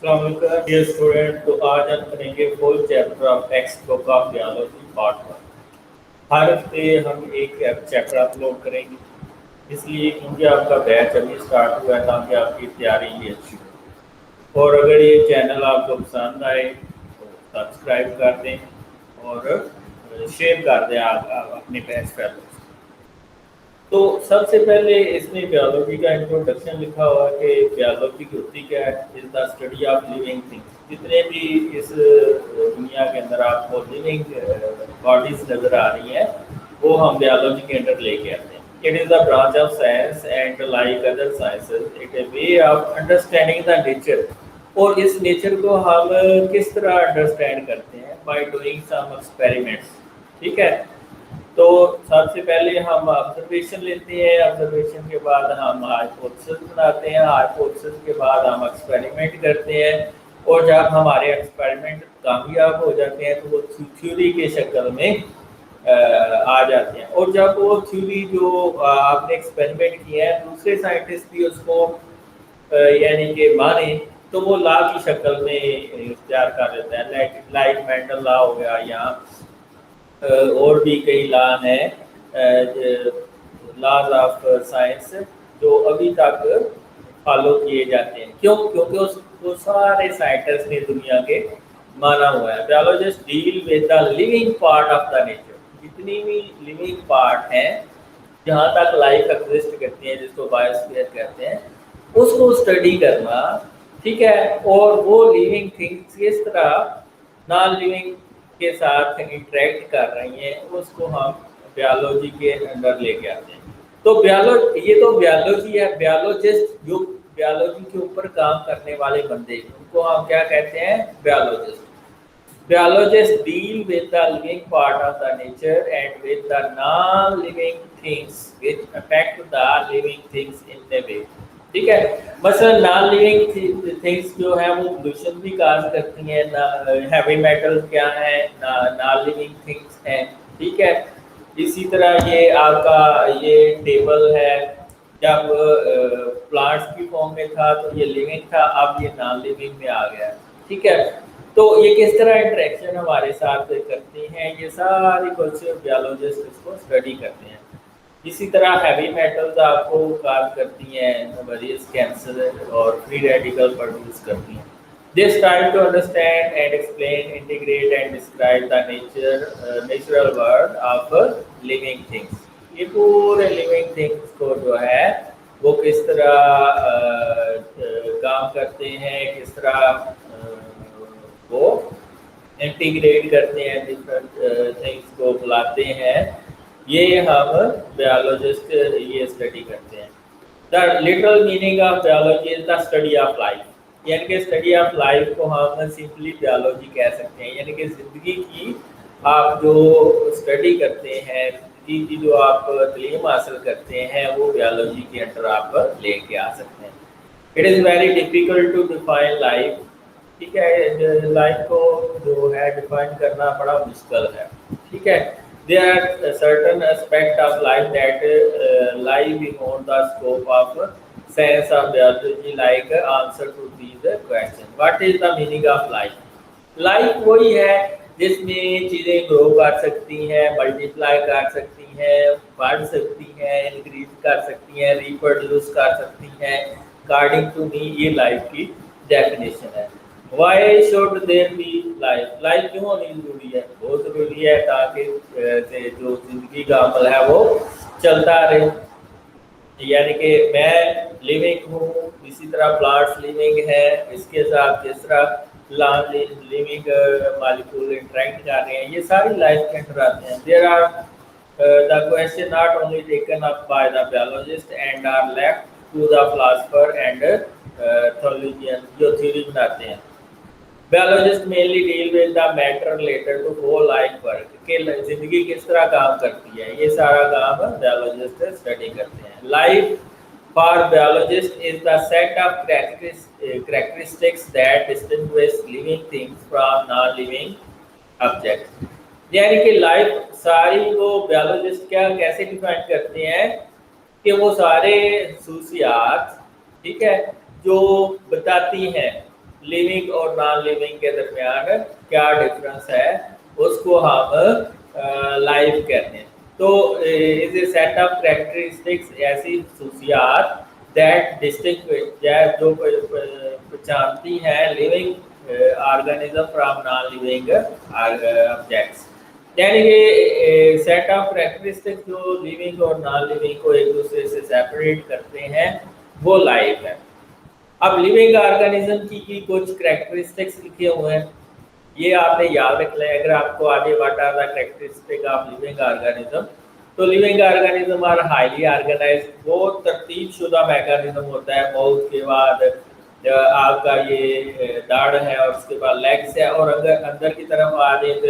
Dear student, तो आज हम करेंगे full chapter of text book of biology part 1। हर हफ्ते हम एक चैप्टर अपलोड करेंगे, इसलिए क्योंकि आपका बैच अभी स्टार्ट हुआ है ताकि आपकी तैयारी भी अच्छी हो। और अगर ये चैनल आपको पसंद आए तो सब्सक्राइब कर दें और शेयर कर दें आप अपने बैच फेलोज। तो सबसे पहले इसमें बायोलॉजी का इंट्रोडक्शन लिखा हुआ है कि बायोलॉजी की होती क्या है, is the study of living things. जितने भी इस दुनिया के अंदर आपको लिविंग बॉडीज नजर आ रही हैं वो हम बायोलॉजी के अंदर लेके आते हैं। It is the branch of science and like other sciences it A way of understanding the nature. और इस नेचर को हम किस तरह अंडरस्टैंड करते हैं, बाय डूइंग सम एक्सपेरिमेंट्स। ठीक है, तो सबसे पहले हम ऑब्जर्वेशन लेते हैं, ऑब्जर्वेशन के बाद हम हाइपोथेसिस बनाते हैं, हाइपोथेसिस के बाद हम एक्सपेरिमेंट करते हैं और जब हमारे एक्सपेरिमेंट कामयाब हो जाते हैं तो वो थ्योरी के शक्ल में आ जाते हैं। और जब वो थ्योरी जो आपने एक्सपेरिमेंट किया है दूसरे साइंटिस्ट भी उसको यानी कि माने तो वो लॉ की शक्ल में इख्तियार कर लेते हैं। लाइक मेंडल लॉ हो गया या और भी कई लॉ हैं, लॉज ऑफ साइंस जो अभी तक फॉलो किए जाते हैं। क्यों? क्योंकि उसको सारे साइंटिस्ट ने दुनिया के माना हुआ है। Biologist deal with the living part of the nature. जितनी भी लिविंग पार्ट हैं जहाँ तक लाइफ एग्जिस्ट करती है, जिसको बायोस्फीयर कहते हैं, उसको स्टडी करना। ठीक है, और वो लिविंग थिंग्स किस तरह नॉन लिविंग के साथ इंटरेक्ट कर रही हैं उसको हम बायोलॉजी के अंदर लेके आते हैं। तो ये तो बायोलॉजी है। बायोलॉजिस्ट जो बायोलॉजी के ऊपर काम करने वाले बंदे उनको हम क्या कहते हैं? Biologist. Biologists deal with the living part of the nature and with the non-living things which affect the living things in a way। ठीक है, मसलन नॉन लिविंग थिंग्स जो है वो पोल्यूशन भी काज करती हैं, हैवी मेटल क्या है, नॉन लिविंग थिंग्स हैं। ठीक है, इसी तरह ये आपका ये टेबल है, जब प्लांट्स की फॉर्म में था तो ये लिविंग था, अब ये नॉन लिविंग में आ गया। ठीक है, तो ये किस तरह इंटरेक्शन हमारे साथ करती हैं, ये सारी कुछ बायोलॉजिस्ट इसको स्टडी करते हैं। इसी तरह हैवी मेटल्स आपको काज करती हैं, वेरियस कैंसर और फ्री रेडिकल प्रोड्यूस करती हैं। This try to understand and explain, integrate and describe the natural world of living things. ये पूरे लिविंग थिंग्स को जो है वो किस तरह काम करते हैं, किस तरह वो इंटीग्रेट करते हैं, डिफरेंट थिंग्स को बुलाते हैं, ये हम बायोलॉजिस्ट ये स्टडी करते हैं। The literal meaning of biology is the study of life. यानी कि स्टडी ऑफ लाइफ को हम सिंपली बायोलॉजी कह सकते हैं। यानी कि ज़िंदगी की आप जो स्टडी करते हैं, ज़िंदगी की जो आप तालीम हासिल करते हैं वो बायोलॉजी के अंदर आप लेके आ सकते हैं। It is very difficult to define life. ठीक है, लाइफ को जो है डिफाइन करना बड़ा मुश्किल है। ठीक है, there are certain aspect of life that lie beyond the scope of science of biology, like answer to these question. What is the meaning of life? Life वही है जिसमें चीज़ें ग्रो कर सकती हैं, मल्टीप्लाई कर सकती हैं, बढ़ सकती हैं, इंक्रीज कर सकती हैं, रिप्रोड्यूस कर सकती हैं। अकॉर्डिंग टू मी ये लाइफ की डेफिनेशन है। Why should there be life? Life क्यों होनी जरूरी है? बहुत ज़रूरी है ताकि जो जिंदगी का अमल है वो चलता रहे। यानी कि मैं लिविंग हूँ, इसी तरह प्लांट्स लिविंग है, इसके साथ जिस तरह नॉन लिविंग मॉलिक्यूल इंटरेक्ट कर रहे हैं, ये सारी लाइफ के अंदर आते हैं। There are the question not only taken up by the biologist and are left to the philosopher and theologian जो थ्योरी बनाते हैं। Biologist mainly deal with the matter related to whole life work, कि जिंदगी किस तरह काम करती है, ये सारा काम बायोलॉजिस्ट स्टडी करते हैं। Life for biologist is the set of characteristics that distinguish living things from non living objects. यानी कि लाइफ सारी को बायोलॉजिस्ट क्या कैसे डिफाइन करते हैं कि वो सारे खसूसियात, ठीक है, जो बताती हैं लिविंग और नॉन लिविंग के दरमियान क्या डिफरेंस है, उसको हम लाइफ कहते हैं। तो is a set of characteristics, ऐसी खसूसियात दैट डिस्टिंग्विश, जो पहचानती हैं living organism from non living objects. यानी कि सेट ऑफ कैरेक्टरिस्टिक्स जो लिविंग और नॉन लिविंग को एक दूसरे से सेपरेट करते हैं, वो लाइफ है। अब लिविंग ऑर्गेनिज्म की कुछ कैरेक्टरिस्टिक्स लिखे हुए हैं, ये आपने याद रख लें। अगर आपको आगे what are the characteristic of living organism, तो living organism are highly organised, वो तरतीब शुदा मैकेनिज्म होता है। माउथ के बाद आपका ये दाढ़ है और उसके बाद लेग्स है, और अगर अंदर की तरफ आ जाए तो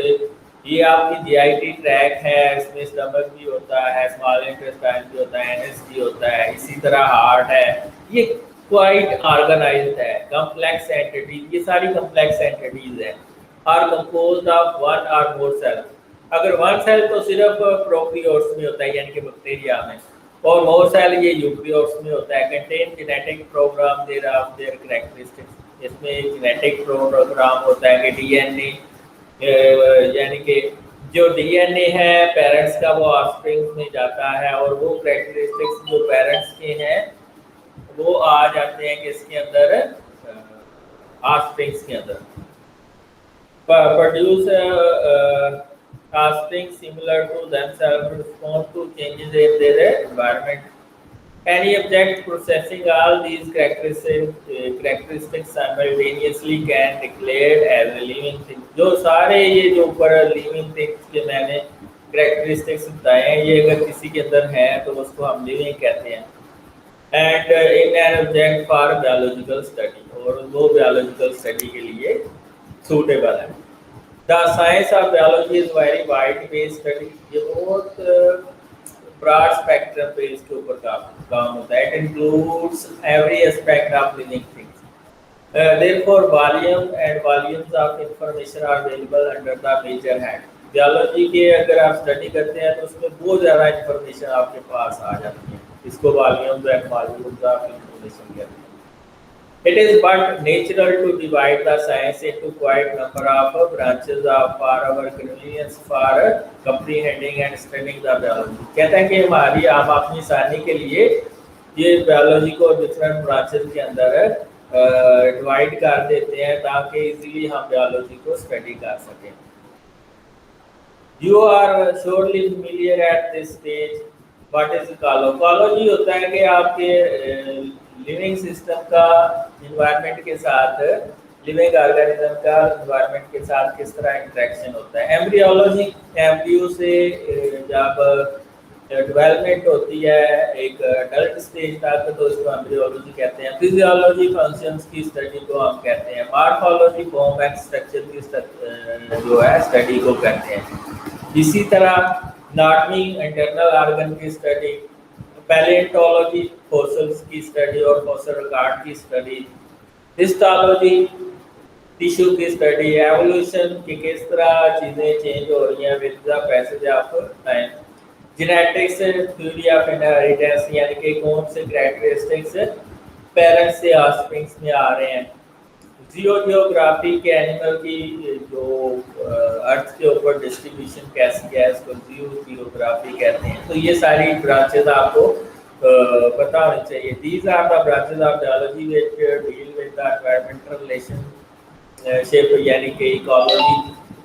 ये आपकी जीआईटी ट्रैक है, इसमें स्टमक भी होता है, स्मॉल इंटेस्टाइन भी होता है, एनएस भी होता है, इसी तरह हार्ट है। ये क्वाइट ऑर्गेनाइज्ड है, कॉम्प्लेक्स एंटिटीज, ये सारी कॉम्प्लेक्स एंटिटीज है, आर कंपोज्ड ऑफ वन और मोर सेल। अगर वन सेल तो सिर्फ प्रोकैरियोट्स में होता है, यानी कि बैक्टीरिया में, और मोर सेल ये यूकेरियोट्स में होता है। Contain genetic program there of their characteristics, इसमें जेनेटिक प्रोग्राम होता है कि डीएनए, यानी कि जो डीएनए है पेरेंट्स का वो ऑफस्प्रिंग्स में जाता है, और वो कैरेक्टरिस्टिक्स जो पेरेंट्स के हैं वो आ जाते हैं किसके अंदर, ऑफस्प्रिंग्स के अंदर। Produce offspring similar to themselves respond to changes in their environment. Any object possessing all these characteristics simultaneously can declared as a living thing. जो सारे ये जो ऊपर living things के मैंने characteristics बताए हैं, ये अगर किसी के अंदर है तो उसको हम living कहते हैं। And in an object for biological study, और वो biological study के लिए suitable है। The science of biology is very wide based study, ये बहुत ब्रॉड स्पेक्ट्रम पे इसके ऊपर काम होता है। It includes every aspect of living things, therefore volume and volumes of information are available under the major head. Biology के अगर आप स्टडी करते हैं तो उसमें बहुत ज़्यादा इंफॉर्मेशन आपके पास आ जाती है, इसको volumes and volumes of information कहते हैं। It is but natural to divide the science into quite number of branches of for our convenience for comprehending and studying the biology। कहता है कि हमारी हम अपनी आसानी के लिए ये बायोलॉजी को डिफरेंट ब्रांचेस के अंदर डिवाइड कर देते हैं ताकि इजीली हम बायोलॉजी को स्टडी कर सकें। You are surely familiar at this stage what is ecology होता है कि आपके लिविंग सिस्टम का इन्वायरमेंट के साथ, लिविंग ऑर्गेनिज्म का इन्वायरमेंट के साथ किस तरह इंटरेक्शन होता है। एम्ब्रियोलॉजी, एम्ब्रियो से जब डेवलपमेंट होती है एक अडल्ट स्टेज तक तो इसको एम्ब्रियोलॉजी कहते हैं। फिजियोलॉजी फंक्शंस की स्टडी को हम कहते हैं। मॉर्फोलॉजी फॉर्म एंड स्ट्रक्चर की जो है स्टडी को कहते हैं। इसी तरह एनाटॉमी, इंटरनल ऑर्गन की स्टडी, पैलेंटोलॉजी फॉसिल्स की स्टडी और फॉसिल रिकॉर्ड की स्टडी, हिस्टोलॉजी टिश्यू की स्टडी, एवोल्यूशन की किस तरह चीज़ें चेंज हो रही हैं with the passage of time, genetics, theory of inheritance, यानी कि कौन से कैरेक्टरिस्टिक्स पेरेंट्स से ऑफस्प्रिंग्स में आ रहे हैं, जियोग्राफी के एनिमल की जो अर्थ के ऊपर डिस्ट्रीब्यूशन कैसी है इसको जियोग्राफी कहते हैं। तो ये सारी ब्रांचेस आपको पता होनी चाहिए। These are the branches of biology which deal with the environmental relationship, यानी कि इकोलॉजी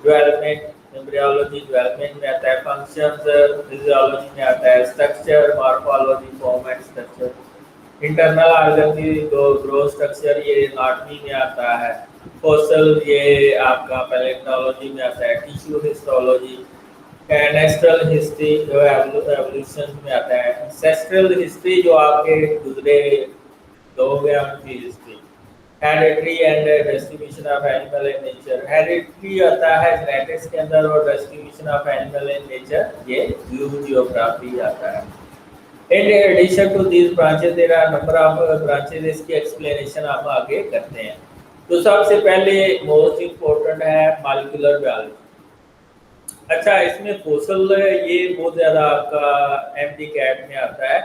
डेवलपमेंट, एम्ब्रियोलॉजी डेवलपमेंट में आता है, फंक्शंस फिजियोलॉजी में आता है, structure morphology form and structure, internal organ की जो ग्रोथ स्ट्रक्चर ये एनाटॉमी में आता है, फॉसिल ये आपका पैलेंटोलॉजी में आता है, टिश्यू हिस्टोलॉजी, एनेस्ट्रल हिस्ट्री जो एवोल्यूशन में आता है, एंसेस्ट्रल हिस्ट्री जो आपके गुजरे लोग हैं उनकी history, hereditary and distribution of animal in nature. Hereditary आता है जेनेटिक्स के अंदर और distribution of animal in nature ये जियोग्राफी आता है। In addition to these branches, there are number of branches, इसकी एक्सप्लेनेशन हम आगे करते हैं। तो सबसे पहले मोस्ट इम्पोर्टेंट है मॉलिक्यूलर बायोलॉजी। अच्छा, इसमें फॉसिल ये बहुत ज़्यादा आपका एमडी कैट में आता है।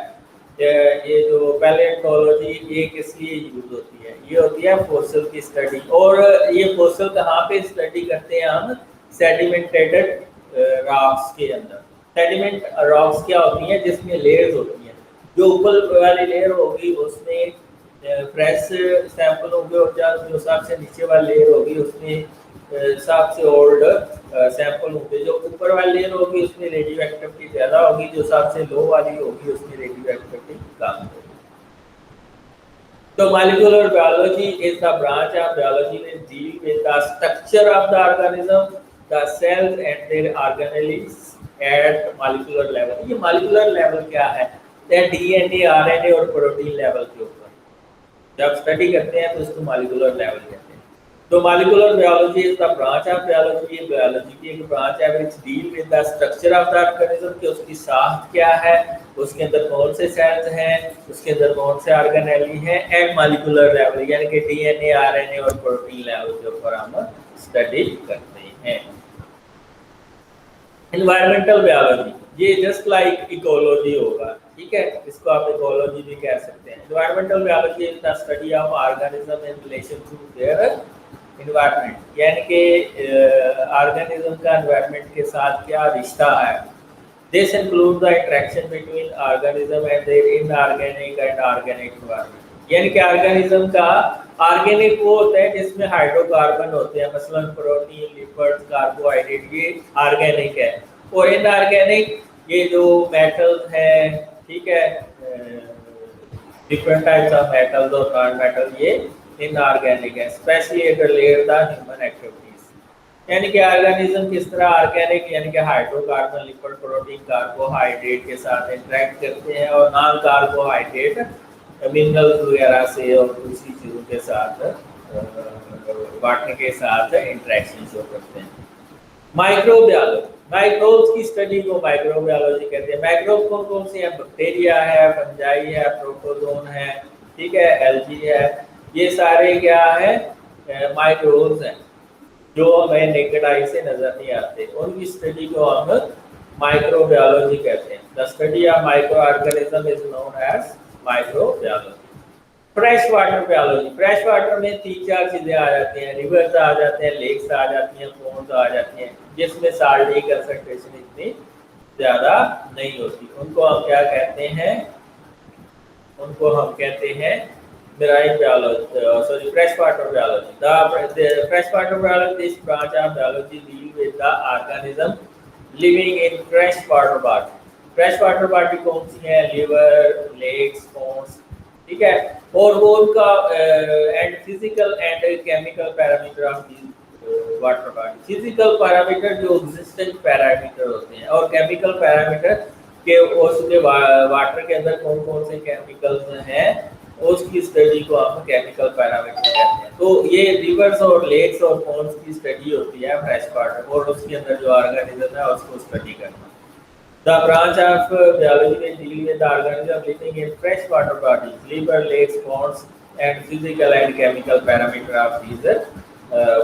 ये जो पैलेontोलॉजी ये किस लिए यूज होती है? ये होती है फॉसिल की स्टडी। और ये फॉसिल कहाँ पे स्टडी करते हैं हम? सेडिमेंटेड रॉक्स के अंदर। सेडिमेंट रॉक्स क्या होती हैं? जिसमें लेयर्स होती हैं। जो ऊपर वाली लेयर होगी उसमें फ्रेश सैंपल होंगे, और जो सबसे नीचे वाली लेयर होगी उसमें सबसे ओल्ड सैंपल होंगे। जो ऊपर वाली लेयर होगी उसमें रेडियो एक्टिविटी ज़्यादा होगी, जो सबसे लो वाली होगी उसमें रेडियो एक्टिविटी कम होगी। So molecular biology is the branch of biology that deal with the structure of the organism, the cells and their organelles at molecular level। ये molecular level क्या है? DNA, RNA और प्रोटीन लेवल के ऊपर जब study करते हैं तो इसको मॉलिक्यूलर लेवल कहते हैं। तो molecular biology is the branch of biology. ये बायोलॉजी की एक ब्रांच है which deal with the structure of the organism, कि उसकी साख्त क्या है, उसके अंदर कौन से सेल्स हैं, उसके अंदर कौन से ऑर्गेनेली हैं, एट मॉलिक्यूलर लेवल यानी कि डीएनए, आरएनए और प्रोटीन लेवल के ऊपर हम स्टडी करते हैं। एनवायरमेंटल बायोलॉजी ये जस्ट लाइक इकोलॉजी होगा, ठीक है, इसको आप इकोलॉजी भी कह सकते हैं। Environmental biology is the study of organism in relation to their environment, यानी कि ऑर्गेनिज्म का एनवायरनमेंट के साथ क्या रिश्ता है। This include the interaction between organism and their inorganic and organic environment, यानी कि ऑर्गेनिज्म का ऑर्गेनिक वो होता है जिसमें हाइड्रोकार्बन होते हैं, मसलन प्रोटीन, लिपिड्स, कार्बोहाइड्रेट, ये ऑर्गेनिक है। और इनऑर्गेनिक ये जो मेटल्स हैं, ठीक है, डिफरेंट टाइप्स ऑफ मेटल्स और नॉन मेटल, ये इनऑर्गेनिक है, specially it relate the human activities. यानी कि ऑर्गेनिज्म किस तरह ऑर्गेनिक यानी कि हाइड्रोकार्बन, लिपिड, प्रोटीन, कार्बोहाइड्रेट के साथ इंटरेक्ट करते हैं, और नॉन कार्बोहाइड्रेट मिनरल्स वगैरह से और दूसरी चीज़ों के साथ, वाटर के साथ इंटरेक्शन शो करते हैं। माइक्रोबायोलॉजी, माइक्रोब्स की स्टडी को माइक्रोबायोलॉजी कहते हैं। माइक्रोब कौन कौन से हैं? बैक्टीरिया है, फंजाई है, प्रोटोजोन है, ठीक है, एल्गी है, ये सारे क्या है? माइक्रोब्स हैं जो हमें नेकेड आई से नजर नहीं आते, उनकी स्टडी को हम माइक्रोबायोलॉजी कहते हैं। The study of micro organism is known as microbiology. Fresh water biology, fresh water में 3-4 चीजें आ जाती हैं, रिवर्स आ जाते हैं, लेक्स आ जाती हैं, पोन्स आ जाती हैं, जिसमें साल्ट की कंसंट्रेशन इतनी ज्यादा नहीं होती। उनको हम क्या कहते हैं? उनको हम कहते हैं marine biology, sorry, fresh water biology. The fresh water biology, this branch of biology deal with the organism living in fresh water body. Fresh water body कौन सी है? लिवर, लेक्स, पोन्स, ठीक है, और वो उनका and physical and chemical parameter of the water body. Physical parameter जो existent parameter होते हैं, और केमिकल पैरामीटर के उसके वाटर के अंदर कौन कौन से केमिकल्स हैं, उसकी स्टडी को हम केमिकल पैरामीटर कहते हैं। तो ये रिवर्स और लेक्स और पोन्स की स्टडी होती है फ्रेश वाटर, और उसके अंदर जो ऑर्गेनिज्म है उसको स्टडी करना। The branch of biology will deal with the organisms living in freshwater bodies, liver, lakes, ponds, and physical and chemical parameter of these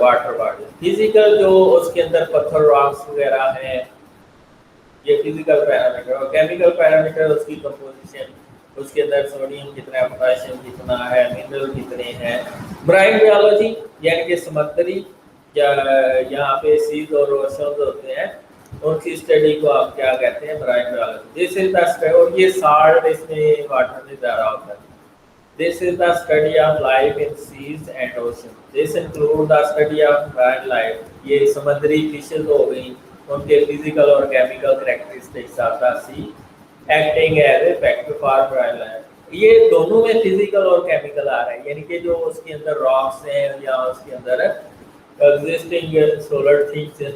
water bodies. Physical जो उसके अंदर पत्थर, रॉक्स वगैरह हैं, ये फिजिकल पैरामीटर, और केमिकल पैरामीटर उसकी composition, उसके अंदर सोडियम कितना है, पोटेशियम कितना है, मिनरल कितने हैं। मराइन बायोलॉजी यानी कि समुद्री, यहाँ पे सीज और ओशंस होते हैं, उनकी स्टडी को आप क्या कहते हैं? Marine biology. This is the study, और ये साल्ट इसमें वाटर में ज़्यादा होता है। This is the study of life in seas and ocean. This include the study of marine life, ये समुद्री फिशेज हो गई, उनके फिजिकल और chemical characteristics of the sea acting as a factor for marine life. ये दोनों में physical और केमिकल आ रहा है, यानी कि जो उसके अंदर रॉक्स हैं या उसके अंदर एग्जिस्टिंग सोलर थिंग्स हैं,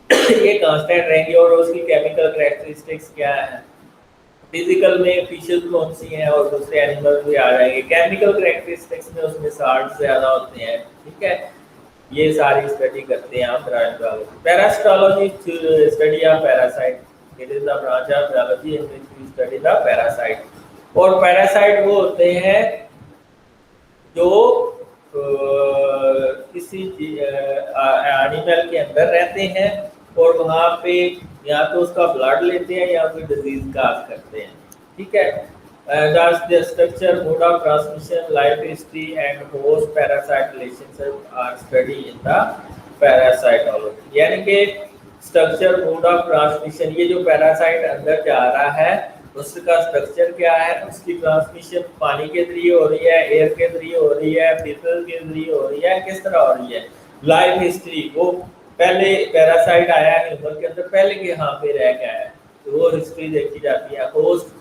ये कांस्टेंट रहेंगे, और उसकी केमिकल कैरेक्टरिस्टिक्स क्या है। फिजिकल में फिशेस कौन सी हैं, और दूसरे एनिमल्स भी आ जाएंगे। केमिकल कैरेक्टरिस्टिक्स में उसमें साल्ट ज़्यादा होते हैं, ठीक है, ये सारी स्टडी करते हैं आप marine biology. Parasitology, study of parasite, it is the branch of biology in which we study the parasite. और पैरासाइट वो होते हैं जो किसी एनिमल के अंदर रहते हैं, और वहाँ पे या तो उसका ब्लड लेते हैं या फिर डिजीज काज करते हैं, ठीक है। Thus, the structure, mode of transmission, life history, and host parasite relationship are studied in the parasitology. यानी कि स्ट्रक्चर, मोड ऑफ ट्रांसमिशन, ये जो पैरासाइट अंदर जा रहा है उसका स्ट्रक्चर क्या है, उसकी ट्रांसमिशन पानी के जरिए हो रही है, एयर के जरिए हो रही है, फिजिकल के जरिए हो रही है, किस तरह हो रही है। लाइफ हिस्ट्री, वो पहले पैरासाइट आया है ह्यूमन के अंदर, पहले के यहाँ पे रह गया है, तो वो हिस्ट्री देखी जाती है। होस्ट,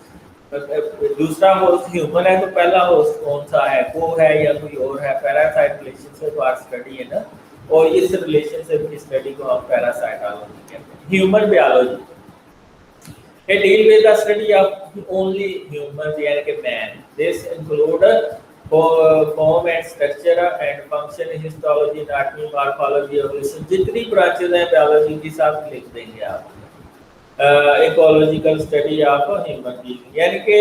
दूसरा होस्ट ह्यूमन है तो पहला होस्ट कौन सा है, वो है या कोई और है। पैरासाइट रिलेशनशिप आर स्टडी है ना, और इस रिलेशनशिप की स्टडी को हम पैरासाइटोलॉजी कहते हैं। Human biology it deal with the study of only humans यानी कि man. This include form and structure and function, histology, anatomy, morphology, evolution, जितनी ब्रांचेज हैं बायोलॉजी की सब लिख देंगे आप। Ecological study of human being, यानी कि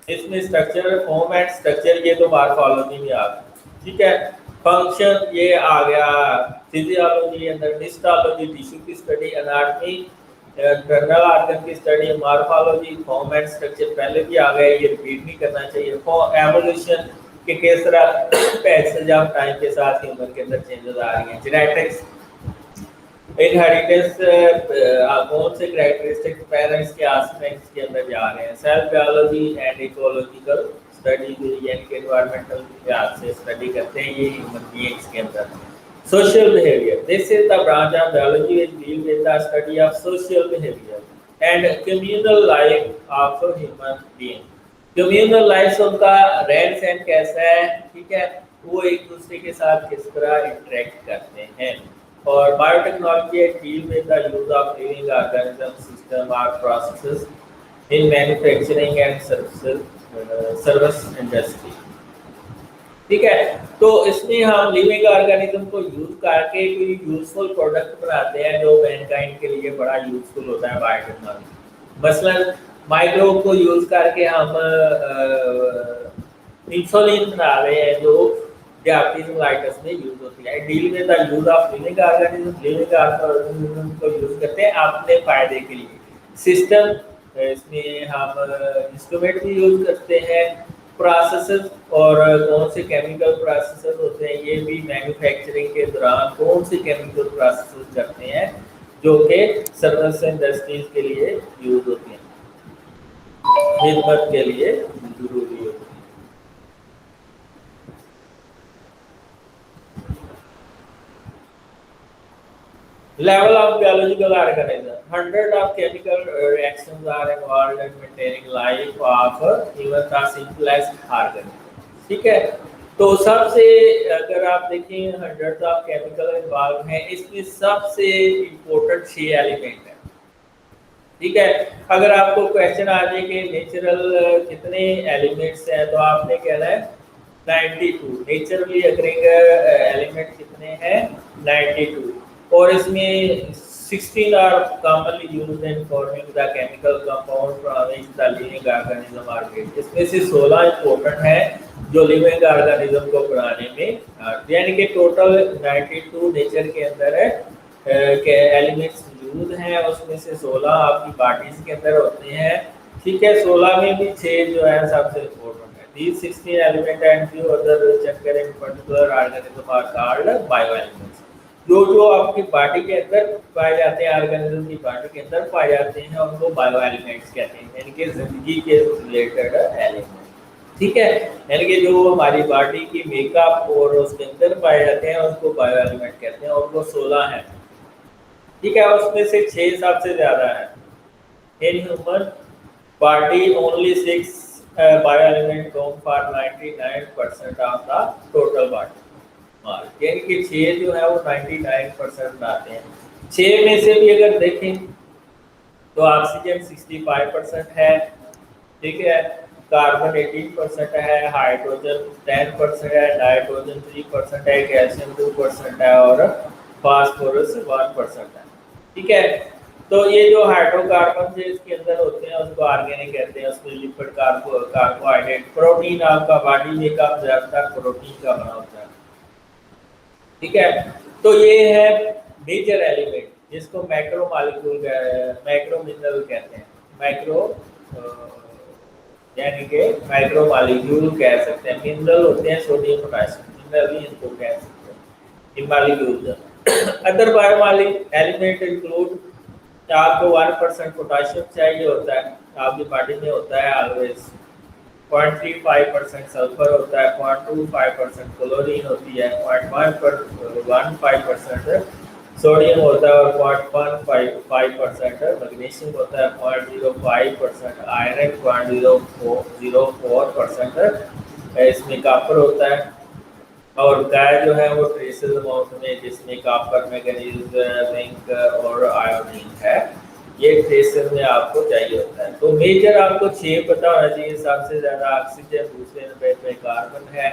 इसमें स्ट्रक्चर, फॉर्म एंड स्ट्रक्चर, ये तो मॉर्फोलॉजी में आ गया, ठीक है। फंक्शन ये आ गया फिजियोलॉजी, अंदर हिस्टोलॉजी टिश्यू की स्टडी, एनाटॉमी इंटरनल ऑर्गन की study, morphology, form and structure पहले भी आ गए, ये रिपीट नहीं करना चाहिए। एवोल्यूशन के किस तरह पैसेज ऑफ टाइम के साथ ह्यूमन के अंदर चेंजेस आ रही हैं। जेनेटिक्स, इनहेरिटेंस, कौन से कैरेक्टरिस्टिक्स पेरेंट्स के एस्पेक्ट्स के अंदर जा रहे हैं। Cell biology and ecological study, यानी कि एनवायरमेंटल लिहाज से स्टडी करते हैं ये ह्यूमन बीइंग्स के अंदर। Social behaviour, this is the branch of biology which deal with the study of social behavior and communal life of human being. Communal life उनका रहन सहन कैसा है, ठीक है, वो एक दूसरे के साथ किस तरह इंटरेक्ट करते हैं। और biotechnology deal with the use of living organism, system और processes in manufacturing and service industry, ठीक है। तो इसमें हम लिविंग ऑर्गेनिज्म को यूज करके कोई यूजफुल प्रोडक्ट बनाते हैं जो मैनकाइंड के लिए बड़ा यूजफुल होता है बायोटेक्नोलॉजी। मसलन माइक्रोब को यूज करके हम इंसुलिन बना रहे हैं जो डायबिटीज मेलाइटस में यूज होती है। डील में the use of living organism, living organism को यूज करते हैं अपने फायदे के लिए। सिस्टम, इसमें हम इंस्ट्रूमेंट भी यूज करते हैं। प्रोसेसेस, और कौन से केमिकल प्रोसेसेस होते हैं, ये भी मैन्युफैक्चरिंग के दौरान कौन से केमिकल प्रोसेसेस करते हैं जो कि सर्विस इंडस्ट्रीज के लिए यूज होते हैं, खिदमत के लिए जरूरी होती है। Level of biological organism, hundred of chemical reactions are involved in maintaining life of even the simplest organism, ठीक है। तो सबसे, अगर आप देखें 100 ऑफ केमिकल इन्वॉल्व हैं, इसमें सबसे इम्पोर्टेंट 6 एलिमेंट हैं, ठीक है। अगर आपको क्वेश्चन आ जाए कि नेचुरल कितने एलिमेंट्स हैं, तो आपने कहना है 92। नेचुरली अकरिंग एलिमेंट कितने हैं, 92। और इसमें 16 are commonly used in forming the chemical compound from which the living organism are made. इसमें से 16 इंपॉर्टेंट हैं जो लिविंग ऑर्गेनिज्म को बनाने में, यानी कि टोटल 92 नेचर के अंदर है के एलिमेंट्स मौजूद हैं, उसमें से 16 आपकी बॉडीज के अंदर होते हैं, ठीक है। 16 में भी 6 जो है सबसे इंपॉर्टेंट है। these 16 element and few other which occur in particular organism are called bioelements। जो आपकी बॉडी के अंदर पाए जाते हैं, ऑर्गेनिज्म की बॉडी के अंदर पाए जाते हैं, उनको बायो एलिमेंट्स कहते हैं, यानी कि जिंदगी के रिलेटेड एलिमेंट, ठीक है। यानी कि जो हमारी बॉडी की मेकअप और उसके अंदर पाए जाते हैं उसको बायो एलिमेंट कहते हैं, और वो 16 है, ठीक है। उसमें से 6 सबसे ज्यादा है। In human body only 6 bio element form for 99% of the total body, यानी कि 6 जो है वो 99% बनाते हैं। 6 में से भी अगर देखें तो ऑक्सीजन 65% है, ठीक है, कार्बन 18% है, हाइड्रोजन 10% है, नाइट्रोजन 3% है, कैल्शियम 2% है और फास्फोरस 1% है, ठीक है। तो ये जो हाइड्रोकार्बन जो इसके अंदर होते हैं उसको ऑर्गेनिक कहते हैं। उसमें लिपिड, कार्बोहाइड्रेट, प्रोटीन, आपका बॉडी मेकअप ज़्यादातर प्रोटीन का बना होता है, ठीक है। तो ये है मेजर एलिमेंट जिसको मैक्रो मॉलिक्यूल, मैक्रो मिनरल कहते हैं, मैक्रो यानी कि माइक्रो मॉलिक्यूल कह सकते हैं। मिनरल होते हैं सोडियम पोटेशियम, मिनरल भी इनको कह सकते हैं इन मॉलिक्यूल्स। अदर बायोमॉलिक एलिमेंट इंक्लूड आपको 1% पोटेशियम चाहिए होता है, आपकी बॉडी में होता है ऑलवेज। 0.35% सल्फर होता है, 0.25% क्लोरीन होती है, 0.15% सोडियम होता है और 0.15% मैग्नीशियम होता है, 0.05% आयरन, 0.04% इसमें कॉपर होता है। और गाय जो है वो ट्रेसेस अमाउंट में, जिसमें कॉपर, मैंगनीज, जिंक और आयोडीन है, ये ट्रेसेस में आपको चाहिए होता है। तो मेजर आपको 6 पता होना चाहिए। सबसे ज़्यादा ऑक्सीजन, दूसरे नंबर पे कार्बन है,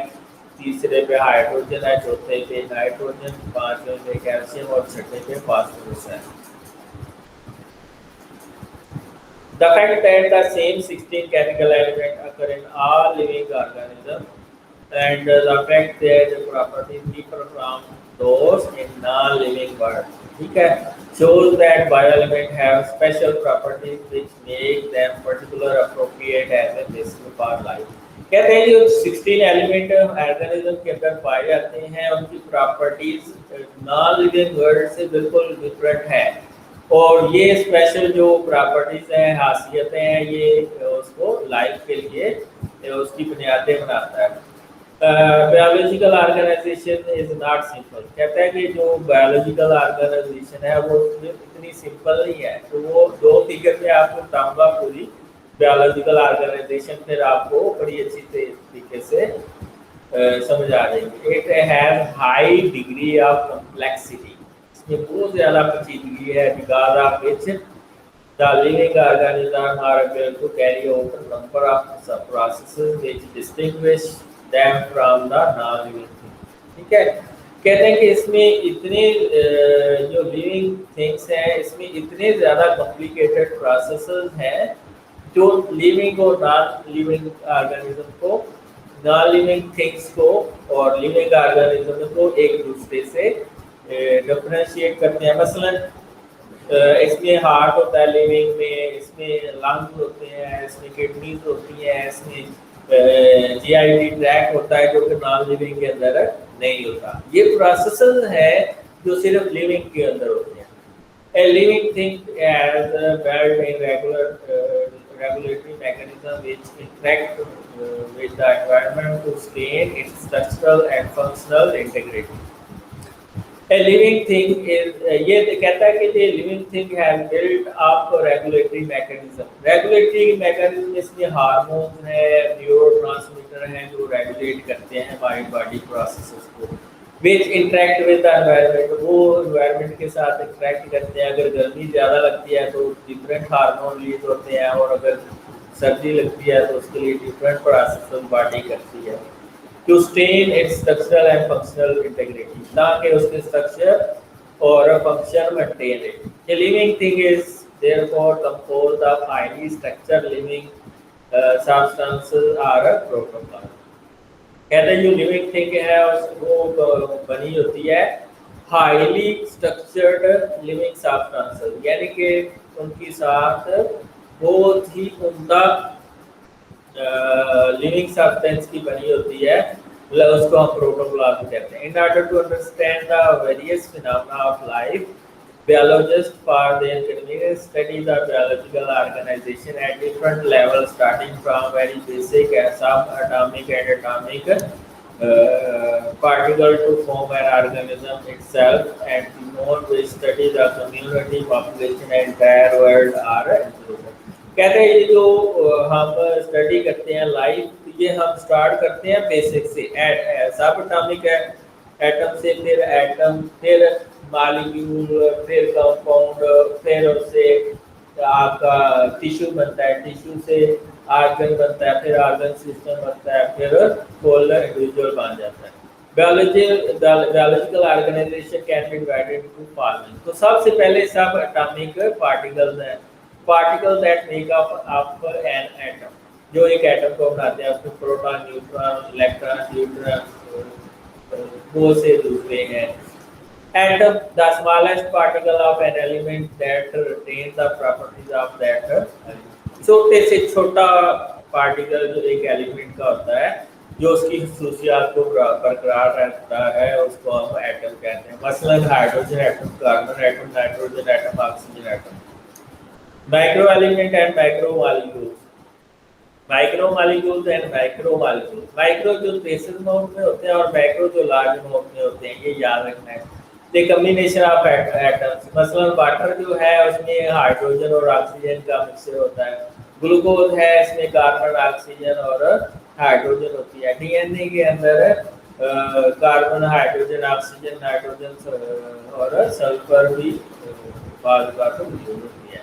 तीसरे पे हाइड्रोजन है, चौथे पे नाइट्रोजन, पांचवें पे कैल्शियम और छठे पे फास्फोरस है। The fact that the same 16 chemical elements occur in all living organisms and the fact that the properties differ from those in non-living world, ठीक है, shows that bioelements have special properties which make them particular appropriate as a basis for life। कहते हैं जो 16 element organism के अंदर पाए जाते हैं उनकी प्रॉपर्टीज नॉन लिविंग वर्ल्ड से बिल्कुल डिफरेंट है, और ये स्पेशल जो प्रॉपर्टीज हैं, खासियतें हैं, ये उसको लाइफ के लिए उसकी बुनियादें बनाता है। Biological organisation is not simple. कहता है कि जो बायोलॉजिकल ऑर्गेनाइजेशन है वो इतनी सिंपल नहीं है। तो वो 2 फिगर में आपको बताऊंगा पूरी बायोलॉजिकल ऑर्गेनाइजेशन, फिर आपको बड़ी अच्छी तरीके से समझ आ जाएगी। It has high degree of complexity, इसमें बहुत ज़्यादा पेचीदगी है, because of which the living organism are able to carry out a number of sub processes which distinguish them from the non living thing. ठीक है, कहते हैं कि इसमें इतने जो लिविंग थिंग्स हैं, इसमें इतने ज़्यादा कॉम्प्लिकेटेड प्रोसेसेस हैं जो लिविंग और नॉन लिविंग ऑर्गेनिज्म को, नॉन लिविंग थिंग्स को और लिविंग ऑर्गेनिज्म को एक दूसरे से डिफरेंशिएट करते हैं। मसलन इसमें हार्ट होता है लिविंग में, इसमें लंग्स होते हैं, इसमें किडनीज होती हैं, इसमें जीआईटी ट्रैक होता है जो कि नॉन लिविंग के अंदर नहीं होता। ये प्रोसेसेस हैं जो सिर्फ लिविंग के अंदर होते हैं। A living thing has built in regulatory mechanism which interact with the environment to sustain its structural and functional integrity. A living thing is ये कहता है कि living thing has built up regulatory mechanism। Regulatory mechanism इसमें hormone है, neurotransmitter हैं जो regulate करते हैं हमारी बॉडी प्रोसेसेस को, which interact with the environment, वो environment के साथ interact करते हैं। अगर गर्मी ज़्यादा लगती है तो different हार्मोन रिलीज होते हैं, और अगर सर्दी लगती है तो उसके लिए different प्रोसेस बॉडी करती है to sustain its structural and functional integrity, ताकि उसके स्ट्रक्चर और फंक्शन मेंटेन रहे। A living thing is therefore composed of highly structured living substances or protoplasm। कहते हैं जो लिविंग थिंग है वो बनी होती है हाईली स्ट्रक्चर्ड लिविंग सब्सटेंसेस, यानी कि उनके साथ बहुत ही उम्दा लिविंग सब्सटेंस की बनी होती है, उसको हम प्रोटोप्लाज्म कहते हैं। In order to understand the various phenomena of life, biologists for their convenience study the biological organization at different levels, starting from very basic subatomic and atomic particle to form an organism itself, and beyond which study the community, population and entire world are included। कहते हैं ये जो हम study करते हैं life, ये हम start करते हैं बेसिक से, सब एटॉमिक है, एटम से, फिर एटम, फिर मॉलिक्यूल, फिर कंपाउंड, फिर उससे आपका टिश्यू बनता है, टिश्यू से ऑर्गन बनता है, फिर ऑर्गन सिस्टम बनता है, फिर होल इंडिविजुअल बन जाता है। Biological organisation can be divided into following. तो सबसे पहले सब एटॉमिक पार्टिकल्स हैं, particles that make up an atom, जो एक एटम को बनाते हैं। उसमें प्रोटॉन, न्यूट्रॉन, इलेक्ट्रॉन, न्यूट्रॉन, वो से दूसरे हैं। Atom, the smallest particle of an element that retains the properties of that element। छोटे से छोटा पार्टिकल जो एक एलिमेंट का होता है जो उसकी खसूसियात को बरकरार रखता है उसको हम एटम कहते हैं। मसलन hydrogen atom, carbon atom, nitrogen atom, oxygen atom. Micro element and micro molecules. Micro molecules and micro molecules, micro जो ट्रेसेस अमाउंट में होते हैं और माइक्रो जो लार्ज अमाउंट में होते हैं, ये याद रखना है। द कम्बिनेशन ऑफ एटम्स, मसलन वाटर जो है उसमें हाइड्रोजन और ऑक्सीजन का मिक्सचर होता है। ग्लूकोज है, इसमें कार्बन, ऑक्सीजन और हाइड्रोजन होती है। डीएनए के अंदर कार्बन, हाइड्रोजन, ऑक्सीजन, नाइट्रोजन और सल्फर भी बाद का तो होती है।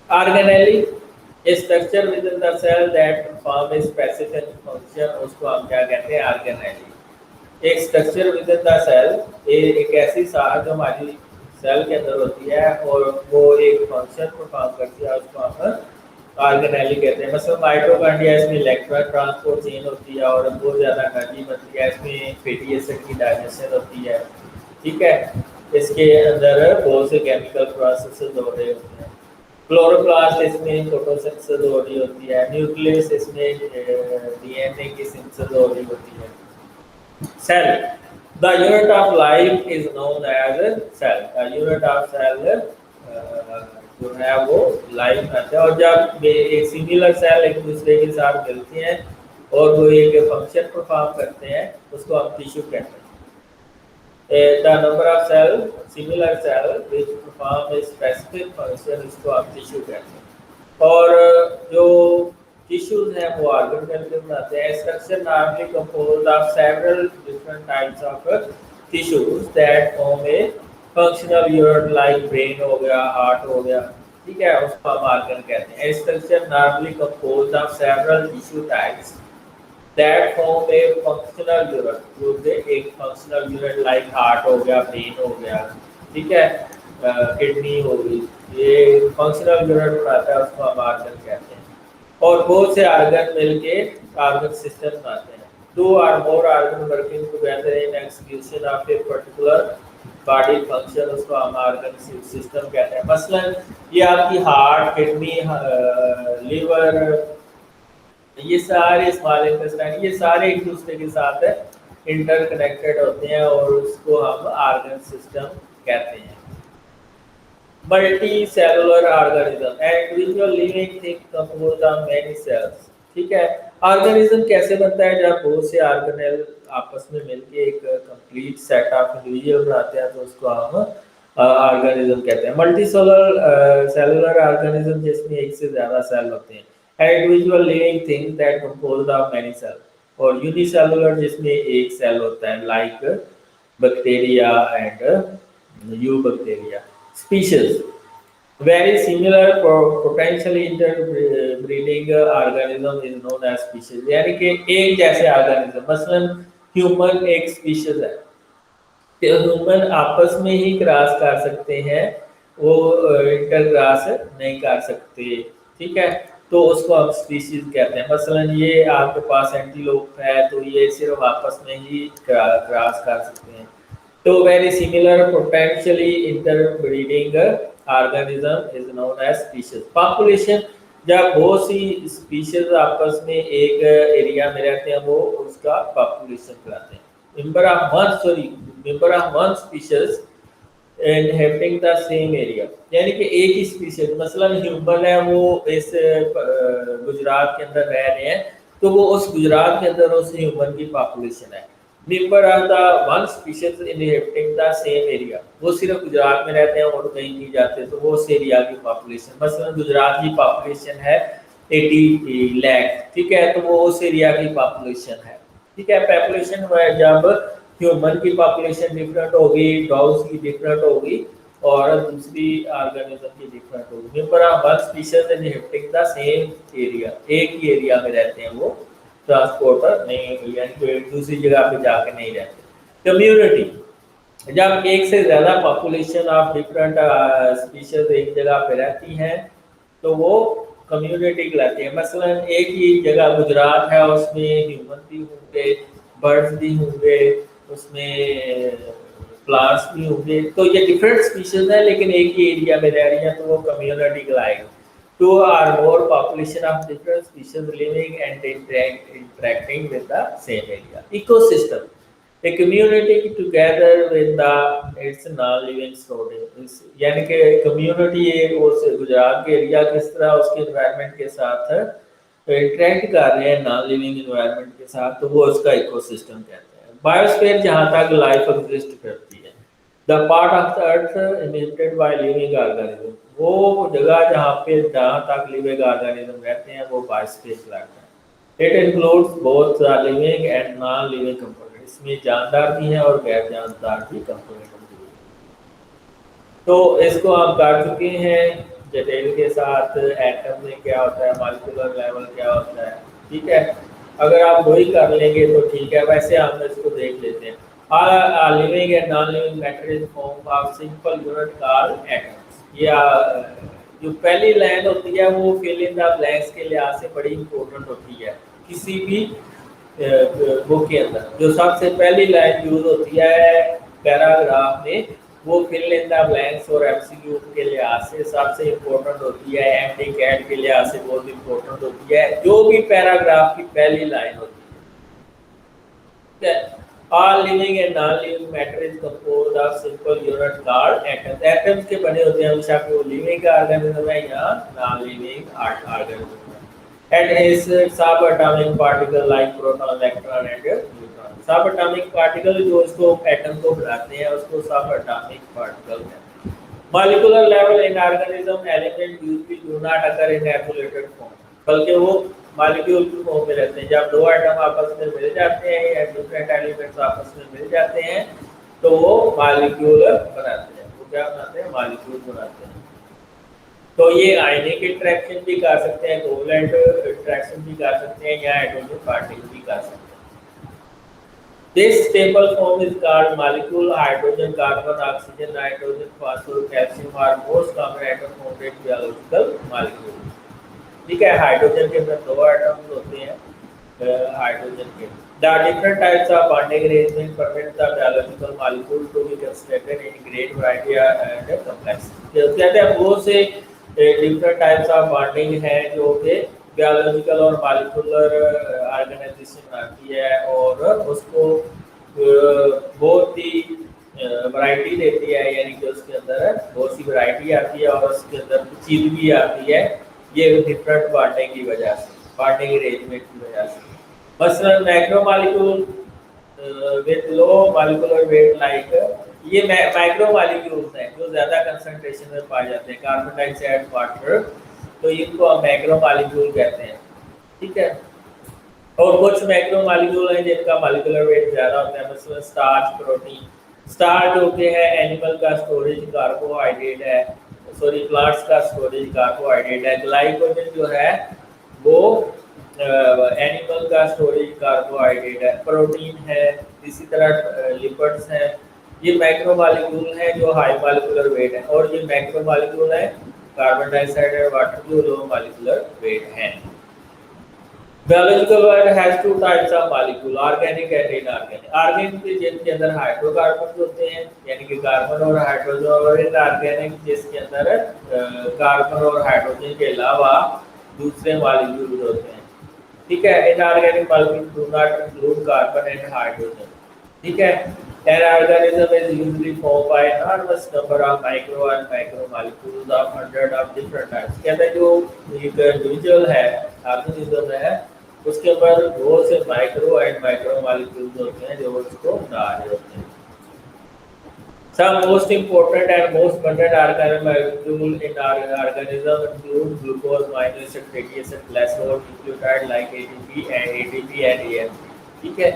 Organelle, structure within the cell that perform a specific function, उसको हम क्या कहते हैं? ऑर्गेनेली। एक structure within the cell, एक ऐसी सार जो हमारी सेल के अंदर होती है और वो एक फंक्शन परफॉर्म करती है, उसको हम ऑर्गेनेली कहते हैं। मतलब माइटोकॉन्ड्रिया, इसमें इलेक्ट्रॉन ट्रांसपोर्ट चेन होती है और बहुत ज़्यादा एनर्जी बनती है। इसमें फैटी एसिड की डाइजेशन होती है, ठीक है। इसके अंदर बहुत से केमिकल प्रोसेसेस हो रहे होते हैं। क्लोरोप्लास्ट, इसमें फोटोसिंथेसिस हो रही होती है। न्यूक्लियस, इसमें डीएनए की सिंथेसिस हो रही होती है। Cell, the unit of life is known as cell. The unit of cell जो है वो लाइफ कहते हैं। और जब एक सिमिलर सेल एक दूसरे के साथ मिलते हैं और वो एक फंक्शन परफॉर्म करते हैं, उसको हम टिश्यू कहते हैं। The number of cell, similar cell which perform a specific function, इसको आप टिश्यू कहते हैं। और जो टिश्यूज हैं वो ऑर्गन मिलकर बनाते हैं। Structure normally composed of several different types of tissues that form A functional unit, like brain हो गया, हार्ट हो गया, ठीक है, उसको हम ऑर्गन कहते हैं। Structure normally composed of several tissue types that form A functional unit, जो एक फंक्शनल यूनिट लाइक हार्ट हो गया, ब्रेन हो गया, ठीक है, किडनी हो गई, ये फंक्शनल यूनिट बनाता है, उसको हम ऑर्गन कहते हैं। और बहुत से ऑर्गन मिलके ऑर्गन सिस्टम बनाते हैं। टू और more organ working together in execution of a particular body function, उसको हम ऑर्गन सिस्टम कहते हैं। मसलन ये आपकी हार्ट, किडनी, लीवर, ये सारे स्मॉल इंटेस्टाइन, ये सारे एक दूसरे के साथ इंटरकनेक्टेड होते हैं और उसको हम ऑर्गन सिस्टम कहते हैं। Multi cellular organism, individual living thing composed of many cells, ठीक है। ऑर्गेनिज्म कैसे बनता है? जब बहुत से ऑर्गेनेल आपस में मिलके एक कंप्लीट सेट ऑफ इंडिविजुअल बनाते हैं तो उसको हम ऑर्गेनिज्म कहते हैं। मल्टी सेलुलर ऑर्गेनिज्म, जिसमें एक से ज्यादा सेल होते हैं। Individual living thing that composed of many cell, और यूनिसेलुलर, जिसमें एक सेल होता है, like bacteria and eubacteria. Species, very similar potentially interbreeding organism is known as species, यानी कि एक जैसे ऑर्गेनिज्म। मसलन ह्यूमन एक स्पीशीज है, तो ह्यूमन आपस में ही क्रॉस कर सकते हैं, वो इंटर क्रॉस नहीं कर सकते, ठीक है, तो उसको हम स्पीशीज कहते हैं। मसलन ये आपके पास एंटीलोप है तो ये सिर्फ आपस में ही क्रॉस कर सकते हैं। तो very similar potentially interbreeding organism is known as species. Population, जब बहुत सी स्पीशीज आपस में एक एरिया में रहते हैं वो उसका पॉपुलेशन कहलाते हैं। Member of one species inhabiting the same area, यानी कि एक ही स्पीशीज, मसलन ह्यूमन है, वो इस गुजरात के अंदर रह रहे हैं तो वो उस गुजरात के अंदर उस ह्यूमन की पॉपुलेशन है। Member of the one species inhabiting the same area, वो सिर्फ गुजरात में रहते हैं और कहीं नहीं जाते तो वो उस एरिया की पॉपुलेशन, मसलन गुजरात की पॉपुलेशन है 80 लाख, ठीक है, तो वो उस एरिया की पॉपुलेशन है, ठीक है। पॉपुलेशन में जब ह्यूमन की पॉपुलेशन डिफरेंट होगी, डॉग्स की डिफरेंट होगी और दूसरी ऑर्गेनिज्म की डिफरेंट होगी। Member of one species inhabiting the same area, एक ही एरिया में रहते हैं, वो ट्रांसपोर्टर नहीं, यानी कि दूसरी जगह पे जाके नहीं रहते। कम्युनिटी, जब एक से ज़्यादा पॉपुलेशन ऑफ डिफरेंट स्पीशीज एक जगह पे रहती हैं तो वो कम्युनिटी कहलाती है। मसलन एक ही जगह गुजरात है, उसमें ह्यूमन भी होंगे, बर्ड्स भी होंगे, उसमें प्लांट्स भी होंगे, तो ये डिफरेंट स्पीशीज है लेकिन एक ही एरिया में रह रही है तो वो कम्युनिटी कहलाएगी। two or more population of different species living and interacting with the same area. Ecosystem, a community together with the its non-living surroundings, यानी कि community उस गुजरात के एरिया किस तरह उसके environment के साथ इंटरेक्ट कर रहे हैं नॉन लिविंग इन्वायरमेंट के साथ, तो वो उसका इकोसिस्टम कहते हैं। बायोस्फीयर जहाँ तक लाइफ एग्जिस्ट करती है, the part of the earth inhabited by living organism, वो जगह जहाँ तक लिविंग ऑर्गेनिज्म रहते हैं वो बायोस्फीयर कहलाता है। It includes both living and non living component, इसमें जानदार भी हैं और गैर जानदार भी कंपोनेंट होती है। तो इसको हम कर चुके हैं डिटेल के साथ, एटम में क्या होता है, मॉलिक्यूलर लेवल क्या होता है, ठीक है। अगर आप वही कर लेंगे तो ठीक है, वैसे हम इसको देख लेते हैं। Living and non living matter is form of simple unit called atoms. या जो पहली लाइन होती है वो फिल इन द ब्लैंक्स के लिहाज से बड़ी इंपॉर्टेंट होती है किसी भी बुक के अंदर। जो सबसे पहली लाइन यूज होती है पैराग्राफ में, वो फिल इन द ब्लैंक्स और एमसीक्यू के लिहाज से सबसे इम्पोर्टेंट होती है, एमडी कैट के लिहाज से बहुत इम्पोर्टेंट होती है, जो भी पैराग्राफ की पहली लाइन होती है। All living and non-living matter is composed of simple unit called atoms. Atoms के बने होते हैं, हमेशा वो living organism है या non-living organism है। And is subatomic particle like proton, electron and neutron. Subatomic particle जो इसको atom को बनाते हैं उसको subatomic particle कहते हैं। Molecular level in organism element usually do not occur in isolated form, बल्कि वो मॉलिक्यूल की फॉर्म में रहते हैं। जब दो एटम आपस में मिल जाते हैं या डिफरेंट एलिमेंट्स आपस में मिल जाते हैं तो वो मॉलिक्यूल बनाते हैं। वो क्या बनाते हैं? मॉलिक्यूल बनाते हैं। तो ये आयनिक इंटरेक्शन भी कर सकते हैं, कोवलेंट इंटरेक्शन भी कर सकते हैं, या हाइड्रोजन पार्टिकल भी कर सकते हैं। This stable form is called molecule. Hydrogen, carbon, oxygen, nitrogen, phosphorus, calcium are most common atom formed in biological molecule. ठीक है, हाइड्रोजन के अंदर दो एटम्स होते हैं हाइड्रोजन के। The different types of bonding arrangement permit the biological molecule to be constructed in great variety and complexity. कहते हैं बहुत से डिफरेंट टाइप्स ऑफ बॉन्डिंग है जो कि बायोलॉजिकल और मॉलिक्यूलर ऑर्गेनाइजेशन आती है और उसको बहुत ही वैरायटी देती है, यानी कि उसके अंदर बहुत सी वैरायटी आती है और उसके अंदर चीज भी आती है, ये डिफरेंट बॉन्डिंग की वजह से, बॉन्डिंग अरेंजमेंट की वजह से। मसलन macro molecule with low molecular weight like, ये माइक्रो मॉलिक्यूल्स हैं जो ज़्यादा कंसंट्रेशन में पाए जाते हैं, कार्बन डाइऑक्साइड, वाटर, तो इनको हम मैक्रो मॉलिक्यूल कहते हैं। ठीक है, और कुछ मैक्रो मॉलिक्यूल हैं जिनका मॉलिक्यूलर वेट ज़्यादा होता है, मसलन स्टार्च, प्रोटीन। स्टार्च होते हैं एनिमल का स्टोरेज कार्बोहाइड्रेट है, सॉरी प्लांट्स का स्टोरेज कार्बोहाइड्रेट है। ग्लाइकोजन जो है वो एनिमल का स्टोरेज कार्बोहाइड्रेट है। प्रोटीन है, इसी तरह लिपिड्स हैं। ये माइक्रो मॉलिक्यूल हैं जो हाई मॉलिक्यूलर वेट है, और ये मैक्रो मॉलिक्यूल है कार्बन डाइऑक्साइड और वाटर जो लो मॉलिक्यूलर वेट हैं। Biological world has two types of molecule, organic and inorganic. Organic जिनके अंदर हाइड्रोकार्बन होते हैं, यानी कि कार्बन और हाइड्रोजन, और इनऑर्गेनिक जिसके अंदर कार्बन और हाइड्रोजन के अलावा दूसरे मॉलिक्यूल होते हैं। ठीक है, inorganic molecule do not include carbon and hydrogen. ठीक है, an organism is usually formed by enormous number of micro and macro molecules of hundred of different types। कहते हैं जो एक इंडिविजुअल है, ऑर्गेनिज्म है, उसके अंदर बहुत से माइक्रो एंड माइक्रो मॉलिक्यूल्स होते हैं जो उसको बना रहे होते हैं। Some most important and most abundant organic molecules in our organism include glucose, amino acid, fatty acid, cholesterol, nucleotide like ATP and AMP। ठीक है,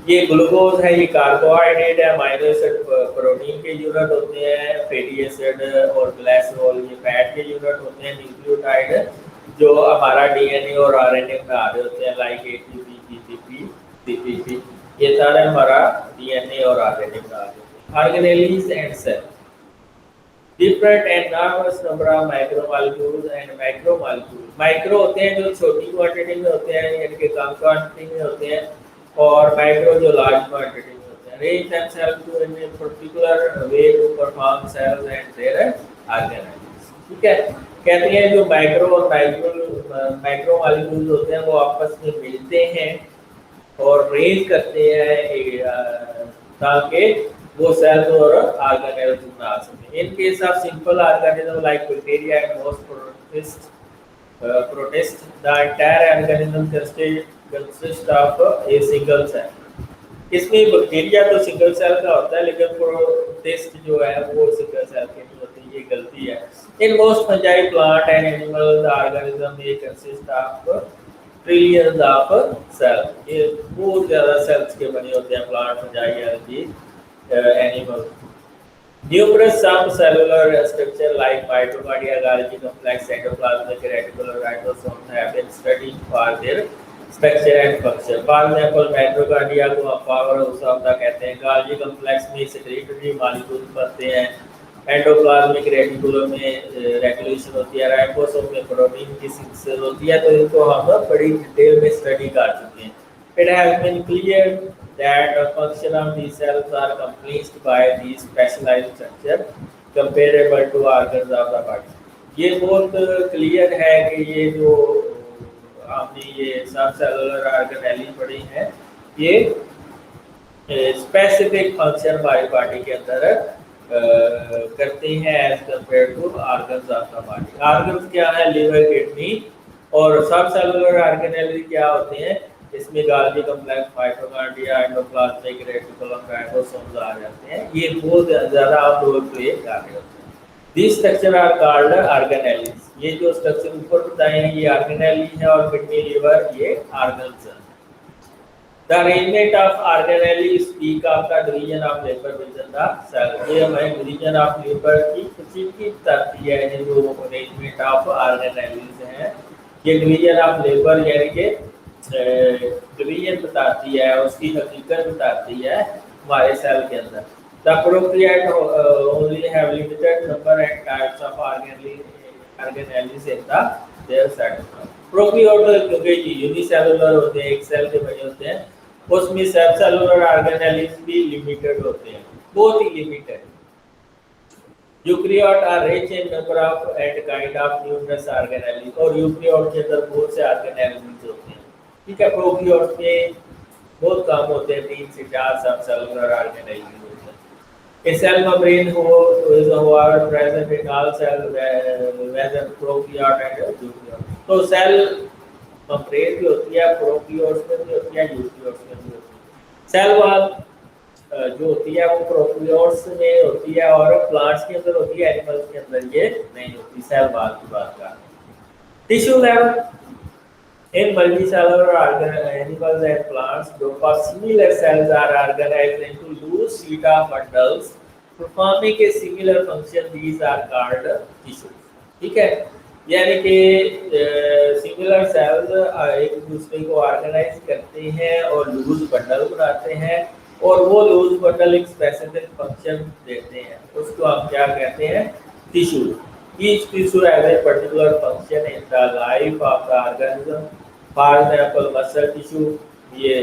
ये ग्लूकोज है, ये कार्बोहाइड्रेट है, अमीनो एसिड प्रोटीन के यूनिट होते हैं, फैटी एसिड और कोलेस्ट्रॉल ये फैट के यूनिट होते हैं, न्यूक्लियोटाइड जो हमारा डीएनए और आरएनए बना रहे होते हैं लाइक एटीपी, जीटीपी, सीपीपी, ये सारे हमारा डीएनए और आरएनए बना रहे होते हैं। Organelles and cell, different enormous number of micro molecules and macro molecules. Micro होते हैं जो छोटी क्वांटिटी में होते हैं, यानी कि कम क्वांटिटी में होते हैं, और माइक्रो जो लार्ज क्वांटिटी में होते हैं। Range themselves to in a particular way to perform cells and their organelles। ठीक है, कहते हैं जो माइक्रो और माइक्रो मॉलिक्यूल्स होते हैं वो आपस में मिलते हैं और रेज करते हैं ताकि वो सेल्स और ऑर्गेनेल्स बना सकें। In case of simple organism like bacteria and most protist, the entire organism consists of a single cell। इसमें बैक्टीरिया तो सिंगल सेल का होता है लेकिन प्रोटिस्ट जो है वो सिंगल सेल की नहीं होती, ये गलती है। In most fungi plant and animal the organism ये consist of trillions of cell. ये बहुत ज़्यादा सेल्स के बने होते हैं plant, fungi, algae, animal. Numerous subcellular structure like mitochondria, Golgi complex, cytoplasmic reticulum, ribosomes have been studied for their structure and function। For example, mitochondria को हम power house of the कहते हैं, Golgi complex में secretory molecules बनते हैं, endoplasmic reticulum में regulation होती है, राइबोसोम में प्रोटीन की सिंथेसिस होती है। तो इनको हम बड़ी डिटेल में स्टडी कर चुके हैं। It has been clear that the function of these cells are accomplished by these specialized structure comparable to organs of the body। ये बहुत क्लियर है कि ये जो आपने ये सब सेलुलर ऑर्गेनेली पढ़ी हैं ये स्पेसिफिक फंक्शन हमारी बॉडी के अंदर करते हैं as compare to organs of the body. Organs क्या है? Liver, kidney. और सब सेलुलर ऑर्गेनेली क्या होते हैं? इसमें Golgi complex, mitochondria, endoplasmic reticulum, ribosomes आ जाते हैं। ये बहुत ज़्यादा आप रोल प्ले कर रहे होते हैं। This structure are called organelles. ये जो स्ट्रक्चर ऊपर बताए हैं ये ऑर्गेनेली है और किडनी, लिवर ये ऑर्गन्स हैं। The arrangement of organelles speak of the division of labor within the cell। ये हमें division of labor की खुशी बताती है। ये जो arrangement of organelles है ये division of labor यानी कि डिवीजन बताती है, उसकी हकीकत बताती है हमारे सेल के अंदर। The prokaryote only have limited number and types of organelles in the their cytoplasm। Prokaryote क्योंकि यूनिसेलुलर होते हैं, एक सेल के बने होते हैं, उसमें सब सेलुलर ऑर्गेनेल्स भी लिमिटेड होते हैं, बहुत ही limited. Eukaryote are rich in number of and kind of numerous organelles. और यूकैरियोट के अंदर बहुत से ऑर्गेनेल्स होते हैं, ठीक है। प्रोकैरियोट में बहुत कम होते हैं, 3 से 4 सब सेलुलर ऑर्गेनेल्स होते हैं। A cell membrane is however present in all cells whether prokaryote and eukaryote। तो सेल मेम्ब्रेन भी होती है, प्रोकैरियोट्स में भी होती है, यूकैरियोट्स में भी होती है। सेल वॉल जो होती है वो प्रोकैरियोट्स में होती है और प्लांट्स के अंदर होती है, एनिमल्स के अंदर ये नहीं होती। सेल वॉल की बात कर रहे हैं। Tissue level in multicellular animals and plants, similar cells are organized into loose sheet of bundles performing a similar function। These are called tissues। ठीक है, यानी कि सिमिलर सेल्स एक दूसरे को ऑर्गेनाइज करते हैं और लूज बंडल बनाते हैं और वो लूज बंडल एक स्पेसिफिक फंक्शन देते हैं, उसको हम क्या कहते हैं? Tissue. Each tissue has a particular function in the life of the organism। For example muscle tissue ये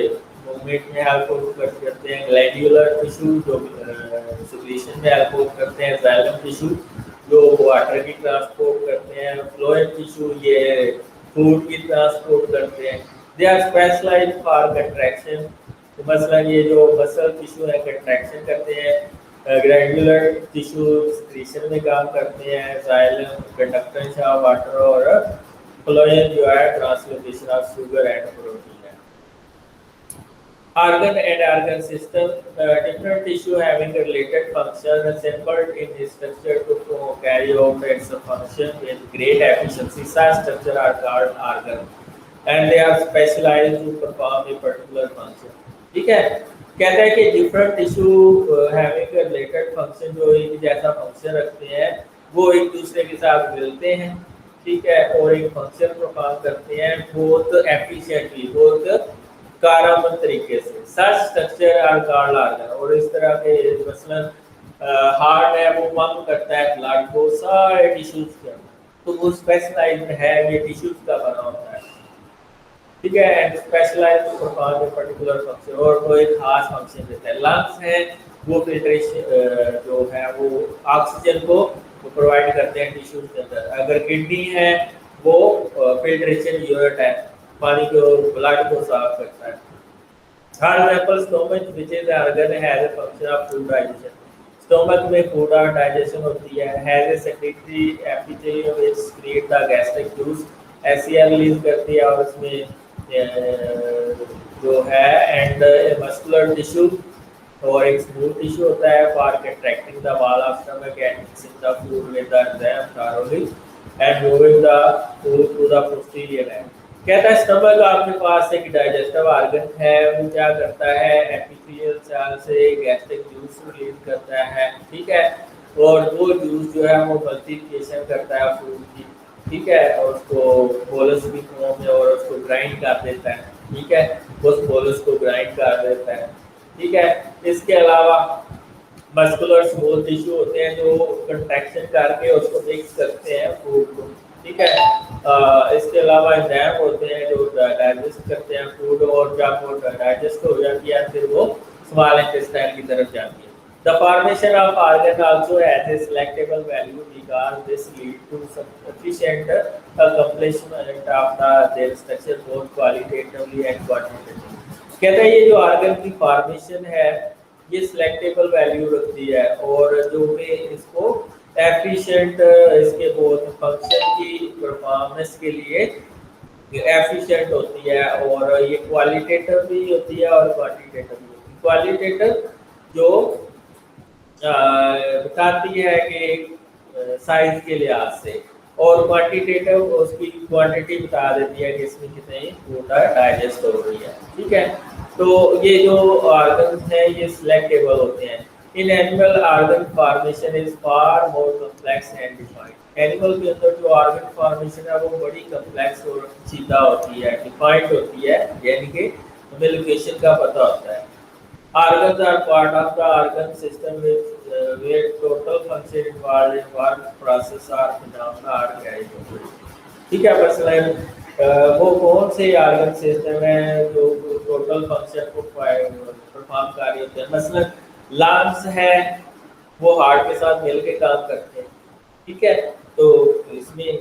मूवमेंट में हेल्प करते हैं, ग्लैंडुलर टिश्यू जो सिक्रीशन में हेल्प करते हैं, जाइलम टिश्यू जो वाटर की ट्रांसपोर्ट करते हैं, फ्लोएम टिश्यू ये फूड की ट्रांसपोर्ट करते हैं। They are specialised for contraction. तो मसलन ये जो मसल टिश्यू है कंट्रैक्शन करते हैं, ग्लैंडुलर टिश्यू सिक्रीशन में काम करते हैं, जाइलम कंडक्टेंस ऑफ वाटर और फ्लोएम जो है translocation of sugar and protein है। Organ and organ system, different tissue having a related function assembled in the structure to carry out its function with great efficiency। Such structure are called organ and they are specialized to perform a particular function। ठीक है, कहता है कि different tissue having a related function जो एक जैसा function रखते हैं वो एक दूसरे के साथ मिलते हैं, ठीक है, और एक फंक्शन परफॉर्म करते हैं बहुत एफिशिएंटली, बहुत कारगर तरीके से। सच स्ट्रक्चर आर कॉल्ड ऑर्गन। और इस तरह के मसलन हार्ट है वो पंप करता है ब्लड को सारे टिश्यूज के अंदर, तो वो स्पेशलाइज्ड है, ये टिश्यूज का बना होता है, ठीक है, and specialised to perform a particular function और वो एक खास फंक्शन देता है। लंग्स है वो फिल्ट्रेशन जो है वो ऑक्सीजन को वो प्रोवाइड करते हैं टिश्यूज के अंदर। अगर किडनी है वो फिल्ट्रेशन यूनिट है, पानी को ब्लड को साफ करता है। For example, stomach, which is the organ, has a function of food digestion. Stomach में food और digestion होती है, has a secretory epithelium which create the gastric juice, HCl release करती है और उसमें जो है and muscular tissue और एक smooth tissue होता है for contracting the wall of stomach and mixing the food with the enzyme thoroughly and moving the food to the posterior end. कहता है स्टमक आपके पास एक डाइजेस्टिव ऑर्गन है, वो क्या करता है एपिथेलियल सेल से गैस्ट्रिक जूस रिलीज करता है, ठीक है, और वो जूस जो है वो मल्टीप्लिकेशन करता है फूड की, ठीक है, और उसको बोलस की फॉर्म में और उसको ग्राइंड कर देता है, ठीक है, उस बोलस को ग्राइंड कर देता है, ठीक है। इसके अलावा मस्कुलर स्मूथ टिश्यू होते हैं जो कंट्रैक्शन करके उसको मिक्स करते हैं फूड को, ठीक है। इसके अलावा एंजाइम होते हैं जो डाइजेस्ट करते हैं फूड, और जब वो डाइजेस्ट हो जाती है फिर वो स्मॉल इंटेस्टाइन की तरफ जाती है। The formation of organ also has a selectable value because this lead to sufficient accomplishment of their structure both qualitatively and quantitatively. कहता है ये जो ऑर्गन की फॉर्मेशन है ये सिलेक्टेबल वैल्यू रखती है और जो कि इसको एफिशिएंट इसके बहुत फंक्शन की परफॉर्मेंस के लिए एफिशिएंट होती है, और ये क्वालिटेटिव भी होती है और क्वांटिटेटिव भी होती है। क्वालिटेटिव जो बताती है कि साइज के लिहाज से, और क्वांटिटेटिव उसकी क्वांटिटी बता देती है कि इसमें कितनी फूड डाइजेस्ट हो रही है, ठीक है। तो ये जो ऑर्गन्स हैं ये सिलेक्टेबल होते हैं। In animal organ formation is far more complex and defined. Animal के अंदर जो ऑर्गन फॉर्मेशन है वो बड़ी कॉम्प्लेक्स और सीधा होती है, डिफाइंड होती है, यानी कि हमें लोकेशन का पता होता है। Organs are part of the organ system where total function involved in work process or phenomena are carried out. ठीक है, मसलन वो कौन से ऑर्गन सिस्टम है जो टोटल फंक्शन को परफॉर्म कर रहे होते हैं। मसलन लंग्स है वो हार्ट के साथ मिलकर काम करते हैं, ठीक है, तो इसमें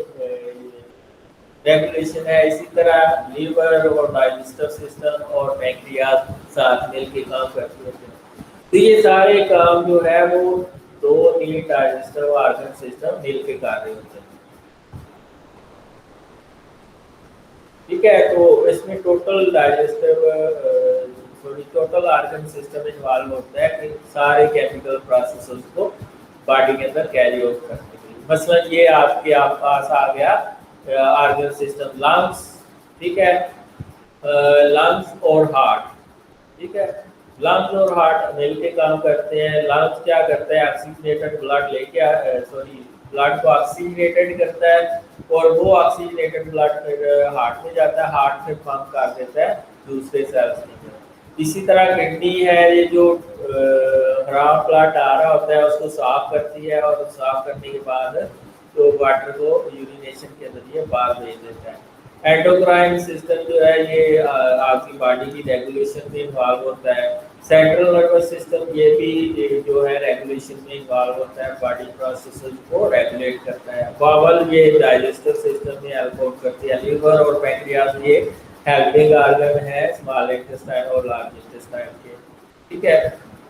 रेगुलेशन है। इसी तरह लीवर और डाइजेस्टिव सिस्टम और पैंक्रियास साथ मिलकर काम करते होते हैं। तो ये सारे काम जो है वो दो तीन डाइजेस्टिव ऑर्गन सिस्टम मिलकर कर रहे होते हैं, ठीक है। तो इसमें total total organ system involve होता है कि सारे केमिकल प्रोसेसेस को बॉडी के अंदर कैरी आउट करने के लिए। मसलन ये आपके पास आ गया ऑर्गन सिस्टम लंग्स, ठीक है, लंग्स और हार्ट, ठीक है। लंग्स और हार्ट मिलके काम करते हैं। लंग्स क्या करता है ऑक्सीजनेटेड ब्लड लेके ब्लड को ऑक्सीजनेटेड करता है और वो ऑक्सीजनेटेड ब्लड फिर हार्ट में जाता है, हार्ट फिर पंप कर देता है दूसरे सेल्स में। इसी तरह किडनी है, ये जो खराब ब्लड आ रहा होता है उसको साफ करती है और साफ करने के बाद तो वाटर को यूरिनेशन के जरिए बाहर भेज देता है। एंडोक्राइन सिस्टम जो है ये आपकी बॉडी की रेगुलेशन में इन्वॉल्व होता है। सेंट्रल नर्वस सिस्टम ये भी जो है रेगुलेशन में इन्वॉल्व होता है, बॉडी प्रोसेसेस को रेगुलेट करता है। बावल ये डाइजेस्टिव सिस्टम में हेल्प आउट करती है। लीवर और पैंक्रियास ये हेल्पिंग ऑर्गन है स्मॉल इंटेस्टाइन और लार्ज इंटेस्टाइन के, ठीक है।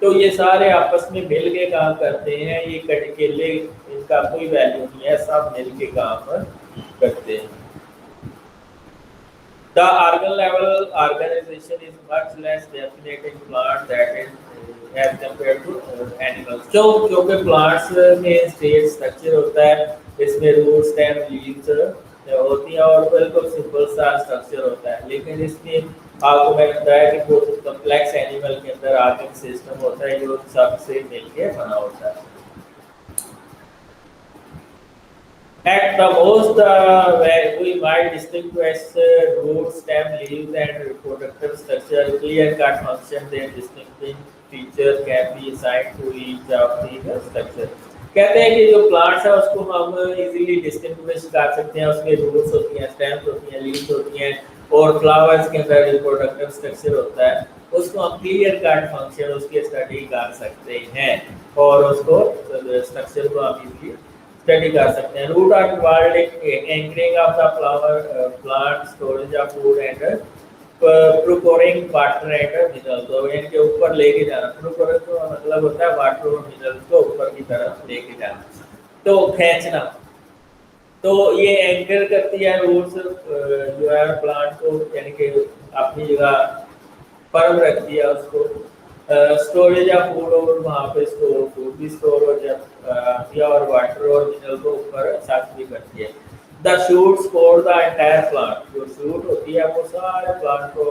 तो ये सारे आपस में मिल के काम करते हैं, ये अकेले इनका कोई वैल्यू नहीं है, सब मिल के काम करते हैं। The organ level organization is much less definite in plants than as compared to animals. क्योंकि plants में स्टेट स्ट्रक्चर होता है, इसमें रूट स्टेम लीव्स होती हैं और बिल्कुल सिंपल सा स्ट्रक्चर होता है। लेकिन इसमें आपको मैंने बताया कि बहुत कॉम्प्लेक्स एनिमल के अंदर ऑर्गन सिस्टम होता है जो सबसे मिलके बना होता है। At the most, we might distinguish root, stem, leaves, and reproductive structure. Clear-cut function, their distinct feature can be assigned to each of the structure. कहते हैं कि जो प्लांट्स है उसको हम इजीली डिस्टिंग्विश कर सकते हैं, उसमें रूट्स होती हैं, स्टेम्स होती हैं, लीव्स होती हैं और फ्लावर्स के अंदर रिप्रोडक्टिव स्ट्रक्चर होता है, उसको हम क्लियर कट फंक्शन उसकी स्टडी कर सकते हैं और उसको स्ट्रक्चर को हम इजीली स्टडी कर सकते हैं। Root are involved in anchoring of the flower plant, storage of food and procuring water and mineral. तो इनके ऊपर लेके जाना, प्रोक्योरिंग का मतलब होता है वाटर और मिनरल्स को ऊपर की तरफ लेके जाना, तो खींचना। तो ये एंकर करती है रूट्स जो है प्लांट को, यानी कि अपनी जगह फर्म रखती है उसको। स्टोरेज ऑफ फूड, और वहाँ पे स्टोर फूड भी स्टोर हो जाती है, और वाटर और मिनरल को ऊपर साथ भी करती है। The shoot support the entire plant, जो शूट होती है वो सारे प्लांट को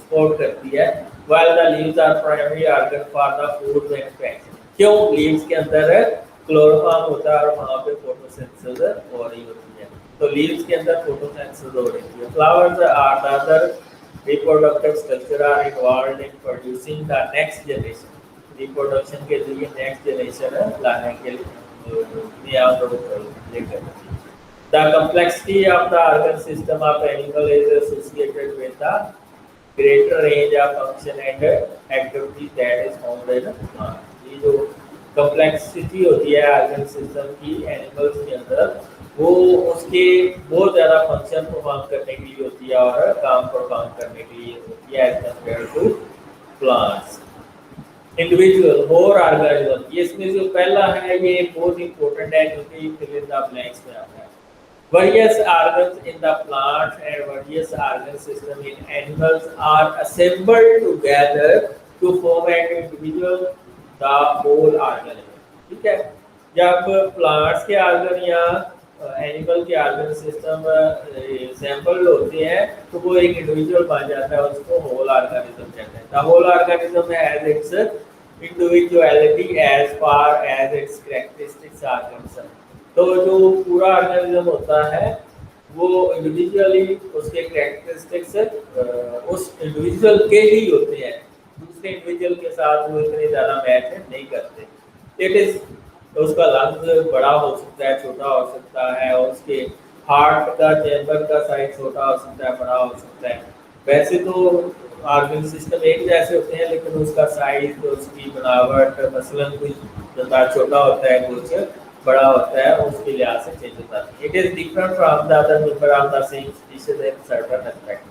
सपोर्ट करती है। While the leaves are primary organ for the food expansion. क्यों? लीव्स के अंदर क्लोरोफॉर्म होता है और वहाँ पे फोटोसिंथेसिस हो रही होती है, तो लीव्स के अंदर फोटोसिंथेसिस हो रही है। Flowers are the other reproductive structure are involved in producing the next generation। Reproduction के लिए नेक्स्ट जनरेशन लाने के लिए नया लेकर। The complexity of the organ system of animal is associated with the greater range of function and activity that is found in plant। ये जो complexity होती है ऑर्गन सिस्टम की एनिमल्स के अंदर, वो उसके बहुत ज़्यादा फंक्शन परफॉर्म करने के लिए होती है और काम परफॉर्म करने के लिए होती है as compare to plants. Individual और ऑर्गेनिज्म, ये इसमें जो पहला है ये बहुत इंपॉर्टेंट है क्योंकि फिल इन द ब्लैंक्स में आता है। Various organs in the plant and various organ system in animals are assembled together to form an individual, the whole organism। ठीक है, जब प्लांट्स के ऑर्गन या एनिमल के ऑर्गन सिस्टम सैंपल होते हैं तो वो एक इंडिविजुअल बन जाता है, उसको होल ऑर्गेनिज्म कहते हैं। The whole organism has its individuality as far as its characteristics are concerned. तो जो पूरा ऑर्गेनिज्म होता है वो इंडिविजुअली उसके कैरेक्टरिस्टिक्स उस इंडिविजुअल के ही होते हैं, दूसरे इंडिविजुअल के साथ वो इतने ज़्यादा मैच नहीं करते। इट इज़, तो उसका लंग्स बड़ा हो सकता है, छोटा हो सकता है, और उसके हार्ट का चैम्बर का साइज छोटा हो सकता है, बड़ा हो सकता है। वैसे तो ऑर्गन सिस्टम एक जैसे होते हैं लेकिन उसका साइज, उसकी बनावट, मसलन कुछ छोटा होता है, कुछ बड़ा होता है, उसके लिहाज से चेंज होता है। It is different from the other member of the same species in certain aspect.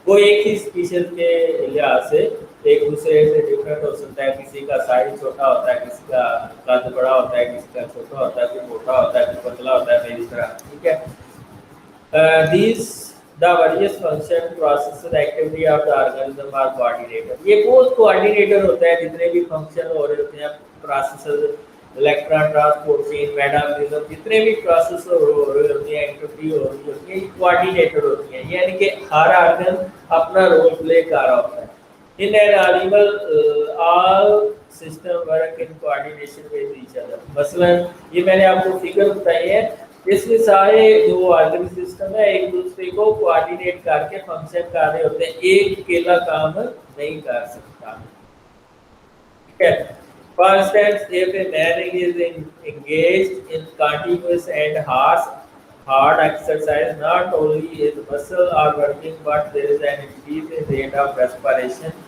वो एक ही स्पीशीज के लिहाज से एक दूसरे से डिफरेंट हो सकता है। किसी का साइज छोटा होता है, किसी का कद बड़ा होता है, किसी का छोटा होता है, कोई मोटा होता है, कोई पतला होता है, मेरी तरह। ठीक है, these the various function processes activity of the organism are coordinated। ये बहुत कोऑर्डिनेटर होता है, जितने भी फंक्शन हो रहे होते हैं, processes, electron transport chain, metabolism, जितने भी प्रोसेस हो रहे होते हैं, एक्टिविटी हो रही होती है, कोऑर्डिनेटेड होती है, यानी कि हर ऑर्गन अपना रोल प्ले कर रहा होता है। In an animal all system work in coordination with each other. मसलन ये मैंने आपको फिगर बताई है, इसमें सारे जो ऑर्गन सिस्टम है एक दूसरे को कोऑर्डिनेट करके फंक्शन कर रहे होते हैं, एक अकेला काम नहीं कर सकता। ठीक है, for instance, if a man is engaged in continuous and hard exercise, not only his muscles are working but there is an increase in rate of respiration,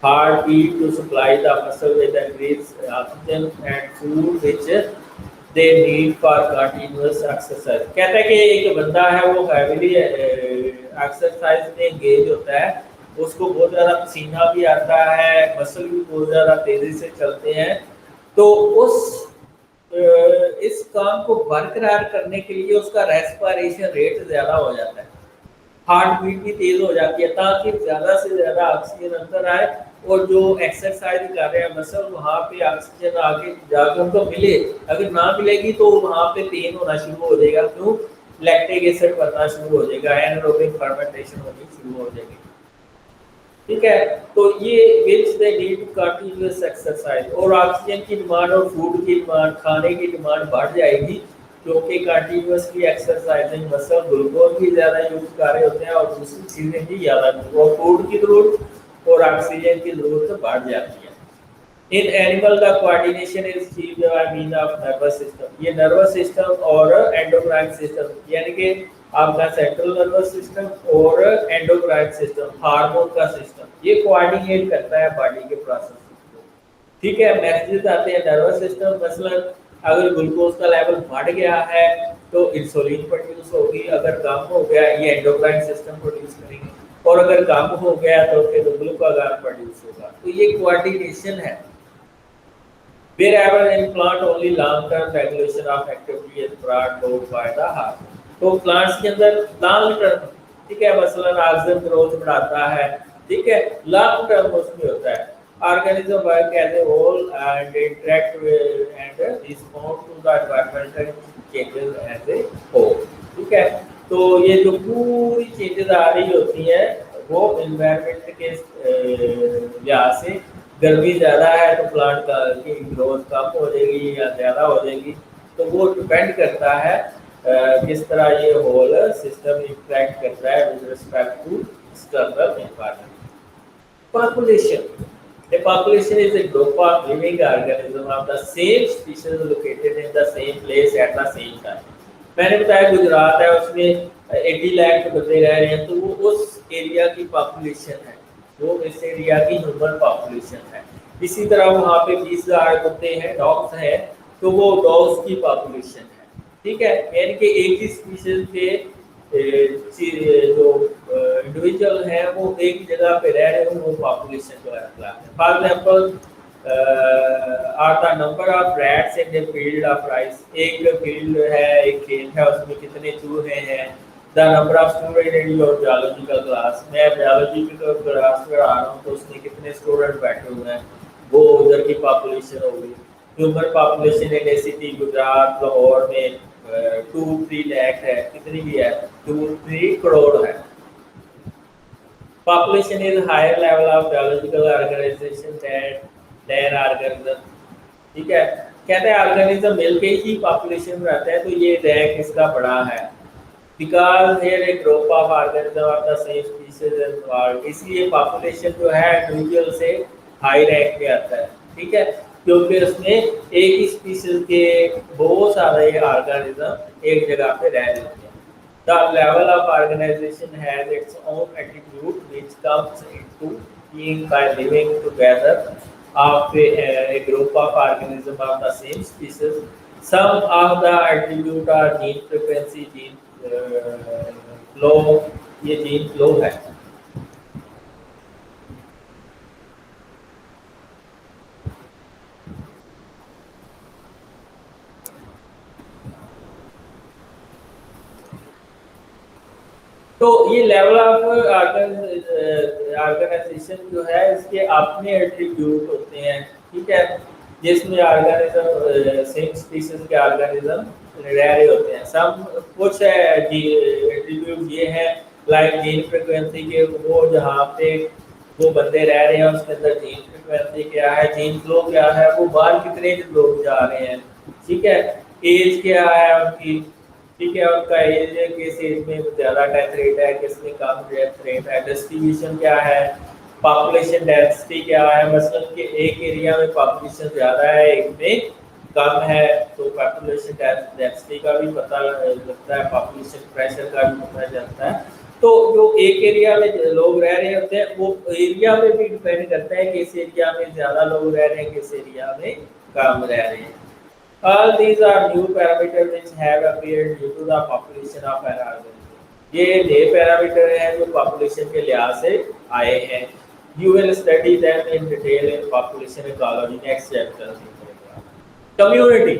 heartbeat to supply the muscle with increased oxygen and food which they need for continuous exercise। कहता है कि एक बंदा है वो heavily exercise में engage होता है, उसको बहुत ज़्यादा पसीना भी आता है, मसल भी बहुत ज़्यादा तेज़ी से चलते हैं, तो इस काम को बरकरार करने के लिए उसका रेस्पिरेशन रेट ज़्यादा हो जाता है, हार्ट बीट भी तेज़ हो जाती है, ताकि ज़्यादा से ज़्यादा ऑक्सीजन अंदर आए और जो एक्सरसाइज कर रहे हैं मसल, वहाँ पे ऑक्सीजन आगे जाकर उनको मिले। अगर ना मिलेगी तो वहाँ पे पेन होना शुरू हो जाएगा, क्यों? लैक्टिक एसिड बनना शुरू हो जाएगा, एनारोबिक फर्मेंटेशन होनी शुरू हो जाएगी। ठीक है, तो ये विच दे नीड कंटिन्यूअस एक्सरसाइज, और ऑक्सीजन की डिमांड और फूड की डिमांड, खाने की डिमांड बढ़ जाएगी, क्योंकि कंटिन्यूअसली एक्सरसाइजिंग मसल ग्लूकोज भी ज़्यादा यूज कर रहे होते हैं और दूसरी चीज़ें भी ज़्यादा, और फूड की ज़रूरत और ऑक्सीजन की ज़रूरत बढ़ जाती है। इन एनिमल का coordination is achieved by mean of nervous system. ये नर्वस सिस्टम और एंडोक्राइन सिस्टम, यानी कि आपका सेंट्रल नर्वस सिस्टम और एंडोक्राइन सिस्टम, हार्मोन का सिस्टम, ये कोऑर्डिनेट करता है बॉडी के प्रोसेस को। ठीक है, मैसेजेस आते हैं नर्वस सिस्टम, मसलन अगर ग्लूकोज का लेवल बढ़ गया है तो इंसुलिन प्रोड्यूस होगी, अगर कम हो गया ये एंडोक्राइन सिस्टम प्रोड्यूस करेंगे, और अगर कम हो गया तो फिर ग्लूकागॉन प्रोड्यूस होगा। तो ये कोऑर्डिनेशन है। Wherever in plant only long-term regulation of activity is brought about by the heart. तो प्लांट्स के अंदर लॉन्ग टर्म, ठीक है, मसलन ऑक्सीजन ग्रोथ बढ़ाता है, ठीक है, लॉन्ग टर्म उसमें होता है। Organism work as a whole and interact and respond to the environmental changes as a whole, ठीक है। तो ये जो पूरी चेंजेस आ रही होती हैं वो एनवायरमेंट के लिहाज से, गर्मी ज़्यादा है तो प्लांट का की ग्रोथ कम हो जाएगी या ज़्यादा हो जाएगी, तो वो डिपेंड करता है किस तरह ये होल सिस्टम इंटरेक्ट करता है with respect to external environment. Population. A population is a group of living organisms of the same species located in the same place at the same time. मैंने बताया गुजरात है, उसमें 80 लाख बंदे रह रहे हैं, तो वो उस एरिया की पॉपुलेशन है, वो इस एरिया की ह्यूमन पॉपुलेशन है। इसी तरह वहाँ पे 20,000 कुत्ते हैं, डॉग्स हैं, तो वो डॉग्स की पॉपुलेशन है, ठीक है। यानी कि एक ही स्पीशीज के जो इंडिविजुअल हैं वो एक ही जगह पे रह रहे हो, वो पॉपुलेशन को कहलाता है। For example are the number of rats in the field of rice, एक फील्ड है, एक खेत है, उसमें कितने चूहे हैं। The number of student in your biological class, मैं बायोलॉजी की क्लास में आ रहा हूँ तो उसमें कितने स्टूडेंट बैठे हुए हैं, वो उधर की पॉपुलेशन होगी। Human population in A city Gujarat Lahore में 2-3 लाख है, कितनी भी है, 2-3 करोड़ है। Population is higher level of biological organization than organism, ठीक है। कहते हैं ऑर्गेनिज्म मिलके ही पॉपुलेशन बनाते हैं, तो ये रैंक इसका बड़ा है। Because here A group of organism of the same species involve, इसलिए पॉपुलेशन जो है इंडिविजुअल से हाई रैंक में आता है, ठीक है, क्योंकि उसमें एक ही स्पीशीज के बहुत सारे ऑर्गेनिज्म एक जगह पे रह रहे हैं। The level of organization has its own attribute which comes into being by living together of a group of organisms of the same species. Some of the attributes are gene frequency, gene flow, ये gene flow है। तो ये level of organisation जो है इसके अपने attribute होते हैं, ठीक है, जिसमें ऑर्गेनिज्म सेम स्पीशीज के ऑर्गेनिज्म रह रहे होते हैं। सब कुछ एट्रीब्यूट ये है लाइक जीन फ्रीक्वेंसी के, वो जहाँ पे वो बंदे रह रहे हैं उसके अंदर जीन फ्रीक्वेंसी क्या है, जीन फ्लो क्या है, वो बाहर कितने लोग जा रहे हैं, ठीक है, एज क्या है उनकी, ठीक है, उनका एज किस एज में ज़्यादा डेथ रेट है, किसमें कम डेथ रेट है, डिस्ट्रीब्यूशन क्या है, पॉपुलेशन डेंसिटी क्या है, मतलब कि एक एरिया में पॉपुलेशन ज़्यादा है एक में कम है, तो पॉपुलेशन डेंसिटी का भी पता लगता है, पॉपुलेशन प्रेशर का भी पता चलता है। तो जो एक एरिया में लोग रह रहे होते हैं वो एरिया में भी डिपेंड करता है कि इस एरिया में ज़्यादा लोग रह रहे हैं, किस एरिया में कम रह रहे हैं। All these are new parameters which have appeared due to the population of an organism. ये नए पैरामीटर हैं जो पॉपुलेशन के लिहाज से आए हैं। You will study them in detail in population ecology next chapter। Community,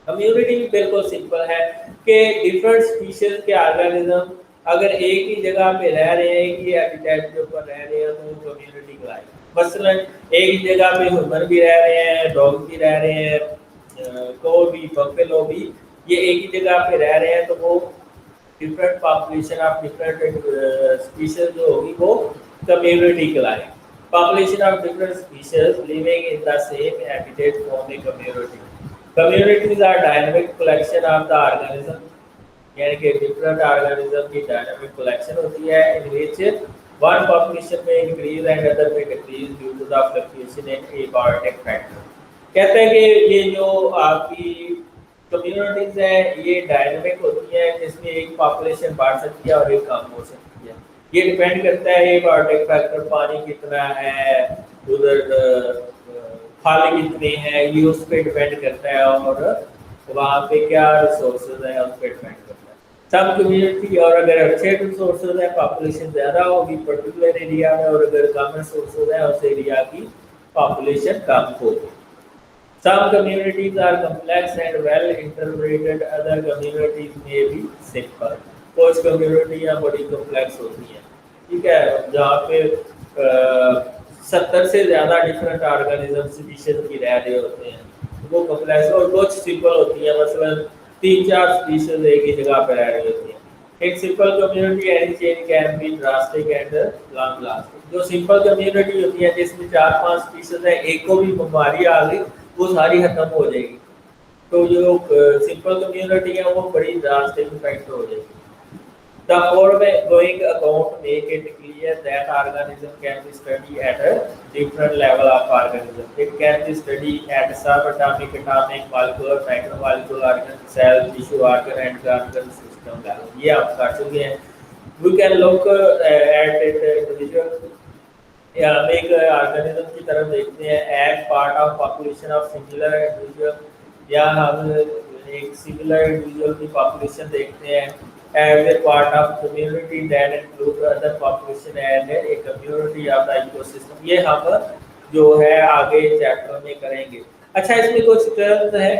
community भी बिल्कुल सिंपल है कि डिफरेंट स्पीशीज के ऑर्गेनिज्म अगर एक ही जगह पे रह रहे हैं, एक ही हैबिटेट के ऊपर रह रहे हैं, तो कम्युनिटी कहलाएगी। मसलन एक ही जगह पे ह्यूमन भी रह रहे हैं, डॉग भी रह रहे हैं, को भी, बफेलो भी, ये एक ही जगह पे रह रहे हैं, तो वो different population of different species जो होगी वो कम्युनिटी कहलाएगी। Population of different species living in the same habitat form a community. Communities are dynamic collection of the organism, यानी कि डिफरेंट ऑर्गेनिज्म की डायनामिक कलेक्शन होती है इन विच वन पॉपुलेशन में इंक्रीज एंड अदर में decrease due to the fluctuation in abiotic factor. कहते हैं कि ये जो आपकी कम्युनिटीज है ये डायनामिक होती है, जिसमें एक पॉपुलेशन बढ़ सकती है और एक कम हो सकती है। ये डिपेंड करता है एबायोटिक फैक्टर, पानी कितना है, उधर फल कितने हैं ये उस पर डिपेंड करता है, और वहाँ पे क्या रिसोर्सेज है उस पर डिपेंड करता है। सब कम्युनिटी, और अगर अच्छे रिसोर्सेज है पॉपुलेशन ज़्यादा होगी पर्टिकुलर एरिया में, और अगर कम रिसोर्सेज है उस एरिया की पॉपुलेशन कम होगी। Some communities are complex and well interpreted, other communities may be simple. कुछ कम्युनिटियाँ बड़ी कॉम्प्लेक्स होती हैं, ठीक है, जहाँ पे 70 से ज़्यादा डिफरेंट ऑर्गेनिज्म स्पीशीज की रह रहे होते हैं, वो कॉम्प्लेक्स, और कुछ सिंपल होती है, मसलन 3-4 स्पीशीज एक ही जगह पर रह रही होती हैं। एक simple community any change can be drastic and long lasting. जो सिंपल कम्युनिटी होती है जिसमें 4-5 स्पीशीज है, एक को भी बीमारी आ गई वो सारी खत्म हो जाएगी। तो जो सिंपल कम्युनिटी है वो बड़ी ड्रास्टिक इफेक्ट हो जाएगी। The foregoing account make it clear that organism can be studied at a different level of organism. It can be studied at subatomic, atomic, molecular, macromolecular, organ, cell, tissue, organ and organ system level. ये आप कर चुके हैं। We can look at it individual, या हम एक organism की तरफ देखते हैं as part of population of similar individual, या हम एक सिमिलर इंडिविजुअल की पॉपुलेशन देखते हैं as a part of community that include other population as a community of the ecosystem. ये हम जो है आगे चैप्टर में करेंगे। अच्छा, इसमें कुछ टर्म्स हैं।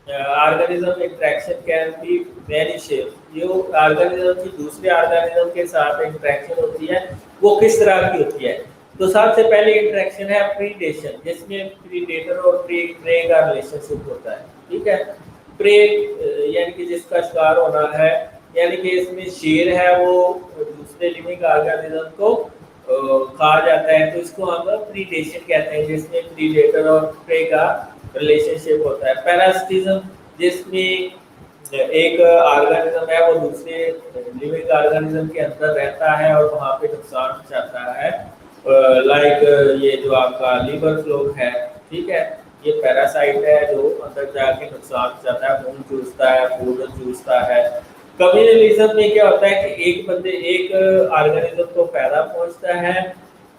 Organism interaction can be very shape. जो ऑर्गेनिज्म की दूसरे ऑर्गेनिज्म के साथ इंटरेक्शन होती है वो किस तरह की होती है? तो सबसे पहले इंटरेक्शन है प्रीडेशन, जिसमें प्रीडेटर और प्रे का रिलेशनशिप होता है, ठीक है। प्रे यानी कि जिसका शिकार होना है, यानी कि इसमें शेर है वो दूसरे लिविंग ऑर्गेनिज्म को खा जाता है, तो इसको हम प्रीडेशन कहते हैं, जिसमें प्रीडेटर और प्रे का रिलेशनशिप होता है। पैरासिटिज्म, जिसमें एक ऑर्गेनिज्म है वो दूसरे लिविंग ऑर्गेनिज्म के अंदर रहता है और वहाँ पे नुकसान पहुँचाता है, लाइक ये जो आपका लीवर फ्लो है, ठीक है, ये पैरासाइट है जो अंदर जाके नुकसान पहुँचाता है, खून चूसता है, फूड चूसता है। कम्युनलिज्म में क्या होता है कि एक ऑर्गेनिज्म को फायदा पहुँचता है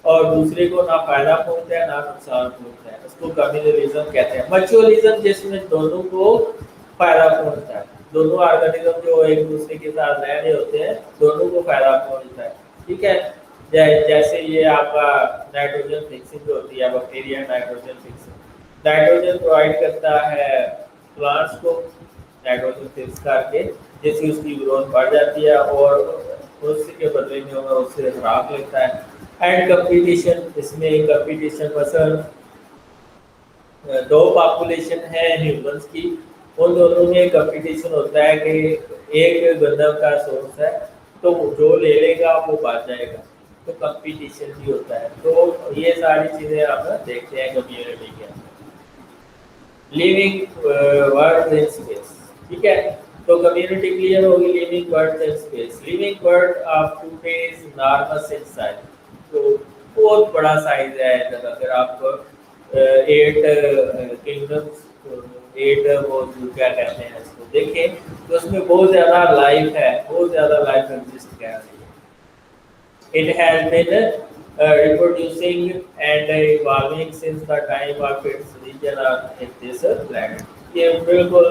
और दूसरे को ना फायदा पहुँचता है ना नुकसान पहुँचता है, उसको कम्युनलिज्म कहते हैं। म्यूचुअलिज्म, जिसमें दोनों को फायदा पहुँचता है, दोनों ऑर्गेनिज्म जो एक दूसरे के साथ रह रहे होते हैं दोनों को फायदा पहुँचता है, ठीक है। जैसे ये आपका नाइट्रोजन फिक्सिंग होती है, bacteria nitrogen fixing, nitrogen provide करता है प्लांट्स को, नाइट्रोजन फिक्स करके जैसे उसकी ग्रोथ बढ़ जाती है और उसके बदले में वो उससे खुराक लेता है। एंड कंपटीशन, इसमें कंपटीशन मसल दो पॉपुलेशन है ह्यूमंस की, उन दोनों में कंपटीशन होता है कि एक गंदम का सोर्स है तो जो ले लेगा वो बच जाएगा, तो कंपटीशन भी होता है। तो ये सारी चीज़ें आप देखते हैं कम्युनिटी के अंदर। लिविंग वर्ड्स इन स्पेस, ठीक है, तो कम्युनिटी क्लियर होगी। Living words in space, living word of today is norms in size, तो बहुत बड़ा साइज है। अगर आप 8 किंगडम्स, 8 वो क्या कहते हैं इसको देखें तो उसमें बहुत ज़्यादा लाइफ है, बहुत ज़्यादा लाइफ एग्जिस्ट कर रही है। It has been reproducing and evolving since the time of its origin on this planet। ये बिल्कुल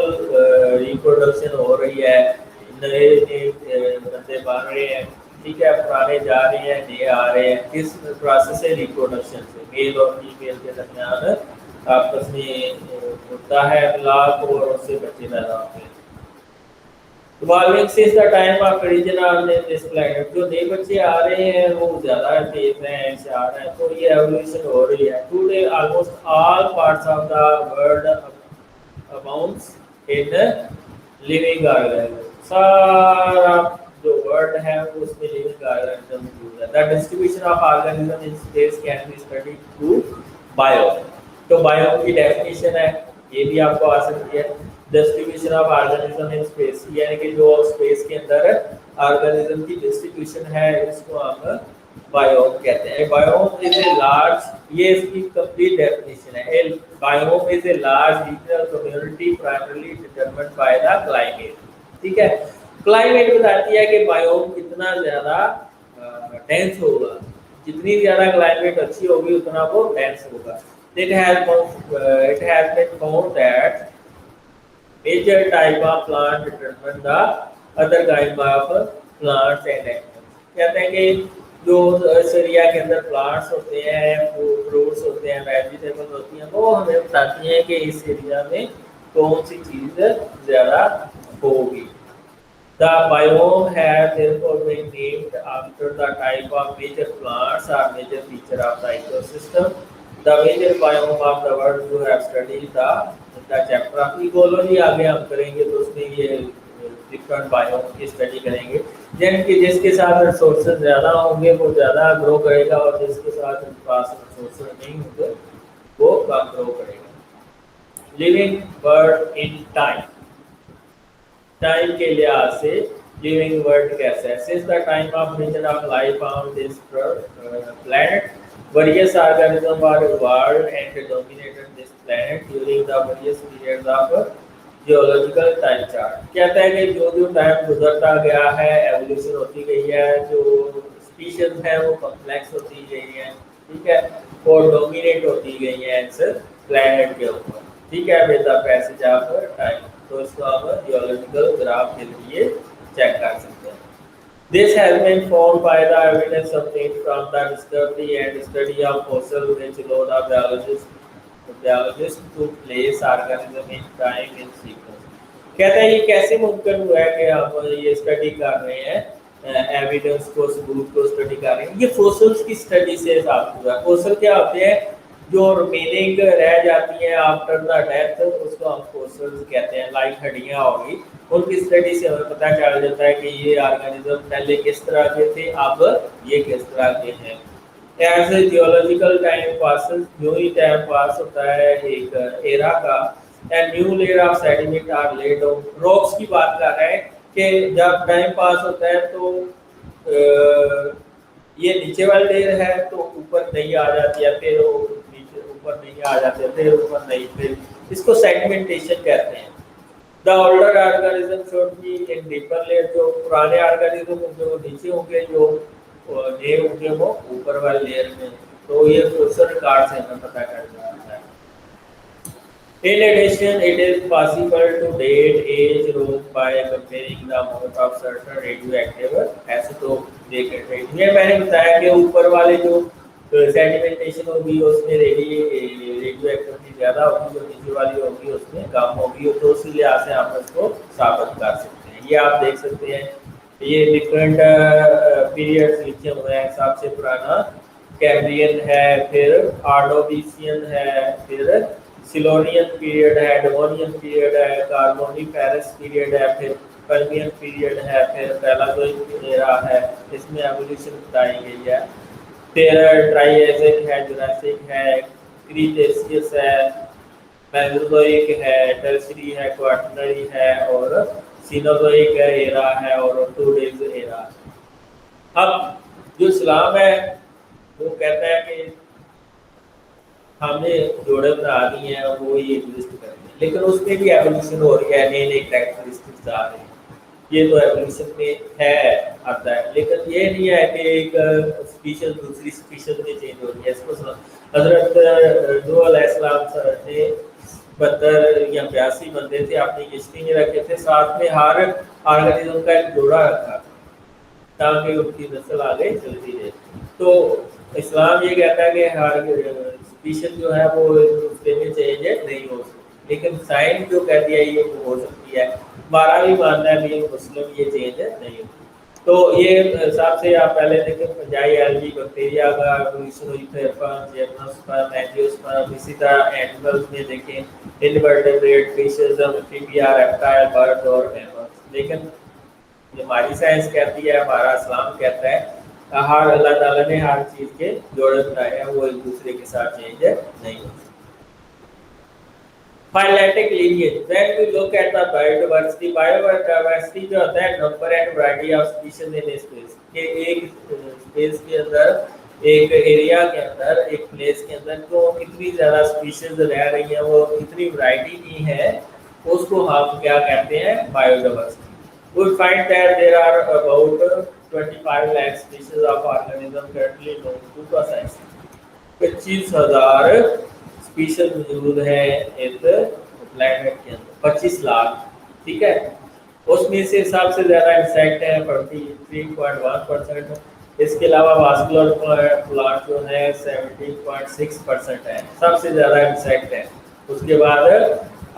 रिप्रोडक्शन हो रही है, नए बंदे बन रहे हैं, ठीक है, पुराने जा रहे हैं, नए आ रहे हैं। किस प्रोसेस से? रिप्रोडक्शन से। मेल और फीमेल के दरमियान आपस में होता है मिलाप और उससे बच्चे पैदा होते हैं। Evolving since the time of origin on this planet, जो नए बच्चे आ रहे हैं वो ज़्यादा तेज हैं, ऐसे आ रहे हैं, तो ये एवोल्यूशन हो रही है। Today almost all parts of the world abounds in living organisms। सारा जो वर्ल्ड है उसमें लिविंग ऑर्गेनिज्म मौजूद है। The distribution of organism in space can be studied through biome। तो बायोम की डेफिनेशन है, ये भी आपको आ सकती है। Distribution of organism in space, यानी कि जो स्पेस के अंदर ऑर्गेनिज्म की डिस्ट्रीब्यूशन है इसको हम बायोम कहते हैं। बायोम इज ए लार्ज, ये इसकी कंप्लीट डेफिनेशन है। Biome is a large regional community primarily determined by the climate, ठीक है। क्लाइमेट बताती है कि बायोम कितना ज़्यादा डेंस होगा, जितनी ज़्यादा क्लाइमेट अच्छी होगी उतना वो डेंस होगा। it has been found that major type of plant determine the other kind of plants and animals. कहते हैं कि जो इस एरिया के अंदर प्लांट्स होते हैं, फ्रूट्स होते हैं, वेजिटेबल्स होती हैं, वो हमें बताती हैं कि इस एरिया में कौन सी चीज़ ज़्यादा होगी. The biome has therefore been named after the type of major plants or major feature of the ecosystem. The major biome of the world you have studied the chapter of ecology आगे हम करेंगे तो उसमें ये different biome की study करेंगे. जिसके साथ रिसोर्सेज ज़्यादा होंगे वो ज़्यादा ग्रो करेगा और जिसके साथ पास रिसोर्सेज नहीं होंगे वो कम ग्रो करेगा. Living world in time. Time के लिहाज से लिविंग वर्ल्ड कैसे है. Since the time of origin of life on this planet, various organisms are evolved and dominated this planet during the various periods of geological time chart. कहता है कि जो जो टाइम गुजरता गया है एवोल्यूशन होती गई है, जो स्पीशीज है वो कॉम्प्लेक्स होती गई है, ठीक है, और डोमिनेट होती गई है इस प्लैनेट के ऊपर, ठीक है, with the passage of time. तो इसको हम जियोलॉजिकल ग्राफ के लिए चेक कर सकते हैं. This has been formed by the evidence obtained from the discovery and study of fossil which allow the biologists to place organism in time in sequence. कहते हैं ये कैसे मुमकिन हुआ है कि हम ये स्टडी कर रहे हैं, एविडेंस को, सबूत को स्टडी कर रहे हैं. ये फोसिल्स की स्टडी से साबित हुआ है. फोसिल क्या होते हैं? जो रिमेनिंग रह जाती हैं आफ्टर द डेथ, उसको हम फोसिल्स कहते हैं. लाइक हड्डियाँ होगी, उनकी स्टडी से हमें पता चल जाता है कि ये ऑर्गेनिज्म पहले किस तरह के थे, अब ये किस तरह के हैं. As a geological time passes, जो ही टाइम पास होता है एक एरा का, and new layer of sediment are laid on. Rocks की बात कर रहे हैं कि जब टाइम पास होता है तो ये नीचे वाली लेयर है तो ऊपर नहीं आ जाती है, फिर नीचे ऊपर नहीं आ जाते, फिर ऊपर नहीं, फिर इसको सेडिमेंटेशन कहते हैं. The older organism should be in deeper layer. जो पुराने ऑर्गेनिज्म होंगे वो नीचे होंगे, जो नए होंगे वो ऊपर वाले लेयर में. तो ये फोसिल रिकॉर्ड से हमें पता चल जाता है. In addition, it is possible to date age group by comparing the amount of certain radioactive isotope they contain. ये मैंने बताया कि ऊपर वाले जो सेडिमेंटेशन होगी उसमें रेडियो एक्टिविटी ज़्यादा होगी, जो नीचे वाली होगी उसमें कम होगी. तो उसी लिहाज से आप उसको साबित कर सकते हैं. ये आप देख सकते हैं, ये डिफरेंट पीरियड्स लिखे हुए हैं. सबसे पुराना कैम्ब्रियन है, फिर आर्डोविशियन है, फिर सिलोनियन पीरियड है, डेवोनियन पीरियड है, कार्बोनिफेरस पीरियड है, फिर पर्मियन पीरियड है, फिर पैलागोइक एरा है. इसमें एवोल्यूशन बताई गई है. फिर ट्राइएजिक है, जुरासिक है, क्रीटेशियस है, मेसोजोइक है, टर्शियरी है, क्वार्टरनरी है, और सीनोजोइक एरा है, और टू डेज एरा. अब जो इस्लाम है वो कहता है कि हमने जोड़े बना दिए हैं, वो ये एग्जिस्ट करते हैं, लेकिन उसमें भी एवोल्यूशन हो रही है, नई नई कैरेक्टरिस्टिक्स आ रही हैं. ये तो एवोल्यूशन में है, आता है, लेकिन ये नहीं है कि एक स्पीशीज दूसरी स्पीशीज में चेंज हो रही है. इसको हजरत नूह अलैहिस्सलाम ने 72 या 82 बंदे थे अपनी किश्ती में रखे थे, साथ में हर ऑर्गेनिज्म का एक जोड़ा रखा ताकि उनकी नस्ल आगे चलती रहे. तो इस्लाम ये कहता है कि हर स्पीशीज जो है वो दूसरे में चेंज नहीं हो सकती, लेकिन साइंस जो कहती है ये हो सकती है. हमारा भी मानना है कि मुस्लिम ये चेंज नहीं होती. तो ये सबसे आप पहले देखें फंजाई एल्गी बैक्टीरिया का एवोल्यूशन हुई, फिर जिम्नोस्पर्म, एंजियोस्पर्म. इसी तरह एनिमल्स में देखें इनवर्टेब्रेट फिशेस, एम्फीबिया, रेप्टाइल, बर्ड और मैमल्स. लेकिन हमारी साइंस कहती है, हमारा इस्लाम कहता है हर अल्लाह ताला ने हर चीज़ के जोड़े बनाए हैं, वो एक दूसरे के साथ चेंज नहीं होते. Phyletic lineage. When we look at the biodiversity जो होता है number and variety of species in a space. कि एक स्पेस के अंदर, एक एरिया के अंदर, एक प्लेस के अंदर तो कितनी ज़्यादा स्पीशीज रह रही हैं, वो कितनी वैरायटी की है, उसको हम क्या कहते हैं? Biodiversity. We find that there are about 25 lakh species of organisms currently known to the science. 25,000 species मौजूद है इस प्लेनेट के अंदर, 25 लाख। ठीक है, उसमें से सबसे ज़्यादा इंसेक्ट है 43.1%। इसके अलावा वास्कुलर प्लांट जो है 17.6% है, सबसे ज़्यादा इंसेक्ट है। उसके बाद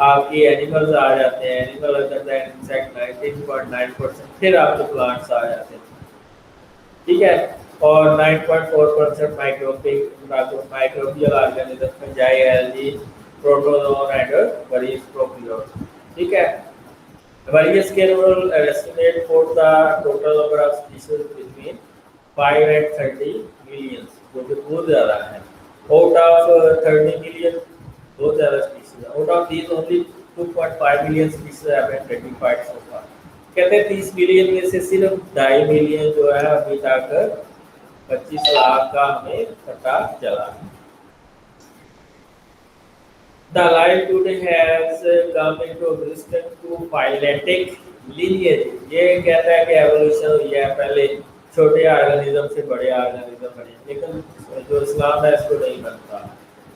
आपकी एनिमल्स आ जाते हैं, एनिमल अदर दैन इंसेक्ट 19.9%, फिर आपके प्लांट्स आ जाते हैं। ठीक है, और 9.4% microbial organism, fungi, algae, protozoan and various prokaryotes. ठीक है, various can estimate for the total number of species between 5 and 30 millions, जो कि बहुत ज़्यादा है। Out of 30 million, बहुत ज़्यादा species है। Out of these only 2.5 million species have been identified so far। कहते हैं 30 मिलियन में से सिर्फ 2.5 मिलियन जो है अभी तक 25 लाख का हमें पता चला। The life today has come into existence through phyletic lineage। ये कहता है कि एवोल्यूशन हुई है, पहले छोटे ऑर्गेनिज्म से बड़े ऑर्गेनिज्म बने, लेकिन जो इस्लाम है इसको नहीं बनता।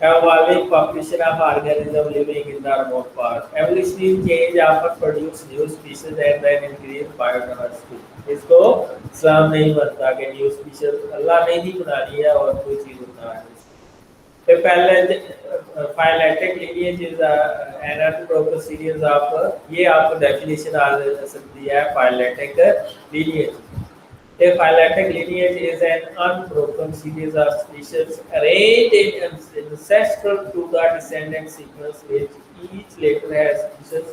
Evolving population of organism living in the remote past, evolutionary change often produce new species and then increase biodiversity। इसको इस्लाम नहीं बनता कि न्यू स्पीशीज अल्लाह ने ही बनानी है और कोई चीज़ बना है। The phyletic lineage is an unbroken series of, ये आपको definition आ सकती है phyletic lineage। A phyletic lineage is an unbroken series of species arranged in ancestral to the descendant sequence, which each later has species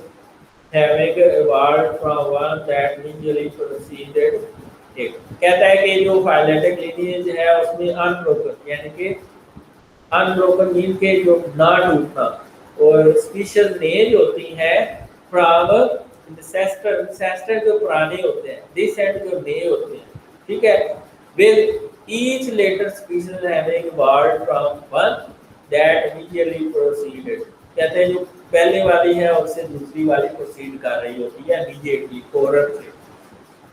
having evolved from one that linearly preceded it। कहता है कि जो phyletic lineage है उसमें unbroken यानी कि unbroken mean के जो ना टूटना, और स्पीशीज नेज होती हैं फ्रॉम इंसेस्टर जो पुराने होते हैं, डिसेंड जो नए होते हैं। ठीक है, with each later species having evolved from one that immediately proceeded. कहते हैं जो पहले वाली है उससे दूसरी वाली प्रोसीड कर रही होती है इमीडिएटली, फौरन से।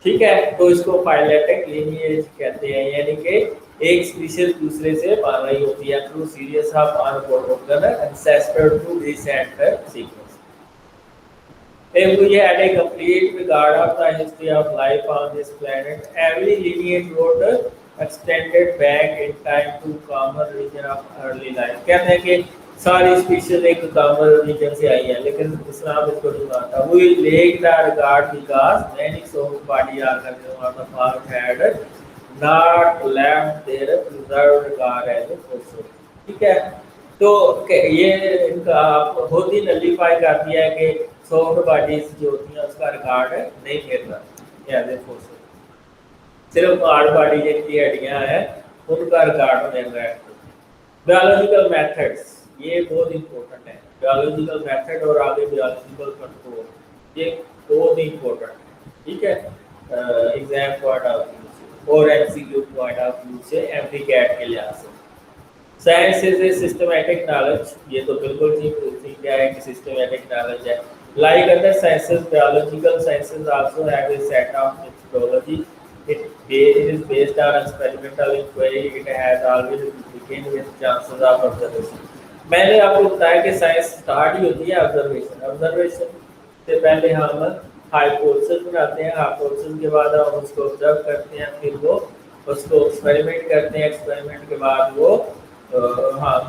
ठीक है, तो इसको फाइलेटिक लिनिएज कहते हैं, यानी कि एक स्पीशीज दूसरे से बन रही होती है through series of unbroken ancestor to descent sequence. If we had a complete regard of the history of life on this planet, every lineage would extended back in time to common region of early life। कहते हैं कि सारी species एक common reason से आई है, लेकिन इस्लाम इसको नहीं मानता। We lack the regard because many soft body organisms of the past had not left their preserved regard as a fossil। ठीक है, तो ये इनका बहुत ही नलीफाई कर दिया है कि सॉफ्ट बॉडीज जो होती हैं उसका रिकॉर्ड नहीं मिलता एज ए फॉसिल, सिर्फ हार्ड बॉडी जिनकी हड्डियां हैं उनका रिकॉर्ड मिल रहा है। बायोलॉजिकल मेथड्स ये बहुत इंपॉर्टेंट है, बायोलॉजिकल मेथड और आगे बायोलॉजिकल कंट्रोल, ये बहुत ही इंपॉर्टेंट है। ठीक है, एग्जाम पॉइंट ऑफ व्यू से और एमसीक्यू पॉइंट ऑफ व्यू से, एमपीकैट के लिहाज से। Science is a systematic knowledge, ये तो बिल्कुल ठीक क्या है कि सिस्टमैटिक नॉलेज है। Like other sciences, biological sciences also have a set of methodology. It is based on experimental inquiry. It has always begun with chances of observation। मैंने आपको बताया कि साइंस स्टार्ट ही होती है ऑब्जर्वेशन। ऑब्जर्वेशन से पहले हम हाइपोथेसिस बनाते हैं, हाइपोथेसिस के बाद हम उसको ऑब्जर्व करते हैं, फिर वो उसको एक्सपेरिमेंट करते हैं, एक्सपेरिमेंट के बाद वो हम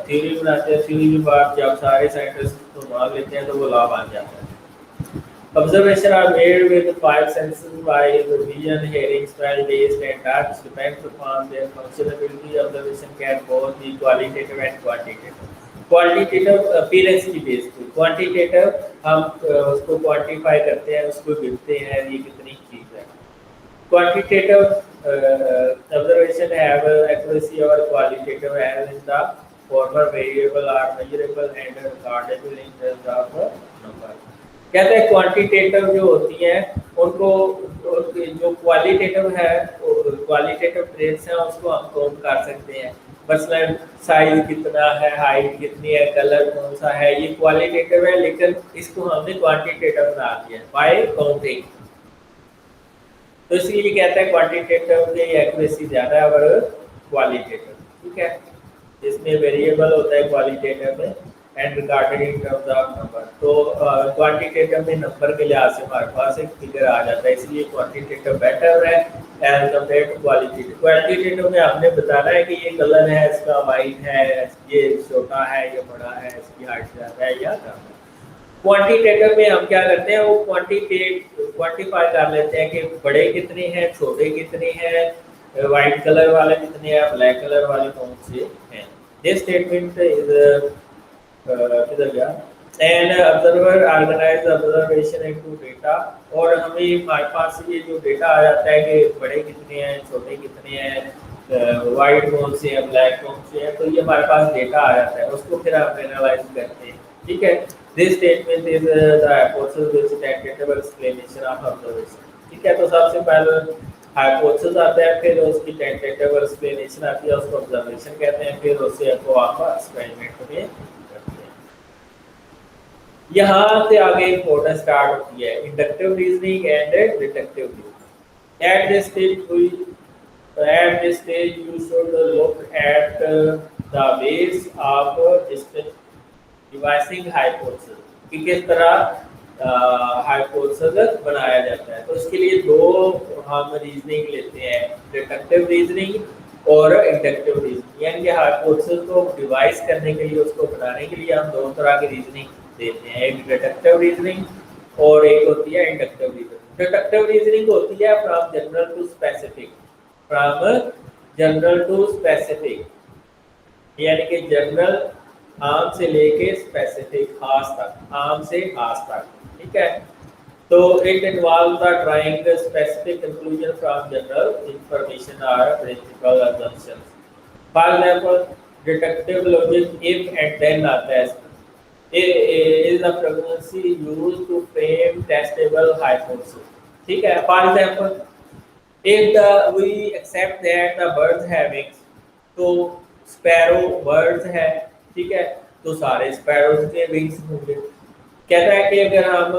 थ्योरी बनाते हैं, थ्योरी के बाद जब सारे साइंटिस्ट को मान लेते हैं तो वो लॉ बन जाता है। Observation are made with the five senses by the vision, hearing, smell, taste, and touch. Depends upon their functionality. Observation can both be qualitative and quantitative। Qualitative appearance की बेस पे, क्वांटिटेटिव हम उसको quantify करते हैं, उसको गिनते हैं ये कितनी चीज है। Quantitative observation have accuracy or qualitative as in the former variable are measurable and recordable in terms of number। कहते हैं क्वांटिटेटिव जो होती हैं उनको, जो क्वालिटेटिव है क्वालिटेटिव ट्रेट्स हैं उसको हम काउंट कर सकते हैं। मसलन साइज कितना है, हाइट कितनी है, कलर कौन सा है, ये क्वालिटेटिव है, लेकिन इसको हमने क्वांटिटेटिव बना दिया बाय काउंटिंग। तो इसलिए कहते हैं क्वांटिटेटिव की एक्यूरेसी ज़्यादा है और क्वालिटेटिव। ठीक है, इसमें वेरिएबल होता है क्वालिटेटिव में and regarded in terms of number. तो क्वांटिटेटिव में नंबर के लिहाज से हमारे पास एक फिगर आ जाता है, इसलिए क्वांटिटेटिव बेटर है as compare to qualitative. Qualitative में आपने बताना है कि ये कलर है, इसका वाइट है, ये छोटा है, ये बड़ा है, इसकी हाइट ज़्यादा है या कम है। क्वांटिटेटिव में हम क्या करते हैं, वो क्वांटिफाई कर लेते हैं कि बड़े कितने हैं, छोटे कितने हैं, वाइट कलर वाले कितने हैं, ब्लैक कलर वाले कौन से हैं। दिस स्टेटमेंट इज किधर गया, and observer organize observation into data. और हमें हमारे पास ये जो डेटा आ जाता है कि बड़े कितने हैं, छोटे कितने हैं, वाइट कौन से हैं, ब्लैक कौन से हैं, तो ये हमारे पास डेटा आ जाता है, उसको फिर हम एनालाइज करते हैं। ठीक है, this statement is the hypothesis which tentative explanation of observation. ठीक है, तो सबसे पहले हाइपोथेसिस आता है, फिर उसकी टेंटेटिव एक्सप्लेनेशन आती है, उसको ऑब्जर्वेशन कहते हैं, फिर उससे आपको आप एक्सपेरिमेंट में करते हैं। यहाँ से आगे इंपॉर्टेंट स्टार्ट होती है inductive reasoning and deductive reasoning. At this stage you should look at the ways of devising hypothesis, कि किस तरह हाइपोथेसिस बनाया जाता है। तो इसके लिए दो हम रीजनिंग लेते हैं, डिडक्टिव रीजनिंग और इंडक्टिव रीजनिंग। यानी कि हाइपोथेसिस को डिवाइस करने के लिए, उसको बनाने के लिए हम दो तरह की रीजनिंग देते हैं, एक डिडक्टिव रीजनिंग और एक होती है इंडक्टिव रीजनिंग। डिडक्टिव रीजनिंग होती है from general to specific, from general to specific, यानी कि जनरल आम से लेके स्पेसिफिक खास तक, आम से खास तक। ठीक है, तो it involve the drawing specific conclusion from general information और principle assumptions. For example deductive logic if and then आता है, is a frequency used to frame testable hypothesis। ठीक है, for example if we accept that the birds have wings, तो sparrow birds है, ठीक है, तो सारे स्पैरोज के विंग्स होंगे। कहता है कि अगर हम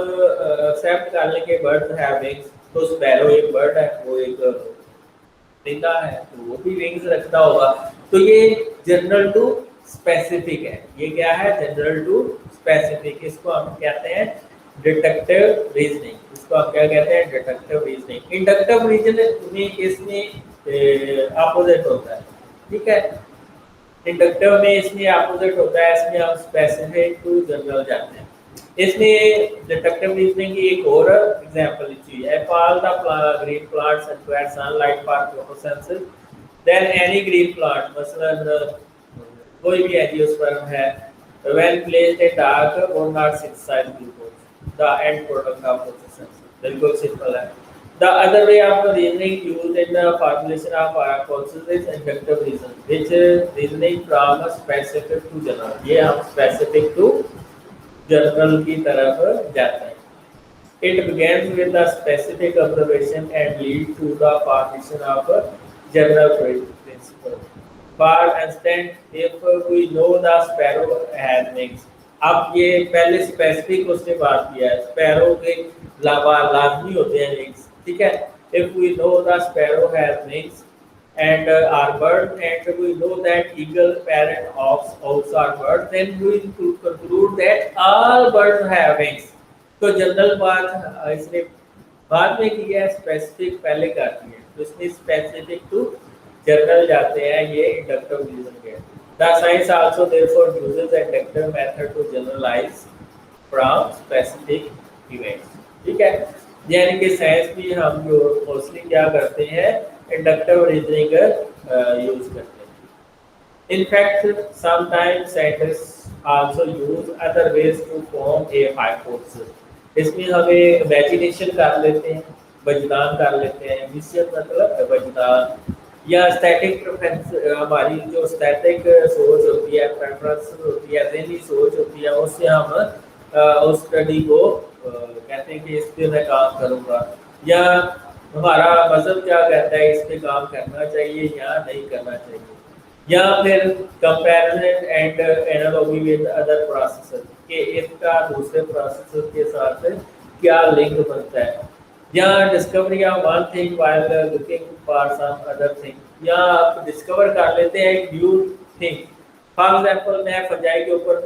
एक्सेप्ट कर लें कि बर्ड्स हैव विंग्स, तो स्पैरो एक बर्ड है, वो एक परिंदा है, तो वो भी विंग्स रखता होगा। तो ये जनरल टू स्पेसिफिक है, ये क्या है, जनरल टू स्पेसिफिक। इसको हम कहते हैं डिडक्टिव रीजनिंग, इसको हम क्या कहते हैं, डिडक्टिव रीजनिंग। इंडक्टिव रीजनिंग में इसमें अपोजिट होता है। ठीक है, इंडक्टिव में इसमें अपोजिट होता है, इसमें हम स्पेसिफिक टू जनरल जाते हैं। इसमें डिडक्टिव रीजनिंग की एक और एग्जांपल लीजिए, if all the green plants require sunlight for photosynthesis then any green plant, मसलन कोई भी एंजियोस्पर्म है, when placed in dark would not synthesize glucose, the end product of photosynthesis. बिल्कुल सिंपल है। The other way of reasoning used in the formulation of hypothesis is inductive reasoning, which is reasoning from a specific to general। ये हम specific to general की तरफ जाते हैं। It begins with a specific observation and leads to the formation of a general principle। For instance, if we know the sparrow has wings, अब ये पहले specific उसने बात किया है, स्पैरो के लाजमी होते हैं विंग्स। ठीक है, if we know the sparrow has wings and are bird, and we know that eagle, parrot, ox are birds, then we conclude that all birds have wings। तो जनरल बात इसने बाद में की है, स्पेसिफिक पहले करती है, तो इसमें स्पेसिफिक टू जनरल जाते हैं, ये इंडक्टिव रीजन है। The science also therefore uses a inductive method to generalize from specific events। ठीक है, यानी कि साइंस भी हम जो मोस्टली क्या करते हैं, इंडक्टिव रीजनिंग यूज करते हैं। In fact, sometimes scientists also use other ways to form a hypothesis। इसमें हमें इमेजिनेशन कर लेते हैं, वजदान कर लेते हैं, विषय मतलब वजदान, या स्टैटिक प्रेफरेंस, हमारी जो स्टैटिक सोच होती है, प्रेफरेंस होती है, ज़हनी सोच होती है, उससे हम उस स्टडी को कहते हैं कि इस पे मैं काम करूँगा, या हमारा मज़हब क्या कहता है, इस पे काम करना चाहिए या नहीं करना चाहिए, या फिर comparison and analogy with other processes, कि इसका दूसरे प्रोसेसर के साथ क्या लिंक बनता है, या discovery of one thing while looking for some other thing, या आप डिस्कवर कर लेते हैं न्यू थिंग फॉर एग्जाम्पल मैं फंजाई के ऊपर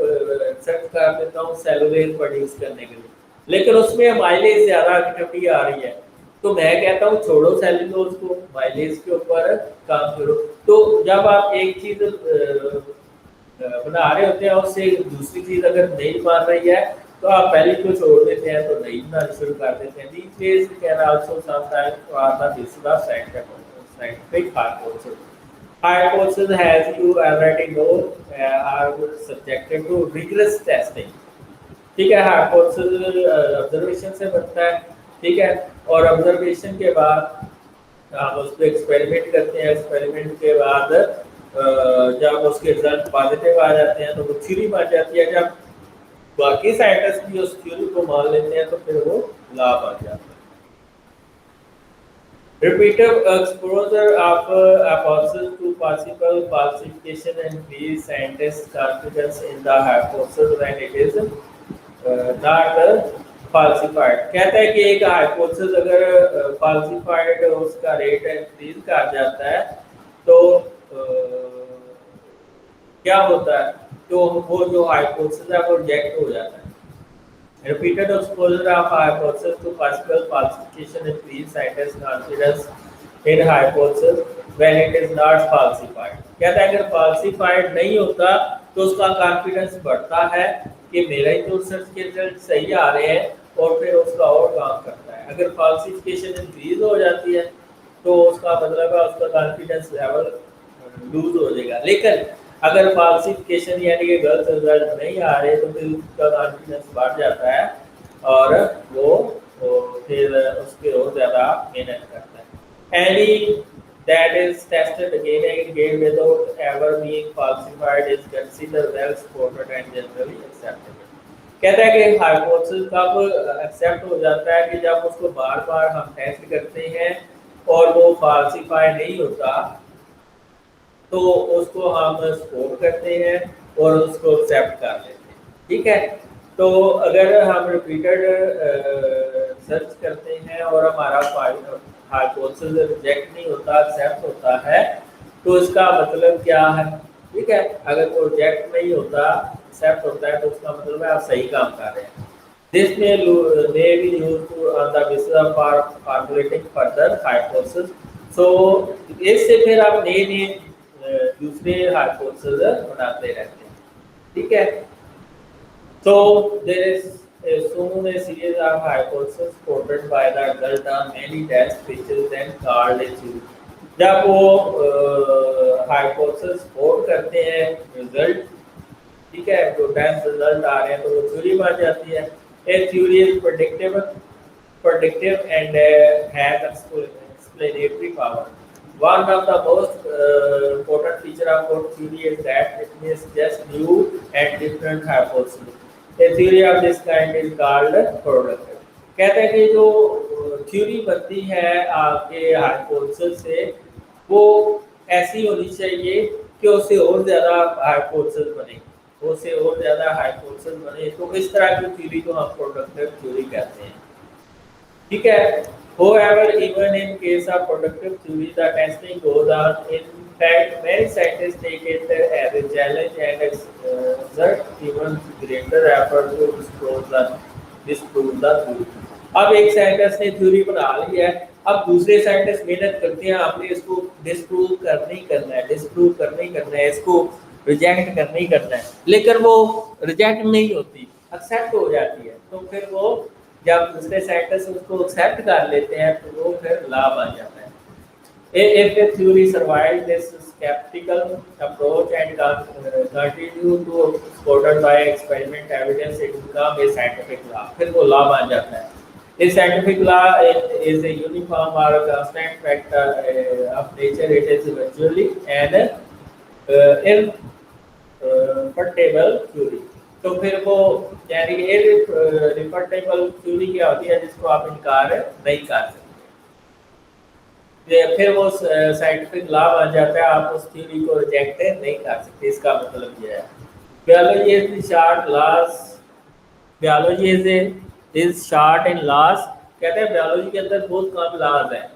सर्च कर देता हूँ सेलुलोज प्रोड्यूस करने के लिए, लेकिन उसमें माइलेज ज़्यादा एक्टिविटी आ रही है, तो मैं कहता हूँ छोड़ो सेलुलोज को, माइलेज के ऊपर काम करो। तो जब आप एक चीज़ बना रहे होते हैं, उससे दूसरी चीज़ अगर नहीं मान रही है तो आप पहले को छोड़ देते हैं, तो नहीं बनाना शुरू कर देते हैं। These days can also sometimes are the basis of scientific hypothesis. Hypothesis, as you already know, are subjected to rigorous testing. ठीक है, hypothesis ऑब्जर्वेशन से बनता है, ठीक है, और ऑब्जर्वेशन के बाद हम उस पर एक्सपेरिमेंट करते हैं, एक्सपेरिमेंट के बाद जब उसके रिजल्ट पॉजिटिव आ जाते हैं तो वो थ्योरी बन जाती है। जब बाकी साइंटिस्ट भी उस थ्योरी को मान लेते हैं तो फिर वो लाभ आ जाता है। Repeated exposure of hypothesis to possible falsification increase scientists' confidence in the hypothesis when it is not falsified। कहता है कि एक hypothesis अगर falsified उसका रेट इंक्रीज कर जाता है तो क्या होता है, तो वो जो hypothesis है वो रिजेक्ट हो जाता है। Repeated exposure of hypothesis to possible falsification increase scientists' confidence in hypothesis when it is not falsified। कहता है अगर falsified नहीं होता तो उसका कॉन्फिडेंस बढ़ता है कि मेरा ही तो रिसर्च के रिजल्ट सही आ रहे हैं, और फिर उसका और काम करता है। अगर falsification इंक्रीज हो जाती है तो उसका मतलब है उसका कॉन्फिडेंस लेवल लूज हो जाएगा। लेकिन अगर falsification यानी कि गलत रिजल्ट नहीं आ रहे तो फिर उसका कॉन्फिडेंस बढ़ जाता है और वो फिर उसके और ज़्यादा मेहनत करता है। Any that is tested again and again without ever being falsified is considered well supported and generally acceptable। कहता है कि हाइपोथेसिस कब एक्सेप्ट हो जाता है कि जब उसको बार बार हम टेस्ट करते हैं और वो फाल्सिफाई नहीं होता, तो उसको हम सपोर्ट करते हैं और उसको एक्सेप्ट कर लेते हैं। ठीक है, तो अगर हम रिपीटेड सर्च करते हैं और हमारा हाइपोथेसिस रिजेक्ट नहीं होता, एक्सेप्ट होता है, तो इसका मतलब क्या है? ठीक है, अगर वो रिजेक्ट नहीं होता, एक्सेप्ट होता है, तो उसका मतलब है आप सही काम कर रहे हैं। This may be used to on the basis of formulating further hypothesis। So इससे फिर आप नए दूसरे हाइपोथेसिस बनाते रहते हैं। ठीक है, so there is soon a series of hypotheses supported by the result of many tests which is then called a theory। जब वो हाइपोथेसिस सपोर्ट करते हैं रिजल्ट, ठीक है, जो टेस्ट रिजल्ट आ रहे हैं तो वो थ्योरी बन जाती है। ए theory is predictive and has explanatory power। One of the most important feature of good theory is that it may suggest new and different hypotheses। A theory of this kind is called productive। कहते हैं कि जो theory बनती है आपके hypothesis से, वो ऐसी होनी चाहिए कि उससे और ज़्यादा हाइपोथेसिस बने, उससे और ज़्यादा हाइपोथेसिस बने, तो इस तरह की थ्योरी को हम प्रोडक्टिव थ्योरी कहते हैं। ठीक है, however even in case of productive theory the testing goes on। In fact many scientists take it as a challenge and exert even greater effort to disprove the theory। अब एक scientist ने theory बना ली है, अब दूसरे scientist मेहनत करते हैं आपने इसको डिस्प्रूव करना ही करना है, इसको रिजेक्ट करना ही करना है, लेकिन वो रिजेक्ट नहीं होती, एक्सेप्ट हो जाती है। तो फिर वो जब दूसरे साइंटिस्ट उसको एक्सेप्ट कर लेते हैं तो वो फिर लाभ आ जाता है। If a theory survives this skeptical approach and continue to supported by experiment evidence, it becomes a scientific law। फिर वो law बन जाता है। A scientific law is a uniform or a constant fact of nature। It is virtually an irrefutable theory। तो फिर वो यानी irrefutable theory क्या होती है जिसको आप इनकार नहीं कर सकते, फिर वो साइंटिफिक लॉ बन जाता है, आप उस थ्योरी को रिजेक्ट नहीं कर सकते। इसका मतलब ये है। Biology is short loss, biology is short in loss. कहते हैं बियोलॉजी के अंदर बहुत कम लॉज हैं,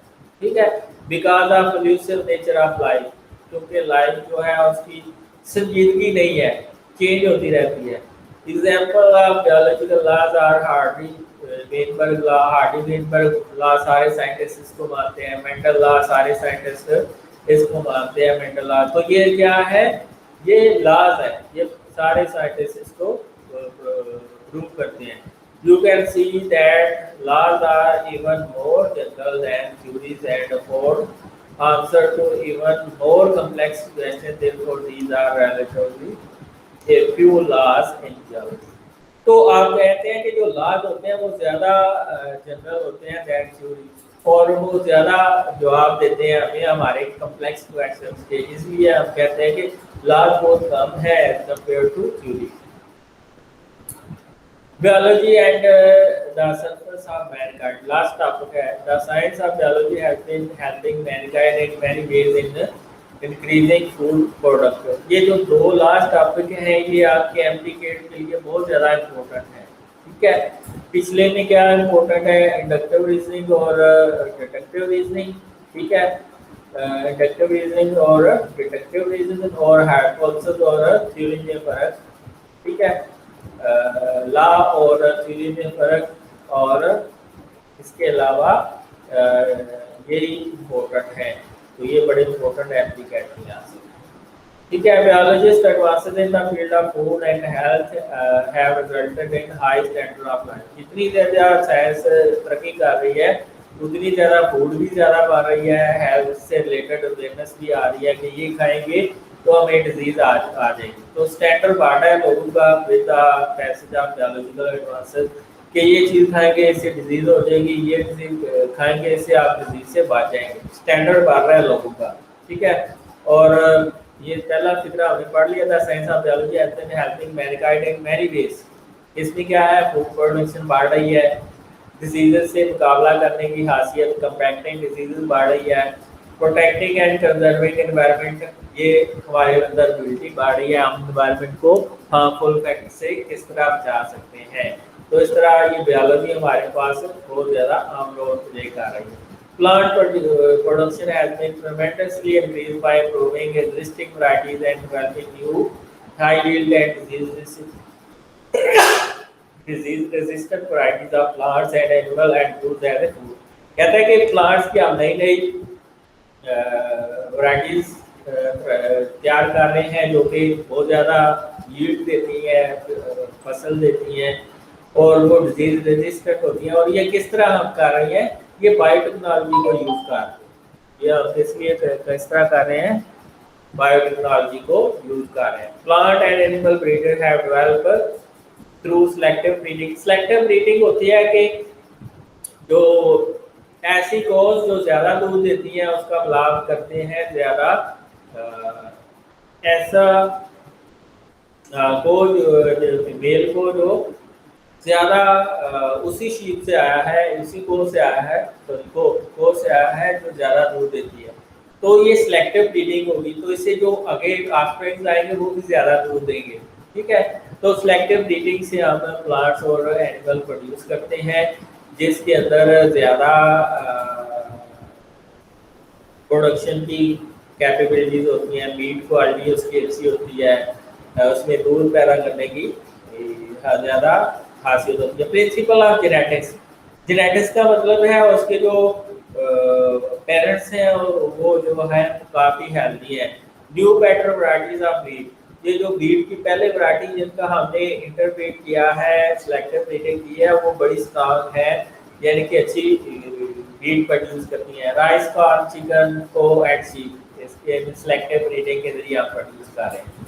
ठीक है, because of elusive nature of life, क्योंकि लाइफ जो है उसकी संजीदगी नहीं है, चेंज होती रहती है। Example of biological laws are Hardy Weinberg law, Hardy Weinberg law सारे साइंटिस्ट इसको मानते हैं, मेंडल लॉ सारे साइंटिस्ट इसको मानते हैं, मेंडल लॉ। तो ये क्या है, ये लॉज है, ये सारे साइंटिस्ट इसको प्रूव करते हैं। You can see that laws are even more general than theories and afford answer to even more complex questions. Therefore, these are relatively a few laws in geology. तो आप कहते हैं कि जो लॉज होते हैं वो ज़्यादा जनरल होते हैं दैन थ्योरी, और वो ज़्यादा जवाब देते हैं हमें हमारे कम्प्लेक्स क्वेश्चंस के, इसलिए हम कहते हैं कि लॉज बहुत कम है compare to theory. Biology and the surface of mankind. Last topic है the science of biology has been helping mankind in many ways in increasing food production. ये जो दो लास्ट टॉपिक हैं ये आपके एमपीकेट के लिए बहुत ज़्यादा इम्पोर्टेंट है, ठीक है। पिछले में क्या इम्पोर्टेंट है, इंडक्टिव रीजनिंग और डिडक्टिव रीजनिंग, ठीक है। इंडक्टिव रीजनिंग और डिडक्टिव रीजनिंग और हाइपोथेसिस और थ्योरी में फर्क, ठीक है। लॉ और थ्योरी में फर्क, और इसके अलावा ये इम्पोर्टेंट है, तो ये बड़े इम्पोर्टेंट एप्लीकेशन यहाँ से, ठीक है। Biologist advances in the field of food and health have resulted in high standard of life. जितनी ज़्यादा साइंस तरक्की कर रही है उतनी ज़्यादा फूड भी ज़्यादा बढ़ रही है, हेल्थ से रिलेटेड अवेयरनेस भी आ रही है कि ये खाएंगे तो हमें डिजीज आ जाएगी। तो स्टैंडर्ड बढ़ा है लोगों का with the passage of biological advances कि ये चीज़ खाएंगे इससे डिजीज हो जाएगी, ये चीज़ खाएंगे इससे आप डिजीज से बच जाएंगे। स्टैंडर्ड बढ़ रहा है लोगों का, ठीक है। और ये पहला फिक्रा हमने पढ़ लिया था, science of biology helping Mankind in many ways. इसमें क्या है, फूड प्रोडक्शन बढ़ रही है, डिजीज़ से मुकाबला करने की हासियत, कम्पैक्टिंग डिजीज़ बढ़ रही है, प्रोटेक्टिंग एंड कंजर्विंग एनवायरनमेंट, ये हमारे अंदर एबिलिटी बढ़ रही है, हम एनवायरनमेंट को हार्मफुल इफेक्ट से किस तरह बचा सकते हैं। तो इस तरह ये बायोलॉजी हमारे पास बहुत ज़्यादा आम तौर पर लेकर आ रही है। Plant production has been tremendously increased by improving existing varieties and developing new high yield and disease resistant varieties of plants and animal and foods as a food। कहते हैं कि प्लांट्स की हम नई नई वैराइटीज तैयार कर रहे हैं जो कि बहुत ज़्यादा यील्ड देती है, फसल देती हैं और वो डिजीज रेजिस्टेंट होती हैं। और ये किस तरह हम कर रहे हैं, ये बायोटेक्नोलॉजी को यूज़ कर रहे हैं, ये हम इसलिए किस तरह कर रहे हैं, बायोटेक्नोलॉजी को यूज़ कर रहे हैं। Plant and animal breeder have developed through selective breeding. Selective breeding होती है कि जो ऐसी कोज जो ज़्यादा दूध देती हैं उसका लाभ करते हैं ज़्यादा ऐसा को मेल को जो ज़्यादा उसी शीप से आया है, उसी को से आया है, को से आया है जो ज़्यादा दूध देती है, तो ये सिलेक्टिव ब्रीडिंग होगी। तो इससे जो आगे ऑफस्प्रिंग्स आएंगे वो भी ज़्यादा दूध देंगे, ठीक है। तो सिलेक्टिव ब्रीडिंग से हम प्लांट्स और एनिमल प्रोड्यूस करते हैं जिसके अंदर ज़्यादा प्रोडक्शन की कैपेबिलिटीज होती हैं, मीट क्वालिटी उसकी अच्छी होती है, उसमें दूध पैदा करने की ज़्यादा खासियत होती है। प्रिंसिपल ऑफ जेनेटिक्स, जेनेटिक्स का मतलब है उसके जो पेरेंट्स हैं वो जो है काफ़ी हेल्दी है। New better varieties of meat, ये जो बीट की पहले वैरायटी जिनका हमने इंटरप्रेट किया है, सिलेक्टिव ब्रीडिंग की है, वो बड़ी स्ट्रॉन्ग है, यानी कि अच्छी बीट प्रोड्यूस करती है। Rice, corn, chicken, cow and sheep, इसके सिलेक्टिव ब्रीडिंग के जरिए आप प्रोड्यूस कर रहे हैं।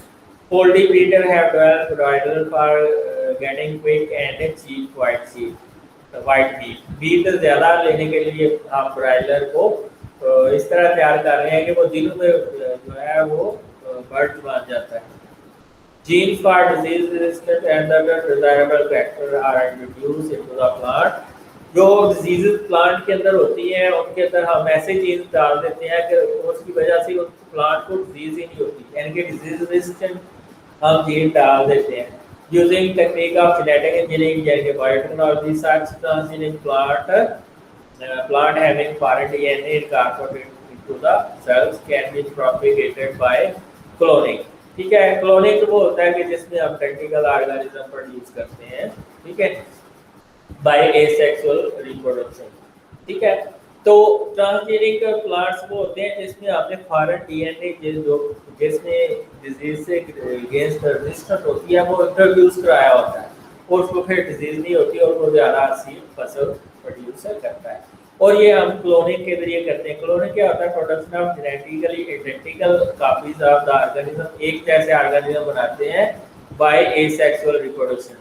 Poultry breeder have developed broiler for getting quick and cheap white meat. Meat ज़्यादा लेने के लिए आप ब्रॉयलर को इस तरह तैयार कर रहे हैं कि वो दिनों में जो है वो बर्ड बन जाता है। Genes for disease resistant and other desirable character are introduced into the plant। जो डिजीज प्लांट के अंदर होती हैं उनके अंदर हम ऐसे जीन्स डाल देते हैं कि उसकी वजह से उस प्लांट को डिजीज ही नहीं होती, यानी कि डिजीज रेजिस्टेंट हम जीन डाल देते हैं। Using technique of genetic engineering यानी कि biotechnology, such transgenic plant having foreign DNA incorporated into the cells can be propagated by cloning। ठीक है। क्लोनिंग वो होता है कि जिसमें हम टेक्निकल ऑर्गेनिज्म प्रोड्यूस करते हैं, ठीक है, बाय एसेक्सुअल रिप्रोडक्शन, ठीक है। तो ट्रांसजेनिक प्लांट्स वो होते हैं जिसमें आपने फॉरेन डीएनए जो जिसमें डिजीज से अगेंस्ट रेजिस्टेंट होती है वो इंट्रोड्यूस कराया होता है, और उसको फिर डिजीज नहीं होती और वो ज़्यादा सी फसल प्रोड्यूस करता है। और ये हम क्लोनिंग के जरिए करते हैं। क्लोनिंग क्या होता है? Production of genetically identical copies of the organism, एक जैसे ऑर्गेनिज्म बनाते हैं by asexual reproduction,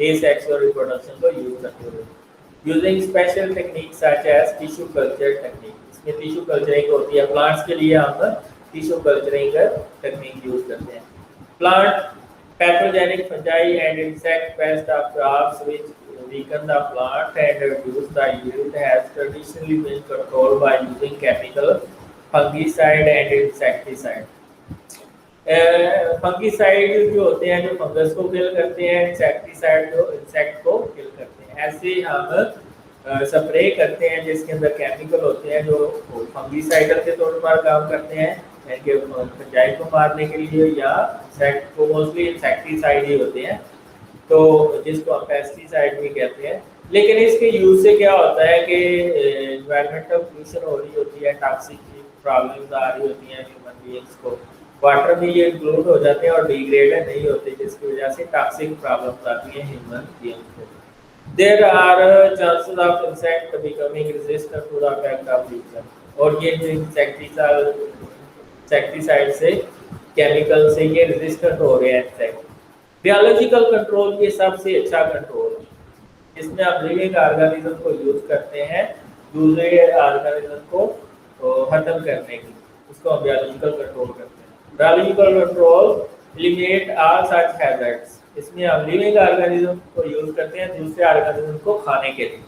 asexual reproduction को यूज करते हुए, using special technique such as tissue culture technique. इसमें टिश्यू कल्चरिंग होती है। प्लांट्स के लिए हम टिश्यू कल्चरिंग टेक्निक यूज करते हैं। Plant pathogenic fungi and insect pest of crops which weaken the plant and reduce the yield has traditionally been controlled by using chemical fungicide and insecticide. Fungicide जो होते हैं जो fungus को किल करते हैं, insecticide जो इंसेक्ट को किल करते हैं। ऐसे हम स्प्रे करते हैं जिसके अंदर केमिकल होते हैं जो फंगीसाइडर के तौर पर काम करते हैं, फंजाई को मारने के लिए, या इंसेक्ट को मोस्टली इंसेक्टिसाइड ही होते हैं, तो जिसको हम पेस्टिसाइड भी कहते हैं। लेकिन इसके यूज से क्या होता है कि एनवायरमेंटल पोल्यूशन हो रही होती है, टॉक्सिक प्रॉब्लम्स आ रही होती हैं ह्यूमन बीइंग्स को, वाटर में ये इंक्लूड हो जाते हैं और डिग्रेडेड नहीं होते, जिसकी वजह से टॉक्सिक प्रॉब्लम्स आती हैं ह्यूमन बीइंग्स को। There are chances of insect becoming resistant to the effect of human, और ये जो इंसेक्टिसाइड से केमिकल से ये रेजिस्टेंट हो रहे हैं इंसेक्ट। बायोलॉजिकल कंट्रोल ये सबसे अच्छा कंट्रोल है, इसमें आप लिविंग ऑर्गेनिज्म को यूज करते हैं दूसरे ऑर्गेनिज्म को खत्म करने की, उसको हम बायोलॉजिकल कंट्रोल करते हैं। Biological control eliminate all such hazards, इसमें हम लिविंग ऑर्गेनिज्म को यूज करते हैं दूसरे ऑर्गेनिज्म को खाने के लिए।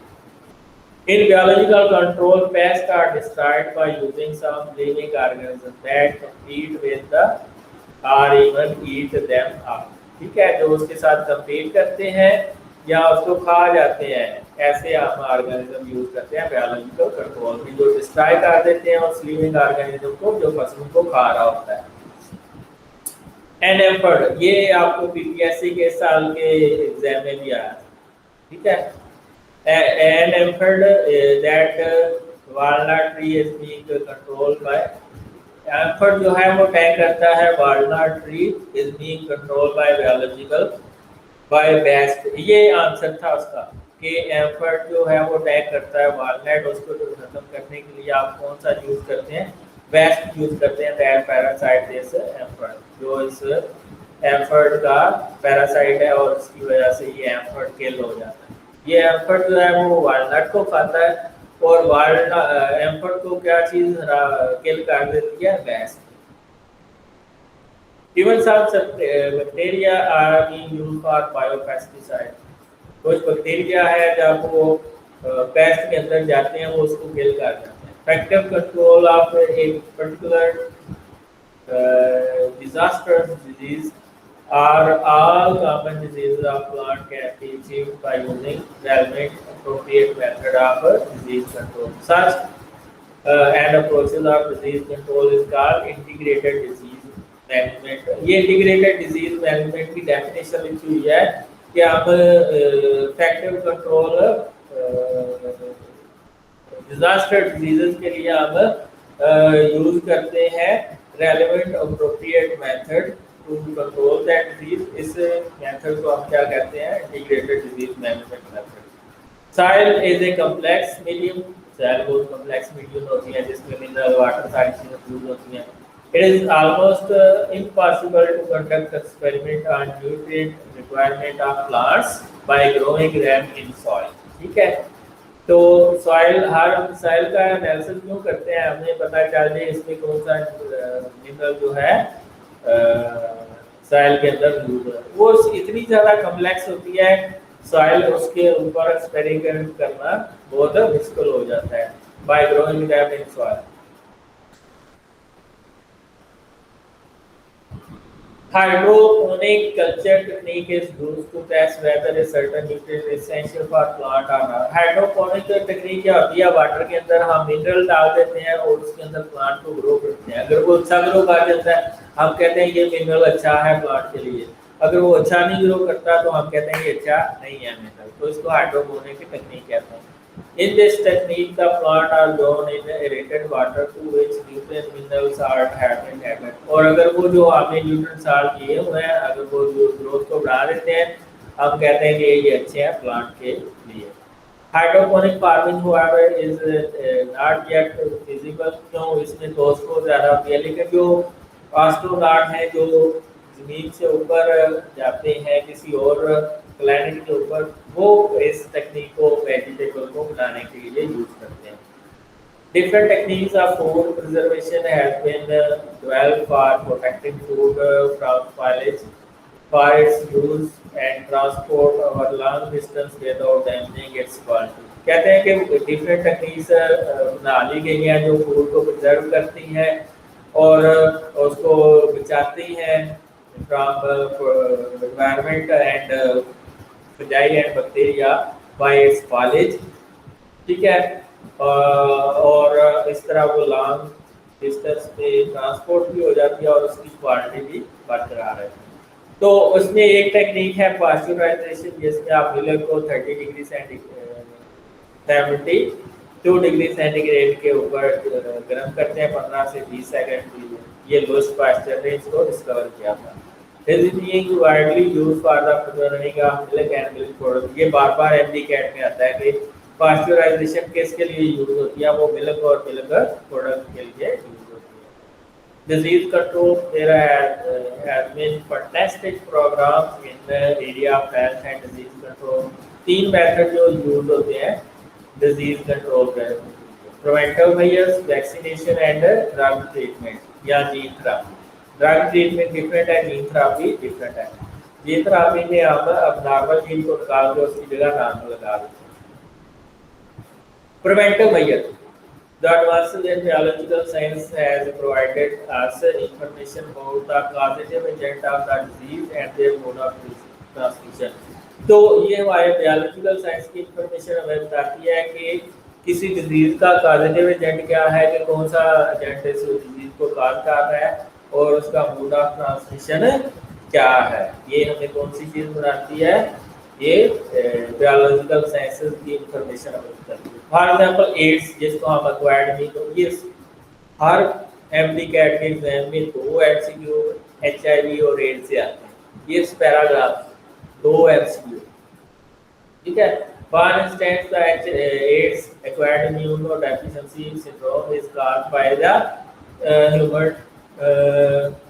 In biological control, pests are destroyed by using some living organisms that compete with the or even eat them up, ठीक है, जो उसके साथ compete करते हैं या उसको खा जाते हैं, ऐसे हम ऑर्गेनिज्म यूज करते हैं बायोलॉजिकल कंट्रोल में, जो डिस्ट्रॉय कर देते हैं उस लिविंग ऑर्गेनिज्म को जो फसलों को खा रहा होता है। एनएम्फर्ड, ये आपको पीपीएससी के साल के एग्जाम में भी आया, ठीक है। And inferred that walnut tree is being controlled by, inferred जो है वो टैग करता है walnut tree is being controlled by biological by best. ये आंसर था उसका कि एम्फर्ड जो है वो टैग करता है वालनट, उसको खत्म करने के लिए आप कौन सा यूज करते हैं? बेस्ट यूज करते हैं, दैट पैरासाइट दिस एम्फर्ड, जो इस एम्फर्ड का पैरासाइट है और इसकी वजह से ये एम्फर्ड किल हो जाता है। ये एम्फर्ड जो है वो वालनट को खाता है, और वालनट एम्फर्ड को क्या चीज किल कर देती है? Best. Even some bacteria are being used for biopesticide, कुछ बैक्टीरिया है जब वो पेस्ट के अंदर जाते हैं वो उसको किल कर देते हैं। Effective control of a particular disastrous disease or all common diseases of plant can be achieved by using relevant appropriate method of disease control. Such an approaches of disease control is called integrated disease management. ये integrated disease management की definition लिखी हुई है कि हम effective control disaster diseases के लिए हम यूज करते हैं relevant appropriate method to control that disease. इस मेथड को हम क्या कहते हैं? Integrated disease management method. Soil is a complex medium, soil बहुत कॉम्प्लेक्स मीडियम होती है जिसमें मिनरल वाटर सारी चीजें यूज होती हैं। It is almost impossible to conduct experiment on nutrient requirement of plants by growing them in soil, ठीक है। तो सॉइल, हर सॉइल का एनालिसिस क्यों करते हैं? हमें पता चल जाए इसमें कौन सा मिनरल जो है सॉइल के अंदर यूज है। वो इतनी ज़्यादा कॉम्प्लेक्स होती है सॉइल, उसके ऊपर एक्सपेरिमेंट करना बहुत मुश्किल हो जाता है bye growing them in soil. Hydroponic culture technique is used to test whether a certain nutrient is essential for plant or not. Hydroponic technique क्या होती है? वाटर के अंदर हम मिनरल डाल देते हैं और उसके अंदर प्लांट को ग्रो करते हैं। अगर वो अच्छा ग्रो कर देता है, हम कहते हैं ये मिनरल अच्छा है प्लांट के लिए। अगर वो अच्छा नहीं ग्रो करता तो हम कहते हैं ये अच्छा नहीं है मिनरल। तो इसको हाइड्रोपोनिक की टेक्निक कहते हैं। In this technique, the plant are grown in aerated water to which nutrient minerals are added. और अगर वो जो आपने न्यूट्रिएंट्स ऐड किए हुए हैं, अगर वो जो ग्रोथ को बढ़ा देते हैं, हम कहते हैं कि ये अच्छे हैं प्लांट के लिए। Hydroponic farming however is not yet feasible। क्यों? इसमें कॉस्ट बहुत ज़्यादा होती है, लेकिन जो एस्ट्रोनॉट हैं जो जमीन से ऊपर जाते हैं किसी और प्लैनेट के ऊपर, वो इस टेक्निक को वेजिटेबल को बनाने के लिए यूज करते हैं। Different techniques of food preservation has been developed for protecting food from spoilage, for its use and transport over long distance without damaging its quality। कहते हैं कि डिफरेंट टेक्निक्स बना ली गई हैं जो फूड को प्रिजर्व करती हैं और उसको बचाती हैं from environment and fungi and bacteria by it's spoilage. ठीक है। और इस तरह वो लॉन्ग डिस्टेंस पे ट्रांसपोर्ट भी हो जाती है और उसकी क्वालिटी भी बरकरार है। तो उसमें एक टेक्निक है पास्चराइजेशन, जिसमें आप मिल्क को 30 डिग्री सेंटीग्रेड 72 डिग्री सेंटीग्रेड के ऊपर गर्म करते हैं 15 से 20 सेकंड के लिए। ये लुईस पास्चर ने इसको डिस्कवर किया था। This is being widely used for the preparing of milk and milk products। ये बार बार एमडी कैट में आता है कि पास्चराइजेशन किसके लिए यूज होती है? वो मिल्क और मिल्क प्रोडक्ट के लिए यूज होती है। Disease control, there has been fantastic programs in the area of health and disease control। 3 method जो यूज होते हैं डिजीज कंट्रोल के: preventive measures, vaccination and drug treatment या gene therapy. Drug treatment different है, gene therapy different है। Gene therapy में हम अब नॉर्मल जीन को निकाल के उसकी जगह नॉर्मल लगा देते हैं। Preventive measures. The advances in biological science has provided us information about the causative agent of the disease and their mode of transmission। तो ये हमारे biological science की information हमें बताती है कि किसी डिजीज का causative agent क्या है, कि कौन सा एजेंट इस डिजीज को cause कर रहा है और उसका mode of transmission क्या है। ये हमें कौन सी चीज बनाती है? ये बायोलॉजिकल साइंसेस की इंफॉर्मेशन हमें करती है। फॉर एग्जांपल एड्स, जिसको हम एक्वायर्ड नहीं, तो ये हर एमडी कैट के एग्जाम में 2 एमसीक्यू एचआईवी और एड्स से आते हैं। ये पैराग्राफ 2 एमसीक्यू। ठीक है। For instance the ads acquired immunodeficiency syndrome is caused by the human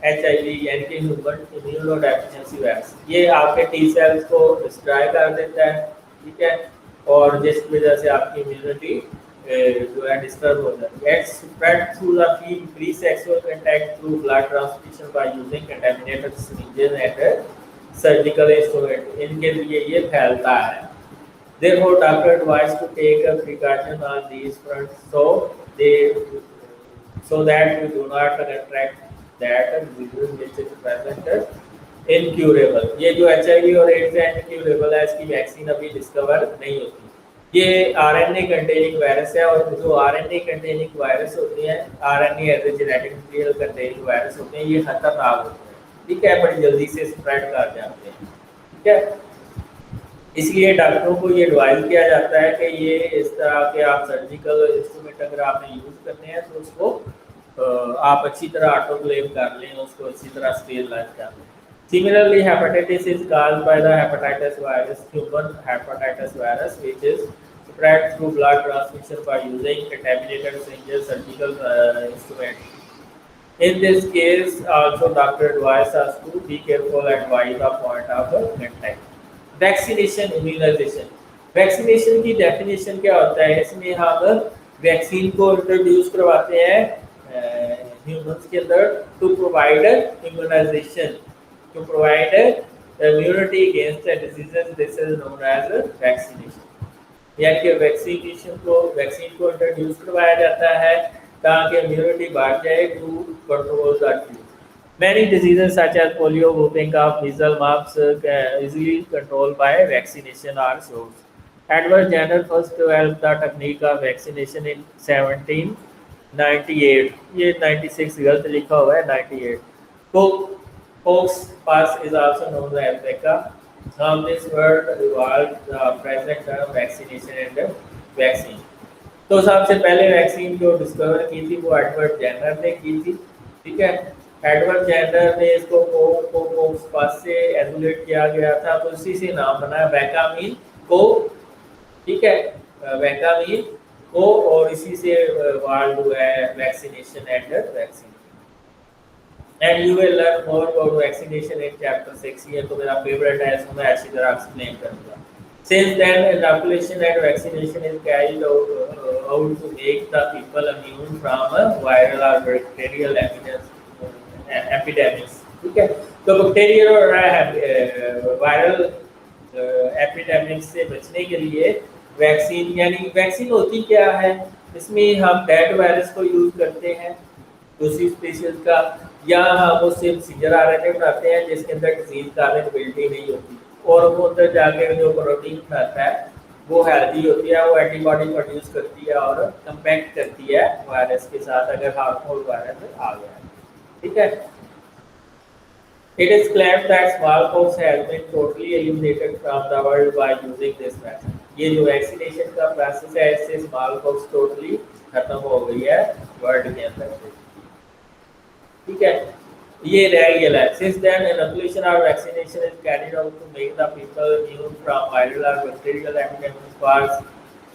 HIV यानी कि ह्यूमन इम्यूनोडेफिशिएंसी वायरस। ये आपके टी सेल्स को डिस्ट्रॉय कर देता है। ठीक है। और जिसकी वजह से आपकी इम्यूनिटी जो है डिस्टर्ब हो जाती है। It's spread through the pre sexual contact through blood transmission by using contaminated syringes and surgical instrument. इनके लिए ये फैलता है। Therefore, doctor advised to take a precaution on these fronts so that we do not attract that disease which is present incurable। ये जो HIV और AIDS है incurable है, इसकी वैक्सीन अभी डिस्कवर नहीं होती। ये RNA कंटेनिंग वायरस है और जो RNA कंटेनिंग वायरस होते हैं, RNA as a genetic material containing virus होते हैं, ये खतरनाक होते हैं। ठीक है। बड़ी जल्दी से स्प्रेड कर जाते हैं। ठीक है। इसलिए डॉक्टरों को ये एडवाइस किया जाता है कि ये इस तरह के आप सर्जिकल इंस्ट्रूमेंट अगर आपने यूज करने हैं तो उसको आप अच्छी तरह ऑटोक्लेव कर लें, उसको अच्छी तरह स्टेरिलाइज कर लें। Similarly hepatitis is caused by the hepatitis virus, human hepatitis virus, which is spread through blood transmission by using contaminated syringes, surgical instruments। In this case, also doctor advise us to be careful and wise the point of contact। Vaccination, immunization. Vaccination की definition क्या होता है? इसमें हम vaccine को introduce करवाते हैं humans के अंदर to provide immunization, to provide immunity against diseases. This is known as vaccination. यानी कि वैक्सीन को इंट्रोड्यूस करवाया जाता है ताकि इम्यूनिटी बढ़ जाए to control the disease. Many diseases such as polio, whooping cough, measles, mumps easily controlled by vaccination are source. Edward Jenner first developed the technique of vaccination in 1798. ये 96 गलत लिखा हुआ है 98. Pox pus is also known as alpaca. From this word evolved the present term vaccination and vaccine. तो सबसे पहले vaccine जो discover की थी वो एडवर्ड जेनर ने की थी, ठीक है। एडवर्ड जेनर ने इसको पोक्स पास से एजुलेट किया गया था, तो उसी से नाम बना वैकामीन को, ठीक है, वैकामीन को, और इसी से वर्ल्ड हुआ है vaccination and vaccine. And you will learn more about vaccination in chapter 6। ये तो मेरा फेवरेट है, इसको मैं अच्छी तरह एक्सप्लेन करूंगा। Since then, inoculation and vaccination is carried out to make the people immune from viral or bacterial epidemics, ठीक है। तो बैक्टीरियल और वायरल एपिडेमिक्स से बचने के लिए वैक्सीन, यानी वैक्सीन होती क्या है, इसमें हम डेड वायरस को यूज करते हैं दूसरी स्पीशीज का, या हम उससे मैसेंजर आरएनए बनाते हैं जिसके अंदर डिजीज का एबिलिटी नहीं होती, और वो अंदर जाके जो प्रोटीन बनाता है वो हेल्दी होती है, वो एंटीबॉडी प्रोड्यूस करती है और कंपैक्ट करती है वायरस के साथ अगर हार्मफुल वायरस आ गया है, ठीक है। It is claimed that smallpox has been totally eliminated from the world by using this method. ये जो वैक्सीनेशन का प्रोसेस है इससे स्मॉलपॉक्स टोटली खत्म हो गई है वर्ल्ड के अंदर से, ठीक है। ये रेगुलर है। Since then, inoculation or vaccination is carried out to make the people immune from viral or bacterial epidemics. For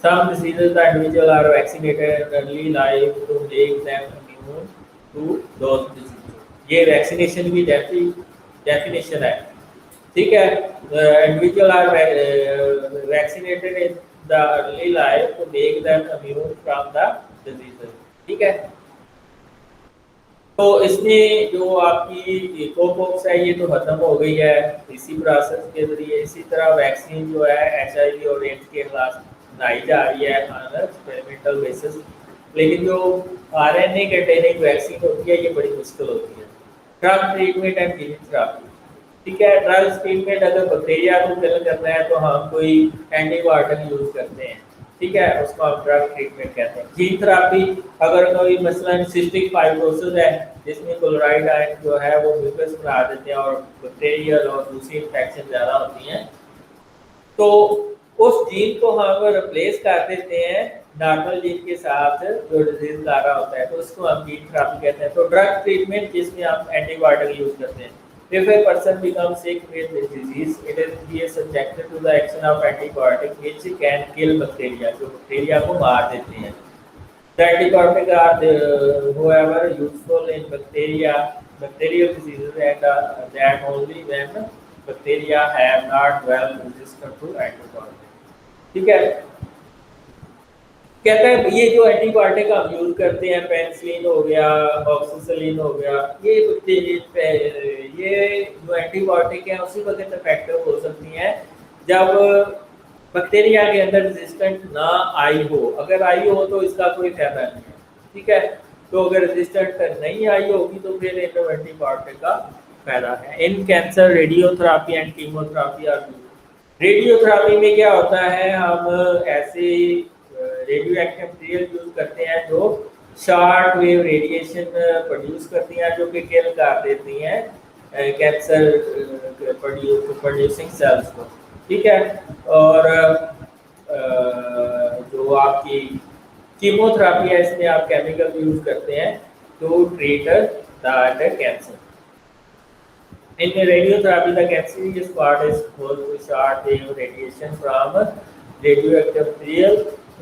some diseases, the individual are vaccinated in early life to make them immune to those diseases. ये vaccination की definition है, ठीक है। Individual are vaccinated in the early life to make them immune from the diseases, ठीक है। तो इसमें जो आपकी कोपोक्स है ये तो खत्म हो गई है इसी प्रोसेस के जरिए। इसी तरह वैक्सीन जो है HIV और एड्स के खिलाफ बनाई जा रही है ऑन एक्सपेरिमेंटल बेसिस, लेकिन जो RNA कंटेनिंग वैक्सीन होती है ये बड़ी मुश्किल होती है। Drug treatment and gene therapy, ठीक है। ड्रग ट्रीटमेंट अगर बैक्टीरिया को किल करना है तो हम कोई एंटीबायोटिक यूज करते हैं, ठीक है, उसको हम ड्रग ट्रीटमेंट कहते हैं। जीन थेरेपी, अगर कोई मसलन सिस्टिक फाइब्रोसिस है जिसमें क्लोराइड आयन जो है वो म्यूकस बना देते हैं और बैक्टीरियल और दूसरी इन्फेक्शन ज़्यादा होती हैं, तो उस जीन को हम रिप्लेस कर देते हैं नॉर्मल जीन के साथ जो डिजीज ला रहा होता है, तो उसको हम जीन थेरेपी कहते हैं। तो ड्रग ट्रीटमेंट जिसमें हम एंटीबायोटिक यूज करते हैं। If a person becomes sick with this disease, he is subjected to the action of antibiotic which can kill bacteria, जो बैक्टीरिया को मार देते हैं। The antibiotic are however useful in bacterial diseases and that only when bacteria have not well resistant to antibiotic, ठीक है। कहता है ये जो एंटीबायोटिक हम यूज करते हैं, पेनिसिलिन हो गया, ऑक्सीसिलिन हो गया, ये जो एंटीबायोटिक है उसी वक्त इफेक्टिव हो सकती हैं जब बैक्टीरिया के अंदर रेजिस्टेंट ना आई हो। अगर आई हो तो इसका कोई फायदा नहीं है, ठीक है। तो अगर रेजिस्टेंट नहीं आई होगी तो फिर एंटीबायोटिक का फायदा है। In cancer radiotherapy and chemotherapy are used. Radiotherapy में क्या होता है, हम ऐसे रेडियो एक्टिव मटेरियल यूज करते हैं जो शॉर्ट वेव रेडिएशन प्रोड्यूस करती हैं जो कि किल कर देती हैं कैंसर प्रोड्यूसिंग सेल्स को, ठीक है। और जो आपकी कीमोथेरेपी है इसमें आप केमिकल यूज करते हैं to treat the cancer. In radiotherapy, the cancerous part is exposed to short wave radiation from radioactive material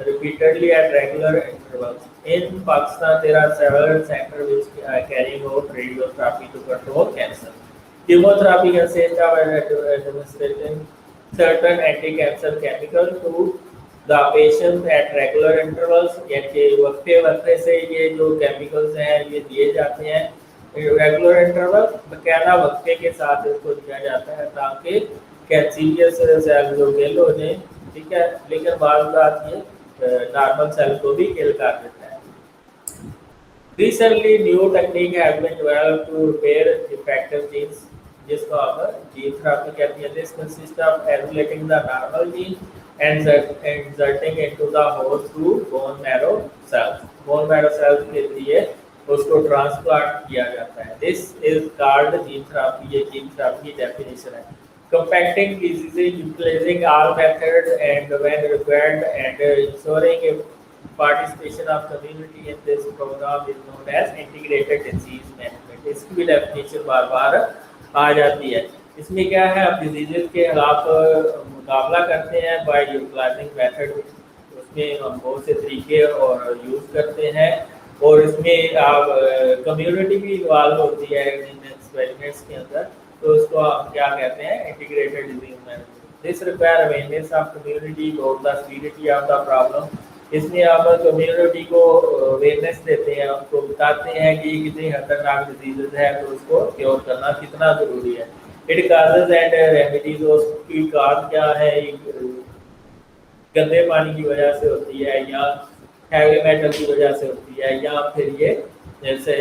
repeatedly at regular intervals. In Pakistan, there are several centers which are carrying out radiotherapy to control cancer. Chemotherapy consists of administering certain anti-cancer chemical to the patient at regular intervals. यानी वक्फे से ये जो chemicals हैं ये दिए जाते हैं regular interval, बकायदा वक्फे के साथ इसको दिया जाता है ताकि कैंसरियस सेल जो किल हो जाए, ठीक है। लेकिन बाद ये नॉर्मल सेल को भी किल कर देता है। Recently, new technique has been developed to repair defective genes, जिसको आप gene therapy कहते हैं. This consists of emulating the normal gene and inserting into the host through bone marrow cells. Bone marrow cells के लिए उसको transplant किया जाता है. This is called gene therapy. ये gene therapy की definition है. Compacting diseases, utilizing all methods and when required, and ensuring a participation of community in this program is known as integrated disease management. इसकी भी definition बार बार आ जाती है. इसमें क्या है, आप डिजीजेस के खिलाफ मुकाबला करते हैं बाय यूटिलाइजिंग मेथड. उसमें हम बहुत से तरीके और यूज़ करते हैं और इसमें आप कम्युनिटी भी इन्वॉल्व होती है इन एक्सपेरिमेंट्स के अंदर. तो उसको आप क्या कहते हैं, integrated disease management. This require awareness of community about the seriosity of the problem. इसमें आप कम्युनिटी को अवेयरनेस देते हैं, उनको बताते हैं कि कितनी खतरनाक डिजीजेज है, तो उसको क्योर करना कितना ज़रूरी है. इट काजेज एंड रेमेडीज, उसकी काज क्या है, गंदे पानी की वजह से होती है या हैवी मेटल की वजह से होती है या फिर ये जैसे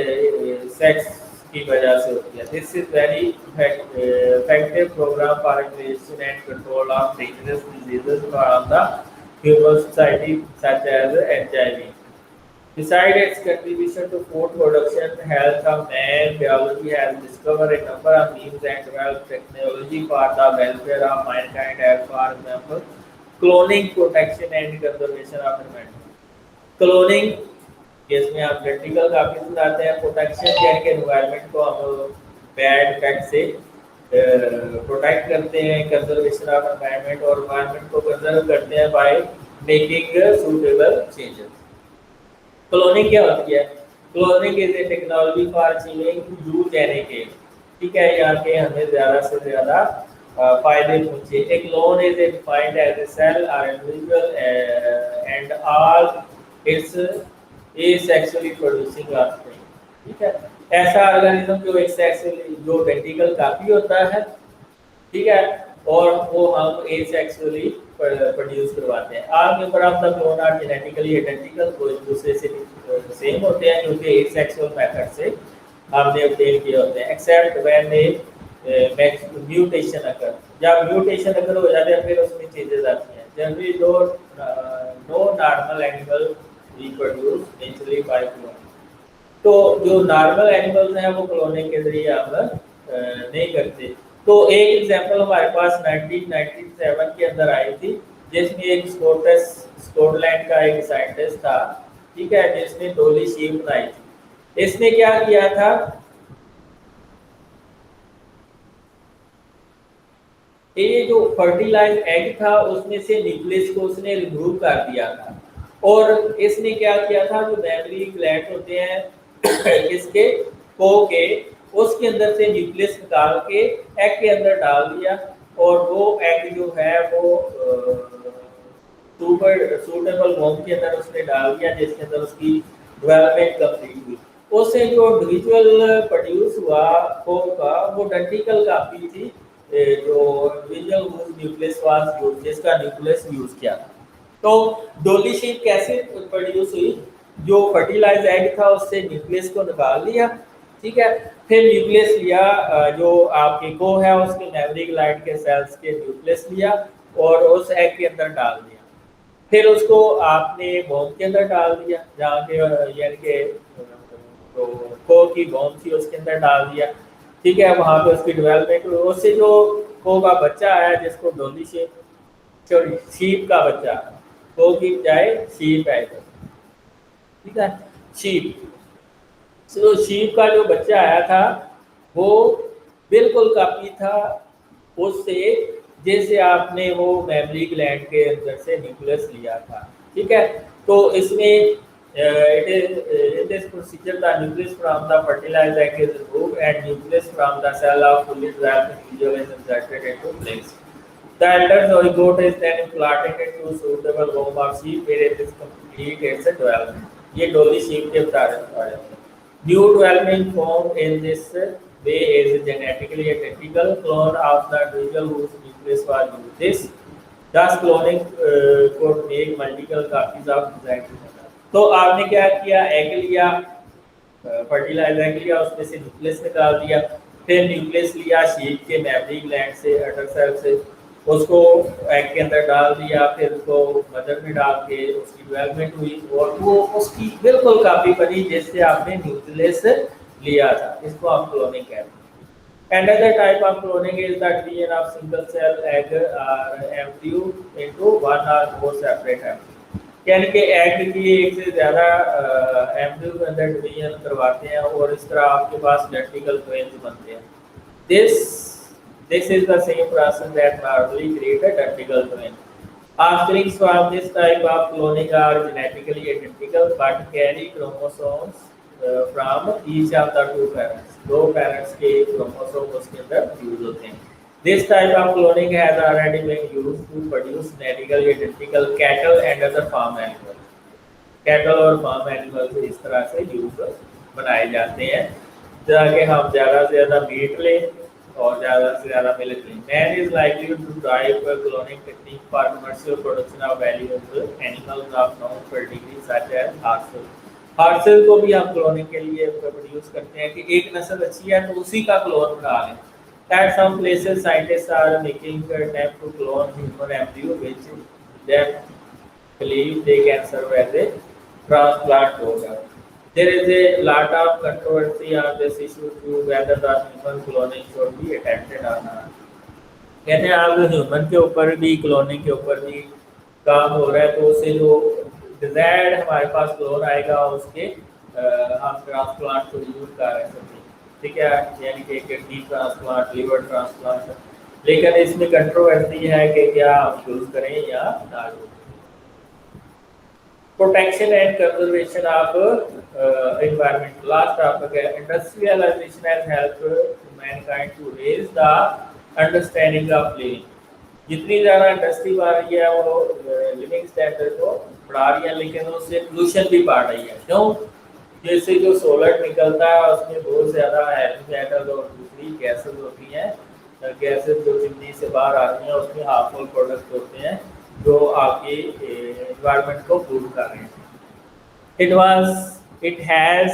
सेक्स की वजह से होती है. This is very effective programme for prevention and control of dangerous diseases from the human society such as HIV. Besides its contribution to food production, health of man, biology has discovered a number of means and developed technology for the welfare of mankind, as for example, cloning, protection and conservation of environment. Cloning, इसमें आप practical काफी सुनाते हैं. Protection यानी कि environment को हम bad effect से प्रोटेक्ट करते हैं. कंजर्वेशन ऑफ एनवायरनमेंट, और एनवायरनमेंट को कंजर्व करते हैं by making suitable changes. Cloning क्या होती है? Cloning is a technology for achieving use any gain. ठीक है, यहाँ के हमें ज़्यादा से ज़्यादा फायदे पहुँचे. A clone is defined as a cell or individual and all its asexually producing offspring. ठीक है, ऐसा ऑर्गेनिज्म जो एसेक्सुअली, जो आइडेंटिकल कॉपी होता है, ठीक है, और वो हम एसेक्सुअली प्रोड्यूस करवाते हैं. All member of the clone are genetically identical, वो एक दूसरे से सेम होते हैं क्योंकि एसेक्सुअल मेथड से हमने ऑब्टेन किए होते हैं. Except when A mutation occur, जब म्यूटेशन अकर हो जाते हैं फिर उसमें चेंजेस आती हैं. Generally no normal animal reproduce naturally by cloning. तो जो नॉर्मल एनिमल्स हैं वो क्लोनिंग के जरिए हम नहीं करते. तो एक एग्जांपल हमारे पास 1997 के अंदर आई थी, जिसमें एक स्कॉटलैंड का एक साइंटिस्ट था, ठीक है, जिसने डोली शीप बनाई थी. इसने क्या किया था, ये जो फर्टिलाइज एग था उसमें से न्यूक्लियस को उसने रिमूव कर दिया था. और इसने क्या किया था, जो मेमरी ग्लैंड होते हैं इसके के, उसके अंदर से न्यूक्लियस निकाल के एग के अंदर डाल दिया. और वो एग जो है वो सूटेबल होम के अंदर उसने डाल दिया, जिसके अंदर उसकी डेवलपमेंट कंप्लीट हुई. उससे जो इंडिविजुअल प्रोड्यूस हुआ का वो आइडेंटिकल कॉपी थी जो इंडिविजुअल न्यूक्लियस वाज यूज, जिसका न्यूक्लियस यूज किया था. तो डोली शीप कैसे प्रोड्यूस हुई, जो फर्टिलाइज एग था उससे न्यूक्लियस को निकाल लिया, ठीक है, फिर न्यूक्लियस लिया, जो आपके को है उसके मेमरी ग्लैंड के सेल्स के न्यूक्लियस लिया और उस एग के अंदर डाल दिया. फिर उसको आपने बॉम्ब के अंदर डाल दिया, जहाँ के यानी कि तो को की बॉम्ब थी उसके अंदर डाल दिया. ठीक है, वहाँ पे उसकी डेवलपमेंट, उससे जो को का बच्चा आया जिसको डोली शीप का बच्चा, को की बजाय शीप है, ठीक है, शीप. तो शीप का जो बच्चा आया था वो बिल्कुल कॉपी था उससे, जैसे आपने वो मेमरी ग्लैंड के अंदर से न्यूक्लियस लिया था. ठीक है, तो इसमें in this procedure the nucleus from the fertilized egg is removed and nucleus from the cell of fully developed individual is inserted into place. The elder zygote is then implanted into suitable womb of sheep where it is complete its development. ये डोली sheep के उदाहरण. New development formed in this way is genetically identical clone of the individual whose nucleus was used. This thus cloning could make multiple copies of desired. तो आपने क्या किया, egg लिया, fertiliser लिया, उसमें से न्यूक्लियस निकाल दिया, फिर न्यूक्लियस लिया शीप के मेमरी ग्लैंड से, अडर सेल से, उसको एग के अंदर डाल दिया, फिर उसको मदर में डाल के उसकी डेवलपमेंट हुई और वो उसकी बिल्कुल कापी बनी जैसे आपने न्यूक्लियस लिया था। इसको हम क्लोनिंग कहते हैं। Another type of cloning is the division of single cell egg or embryo into one or more separate embryo। यानी कि एग की एक से ज़्यादा एम्ब्रियो के अंदर डिवीजन करवाते हैं और इस तरह आपके पास इलेक्ट्रिकल ट्वेंस बनते हैं। This this is the same process that normally create a identical twin। Offsprings from this type of cloning are genetically identical but carry chromosomes from each of the two parents। दो parents के chromosome उसके अंदर use होते हैं। This type of cloning has already been used to produce genetically identical cattle and other farm animals। Cattle और farm animals इस तरह से यूज बनाए जाते हैं ताकि हम ज़्यादा से ज़्यादा मीट लें और ज़्यादा से ज़्यादा मिल्क लें। Man is likely to drive cloning technique for commercial production of valuable animals of non fertility such as horses. Horses को भी हम क्लोनिंग के लिए प्रोड्यूस करते हैं कि एक नस्ल अच्छी है तो उसी का क्लोन बना लें। At some places, scientists are making attempt to clone human embryo, which they believe they can serve as a transplant program। There is a lot of controversy on this issue to whether the human cloning should be attempted or not। कहते हैं आप human के ऊपर भी cloning के ऊपर भी काम हो रहा है तो उससे जो डिजायर्ड हमारे पास क्लोन आएगा उसके हम ट्रांसप्लांट को यूज कर सकते हैं। ठीक है, यानी कि किडनी ट्रांसप्लांट, लिवर ट्रांसप्लांट, लेकिन इसमें कंट्रोवर्सी है कि क्या हम यूज करें या ना use. Protection and conservation of environment। Last topic है industrialization has helped mankind to raise the understanding of living। जितनी ज़्यादा इंडस्ट्री बढ़ रही है वो लिविंग स्टैंडर्ड को बढ़ा रही है, लेकिन उससे पोल्यूशन भी बढ़ रही है। क्यों? जैसे जो सोलर निकलता है उसमें बहुत ज़्यादा हैवी मेटल और दूसरी गैसेज होती हैं, गैसेज जो चिमनी से बाहर आती हैं उसमें हार्मफुल प्रोडक्ट होते हैं जो आपके एनवायरनमेंट को पूर्ण कर रहे हैं। It has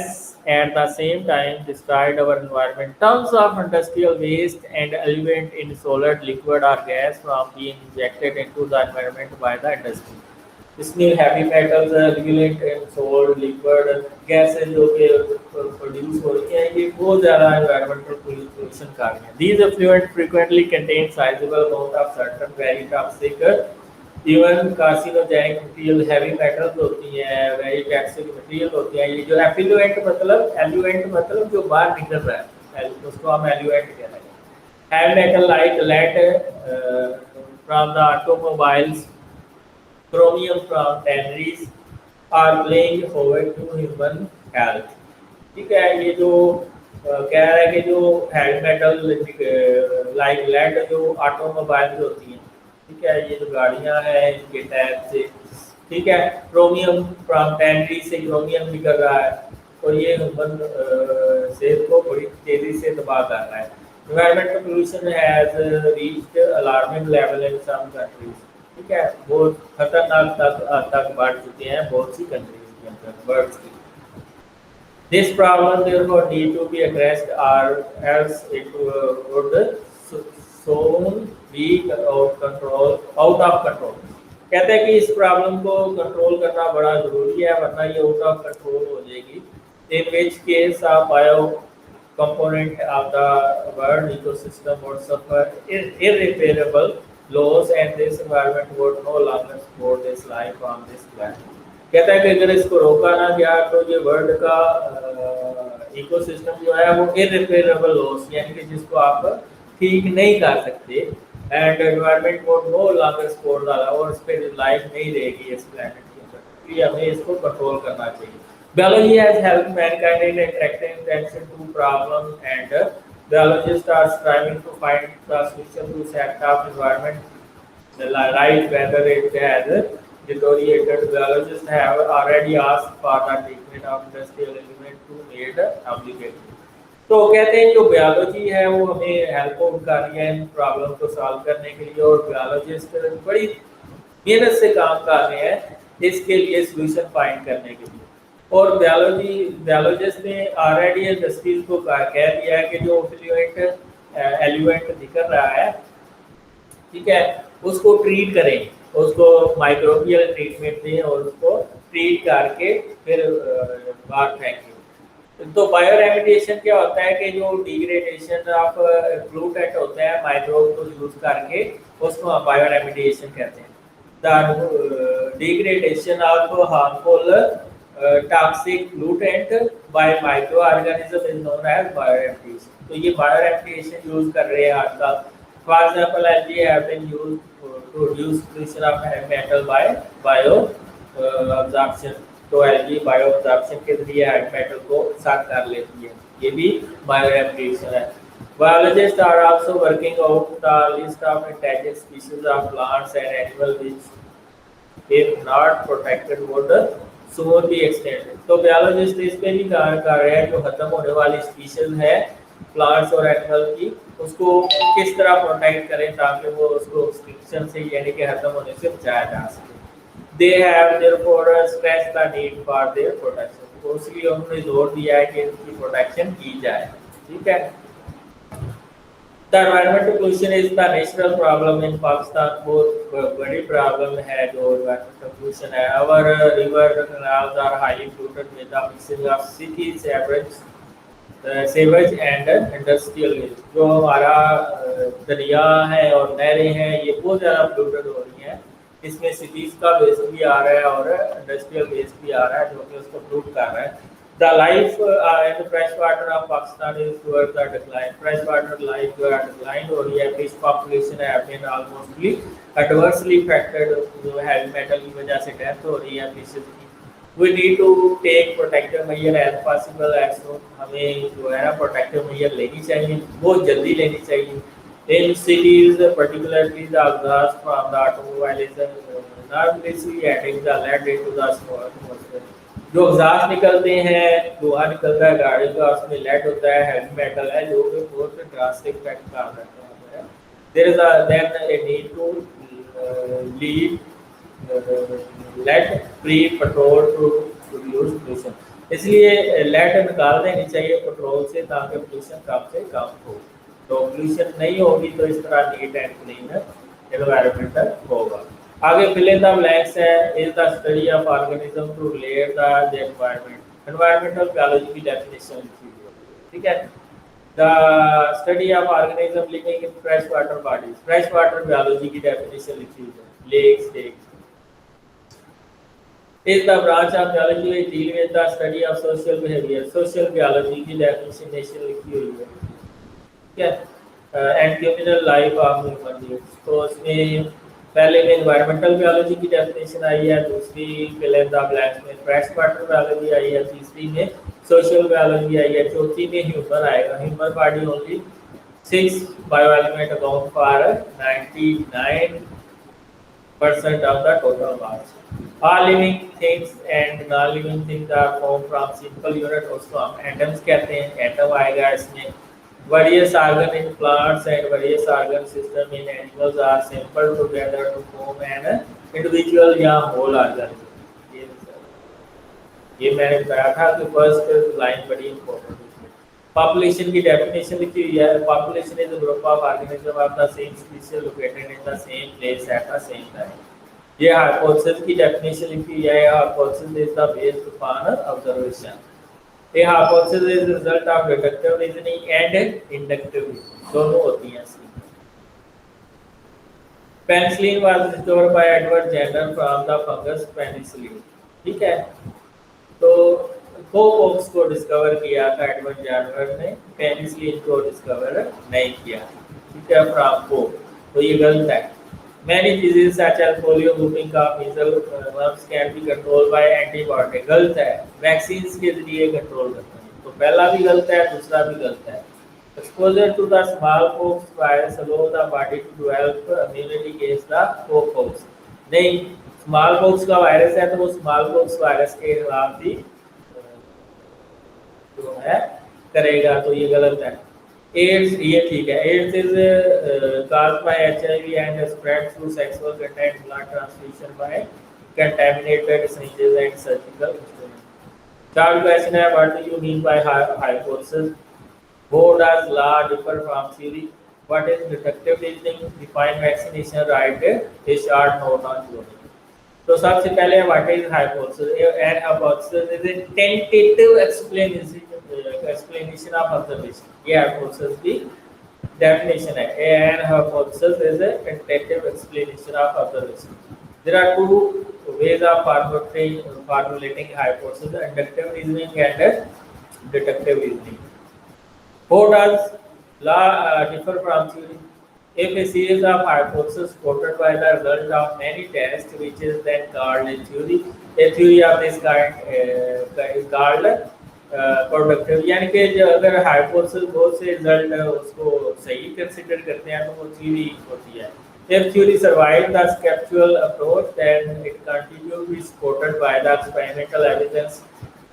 at the same time destroyed our environment। Tons of industrial waste and effluent in solid, liquid or gas from being injected into the environment by the industry। इसमें heavy metals, effluent and solid, liquid gases जो कि produce हो रही हैं ये बहुत ज़्यादा environmental pollution कर रही हैं। These effluent frequently contain sizable amount of certain very toxic even carcinogenic material, heavy metals होती हैं, वेरी टॉक्सिक मटेरियल होती हैं। ये जो एल्यूएंट मतलब जो बाहर निकल रहा है उसको हम एल्यूएंट कहते हैं। Heavy metal like lead from the automobiles, chromium from tanneries are playing havoc to human health. ठीक है, ये जो कह रहा है कि जो हैवी मेटल लाइक लेड जो ऑटोमोबाइल्स होती हैं, ठीक है, ये जो गाड़ियां हैं इनके टायर से, ठीक है, क्रोमियम फ्रॉम टैनरी से क्रोमियम निकल रहा है और ये ह्यूमन सेहत को बड़ी तेजी से तबाह कर रहा है। Environmental pollution has reached alarming level in some countries. ठीक है, बहुत खतरनाक तक बढ़ चुके हैं बहुत सी कंट्रीज के अंदर बर्ड्स की। This problem therefore need to be addressed or else it would soon be out of control। कहते हैं कि इस प्रॉब्लम को कंट्रोल करना बड़ा जरूरी है वरना ये आउट ऑफ कंट्रोल हो जाएगी। In which case a bio component of the world ecosystem would suffer irreparable loss and this environment would no longer support this life on this planet। कहता है कि अगर इसको रोका ना गया तो ये वर्ल्ड का इकोसिस्टम जो है वो इररिपेरेबल लॉस यानी कि जिसको आप ठीक नहीं कर सकते एंड एनवायरनमेंट को नो लॉन्गर सपोर्ट डाला और इस पर लाइफ नहीं रहेगी इस प्लेनेट के ऊपर, इसलिए हमें इसको कंट्रोल करना चाहिए। Biology has helped mankind in attracting attention to problem and biologists are striving to find the solution to set up environment right whether it has deteriorated। Biologists have already asked for the treatment of industrial element to made obligatory। तो कहते हैं जो biology है वो हमें help कर रही है इन प्रॉब्लम को सॉल्व करने के लिए और बायोलॉजिस्ट बड़ी मेहनत से काम कर रहे हैं इसके लिए सॉल्यूशन फाइंड करने के लिए। और बायोलॉजिस्ट ने ऑलरेडी इस चीज को कह दिया है कि जो फ्लूएंट एलिमेंट निकल रहा है, ठीक है, उसको ट्रीट करें, उसको माइक्रोबियल ट्रीटमेंट दें और उसको ट्रीट करके फिर बाहर फेंकें। तो बायो रेमिडिएशन क्या होता है कि जो डिग्रेडेशन ऑफ फ्लूएंट होता है माइक्रोब को यूज करके, उसको हम बायो रेमिडिएशन कहते हैं। The degradation of harmful toxic fluent by micro organism is known as bio remediation. तो ये बायो रेमिडिएशन यूज कर रहे हैं आजकल। For example, algae have been used to reduce pollution of heavy metal by bio absorption। तो algae bio absorption के जरिए heavy metal को साफ कर लेती है, ये भी bio remediation है। Biologists are also working out the list of endangered species of plants and animals which, if not protected, would soon be extinct। तो biologist इस पे भी काम कर रहे हैं, जो खत्म होने वाली स्पीशीज है प्लांट्स और एनिमल की, उसको किस तरह प्रोटेक्ट करें ताकि वो उसको एक्सटिंक्शन से यानी कि खत्म होने से बचाया जा सके। They have therefore stress the need for their protection. तो इसलिए उन्होंने जोर दिया है कि इसकी प्रोटेक्शन की जाए, ठीक है। The environmental pollution is the national problem in Pakistan. बहुत बड़ी प्रॉब्लम है जो एनवायरमेंटल पोल्यूशन है। Our river canals are highly polluted with the mixing of city average sewage and industrial waste. जो हमारा दरिया है और नहरें हैं, ये बहुत ज़्यादा पोल्यूटेड हो रही हैं। इसमें सिटीज़ का वेस्ट भी आ रहा है और इंडस्ट्रियल वेस्ट भी आ रहा है, जो कि उसको पोल्यूट कर रहा है। The life in fresh water of Pakistan is towards the decline. Fresh water life जो है डिक्लाइन हो रही है। फिश पॉपुलेशन है बीन ऑलमोस्टली एडवर्सली इफेक्टेड। जो हैवी मेटल की वजह से डेथ हो रही है फिशेज की। We need to take protective measure as possible as soon। हमें जो है ना प्रोटेक्टिव मेजर लेनी चाहिए, बहुत जल्दी लेनी चाहिए। In cities, particularly the exhaust from the automobile is enormously adding the lead into the atmosphere। जो एग्जॉस्ट निकलते हैं, धुआं निकलता है गाड़ी का, उसमें लेड होता है, हेवी मेटल है, जो कि बहुत ड्रास्टिक इफेक्ट कर रहा है। There is a then a need to lead lead free petrol to reduce pollution. इसलिए लेट निकाल देनी चाहिए पेट्रोल से ताकि पोल्यूशन कम से कम हो। तो पोल्यूशन नहीं होगी तो इस तरह नीट एंड क्लीन एनवायरमेंटल होगा। आगे फिल इन द ब्लैंक्स है। Is the study of organism to relate the environment. Environmental biology की डेफिनेशन लिखी हुई है, ठीक है। The study of organism living in fresh water bodies. Fresh water biology की डेफिनेशन लिखी हुई है, लेक्स टेक्स। is the branch of biology which deal with the study of social behavior। social biology की definition लिखी हुई है, ठीक है। and communal life of human beings। तो उसमें पहले में environmental biology की definition आई है, दूसरी fill in the blanks में fresh water biology आई है, तीसरी में social biology आई है, चौथी में human आएगा। human body only 6 bioelement account for 99% of the total mass। All living things and non-living things are formed from simple unit, उसको हम atoms कहते हैं। atom आएगा इसमें। various organ in plants and various organ system in animals are assembled together to form an individual या whole organism। ये मैंने बताया था कि फर्स्ट लाइन बड़ी इंपॉर्टेंट है। पॉपुलेशन की डेफिनेशन लिखी हुई है। Population is a group of organism of the same species located in the same place at the same time. ये हाइपोथेसिस की डेफिनेशन लिखी है। Hypothesis is the based upon observation. ये hypothesis is result of deductive reasoning and inductive reasoning, दोनों होती हैं इसकी। Penicillin was discovered by Edward Jenner from the fungus penicillin, ठीक है। तो कोकोक्स को डिस्कवर किया था एडवर्ड जेनर ने, पेनिसिलिन को डिस्कवर नहीं किया, ठीक है, फ्रॉम को। तो ये गलत है। Many diseases such as polio, whooping cough, measles, mumps can be controlled by antibiotic। गलत है, वैक्सीन्स के जरिए कंट्रोल करते हैं। तो पहला भी गलत है, दूसरा भी गलत है। Exposure to the smallpox virus allows the body to develop immunity against the pox। नहीं, स्मॉलपॉक्स का वायरस है तो वो स्मॉलपॉक्स वायरस के खिलाफ भी जो है करेगा, तो ये गलत है। एड्स, ये ठीक है। AIDS is caused by HIV and spread through sexual contact, blood transfusion by contaminated syringes and surgical instruments। Third question है, what do you mean by hypothesis? How does law differ from theory? What is deductive reasoning? Define vaccination right? A short note on cloning. तो सबसे पहले what is hypothesis? An hypothesis is a tentative explanation of observation. ये hypothesis की definition है. An hypothesis is a tentative explanation of observation. There are two ways of formulating hypothesis: inductive reasoning and deductive reasoning. How does law differ from theory? If a series of hypotheses quoted by the result of many tests, which is then called a theory of this kind is called productive. यानी कि जो अगर hypothesis बहुत से result उसको सही consider करते हैं तो वो थ्योरी होती है. If theory survives the skeptical approach, then it continues to be supported by the experimental evidence.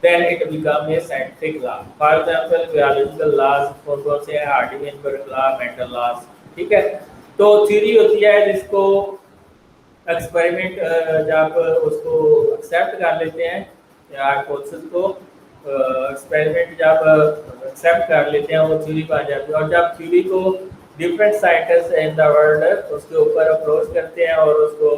Then it becomes a scientific law. For example, biological laws, कौन से हैं? Hardy Weinberg law, Mendel laws. ठीक है. तो theory होती है जिसको experiment जब उसको एक्सेप्ट कर लेते हैं या हाइपोथेसिस को एक्सपेरिमेंट जब एक्सेप्ट कर लेते हैं वो थ्योरी बन जाती है. और जब थ्योरी को different scientist in the world उसके ऊपर अप्रोच करते हैं और उसको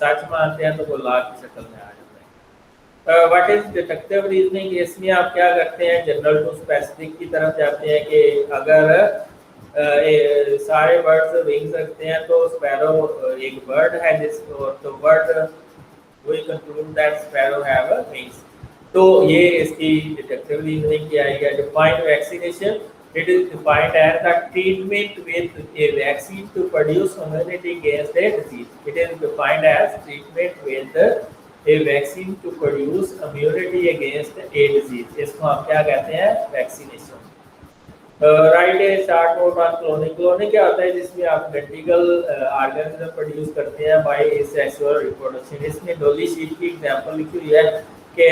सच मानते हैं तो वो लॉ की शक्ल में आ जाता है. What is deductive reasoning? इसमें आप क्या करते हैं? जनरल टू स्पेसिफिक की तरफ जाते हैं कि अगर सारे बर्ड्स विंग्स रखते हैं तो स्पैरो एक बर्ड है जिसको तो bird we conclude that sparrow have wings. तो ये इसकी डिडक्टिव रीजनिंग की आएगी. Define vaccination. It is defined as the treatment with a vaccine to produce immunity against a disease. It is defined as treatment with a vaccine to produce immunity against a disease. इसको हम क्या कहते हैं? Vaccination. Right A short note on cloning. Cloning क्या होता है? जिसमें आप जेनेटिकल ऑर्गेनिज्म प्रोड्यूस करते हैं बाय सेक्सुअल रिप्रोडक्शन. इसमें डोली शीट की एग्जांपल लिखी हुई है कि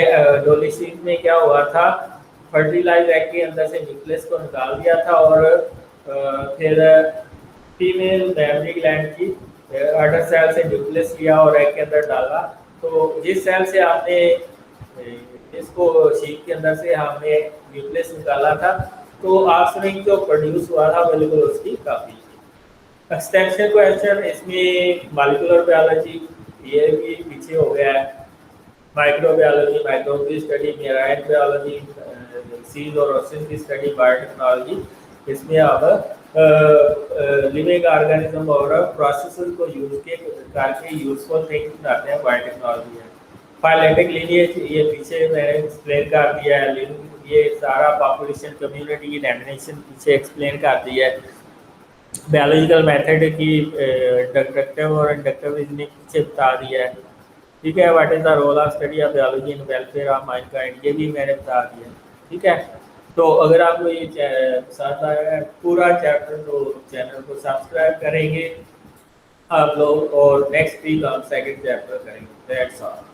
डोली शीट में क्या हुआ था? फर्टिलाइज एग के अंदर से न्यूक्लियस को निकाल दिया था और फिर फीमेल मैमरी ग्लैंड की अडर सेल से न्यूक्लियस लिया और एग के अंदर डाला. तो जिस सेल से आपने इसको शीट के अंदर से हमने न्यूक्लियस निकाला था तो ऑफस्प्रिंग जो प्रोड्यूस हुआ था बिल्कुल उसकी काफी. Extension question. इसमें मॉलिक्यूलर बायोलॉजी ये भी पीछे हो गया है. माइक्रोबायोलॉजी, माइक्रोब की स्टडी, मेराइन बायोलॉजी, सीज और ऑक्सीजन की स्टडी, बायोटेक्नोलॉजी. इसमें आप लिविंग ऑर्गेनिज्म और प्रोसेसेस को यूज करके यूजफुल थिंग्स बनाते हैं. बायोटेक्नोलॉजी है. फाइलेटिक लीनिएज ये पीछे मैंने एक्सप्लेन कर दिया है. ये सारा पॉपुलेशन कम्युनिटी की डेफिनेशन पीछे एक्सप्लेन कर दी है. बायोलॉजिकल मेथड की डिडक्टिव और इंडक्टिव रीजनिंग पीछे बता दिया है. ठीक है. What is the role of study of biology in welfare of mankind ये भी मैंने बता दिया. ठीक है. तो अगर आपको ये पसंद आया है पूरा चैप्टर तो चैनल को सब्सक्राइब करेंगे आप लोग और नेक्स्ट वीक हम सेकंड चैप्टर करेंगे. That's all.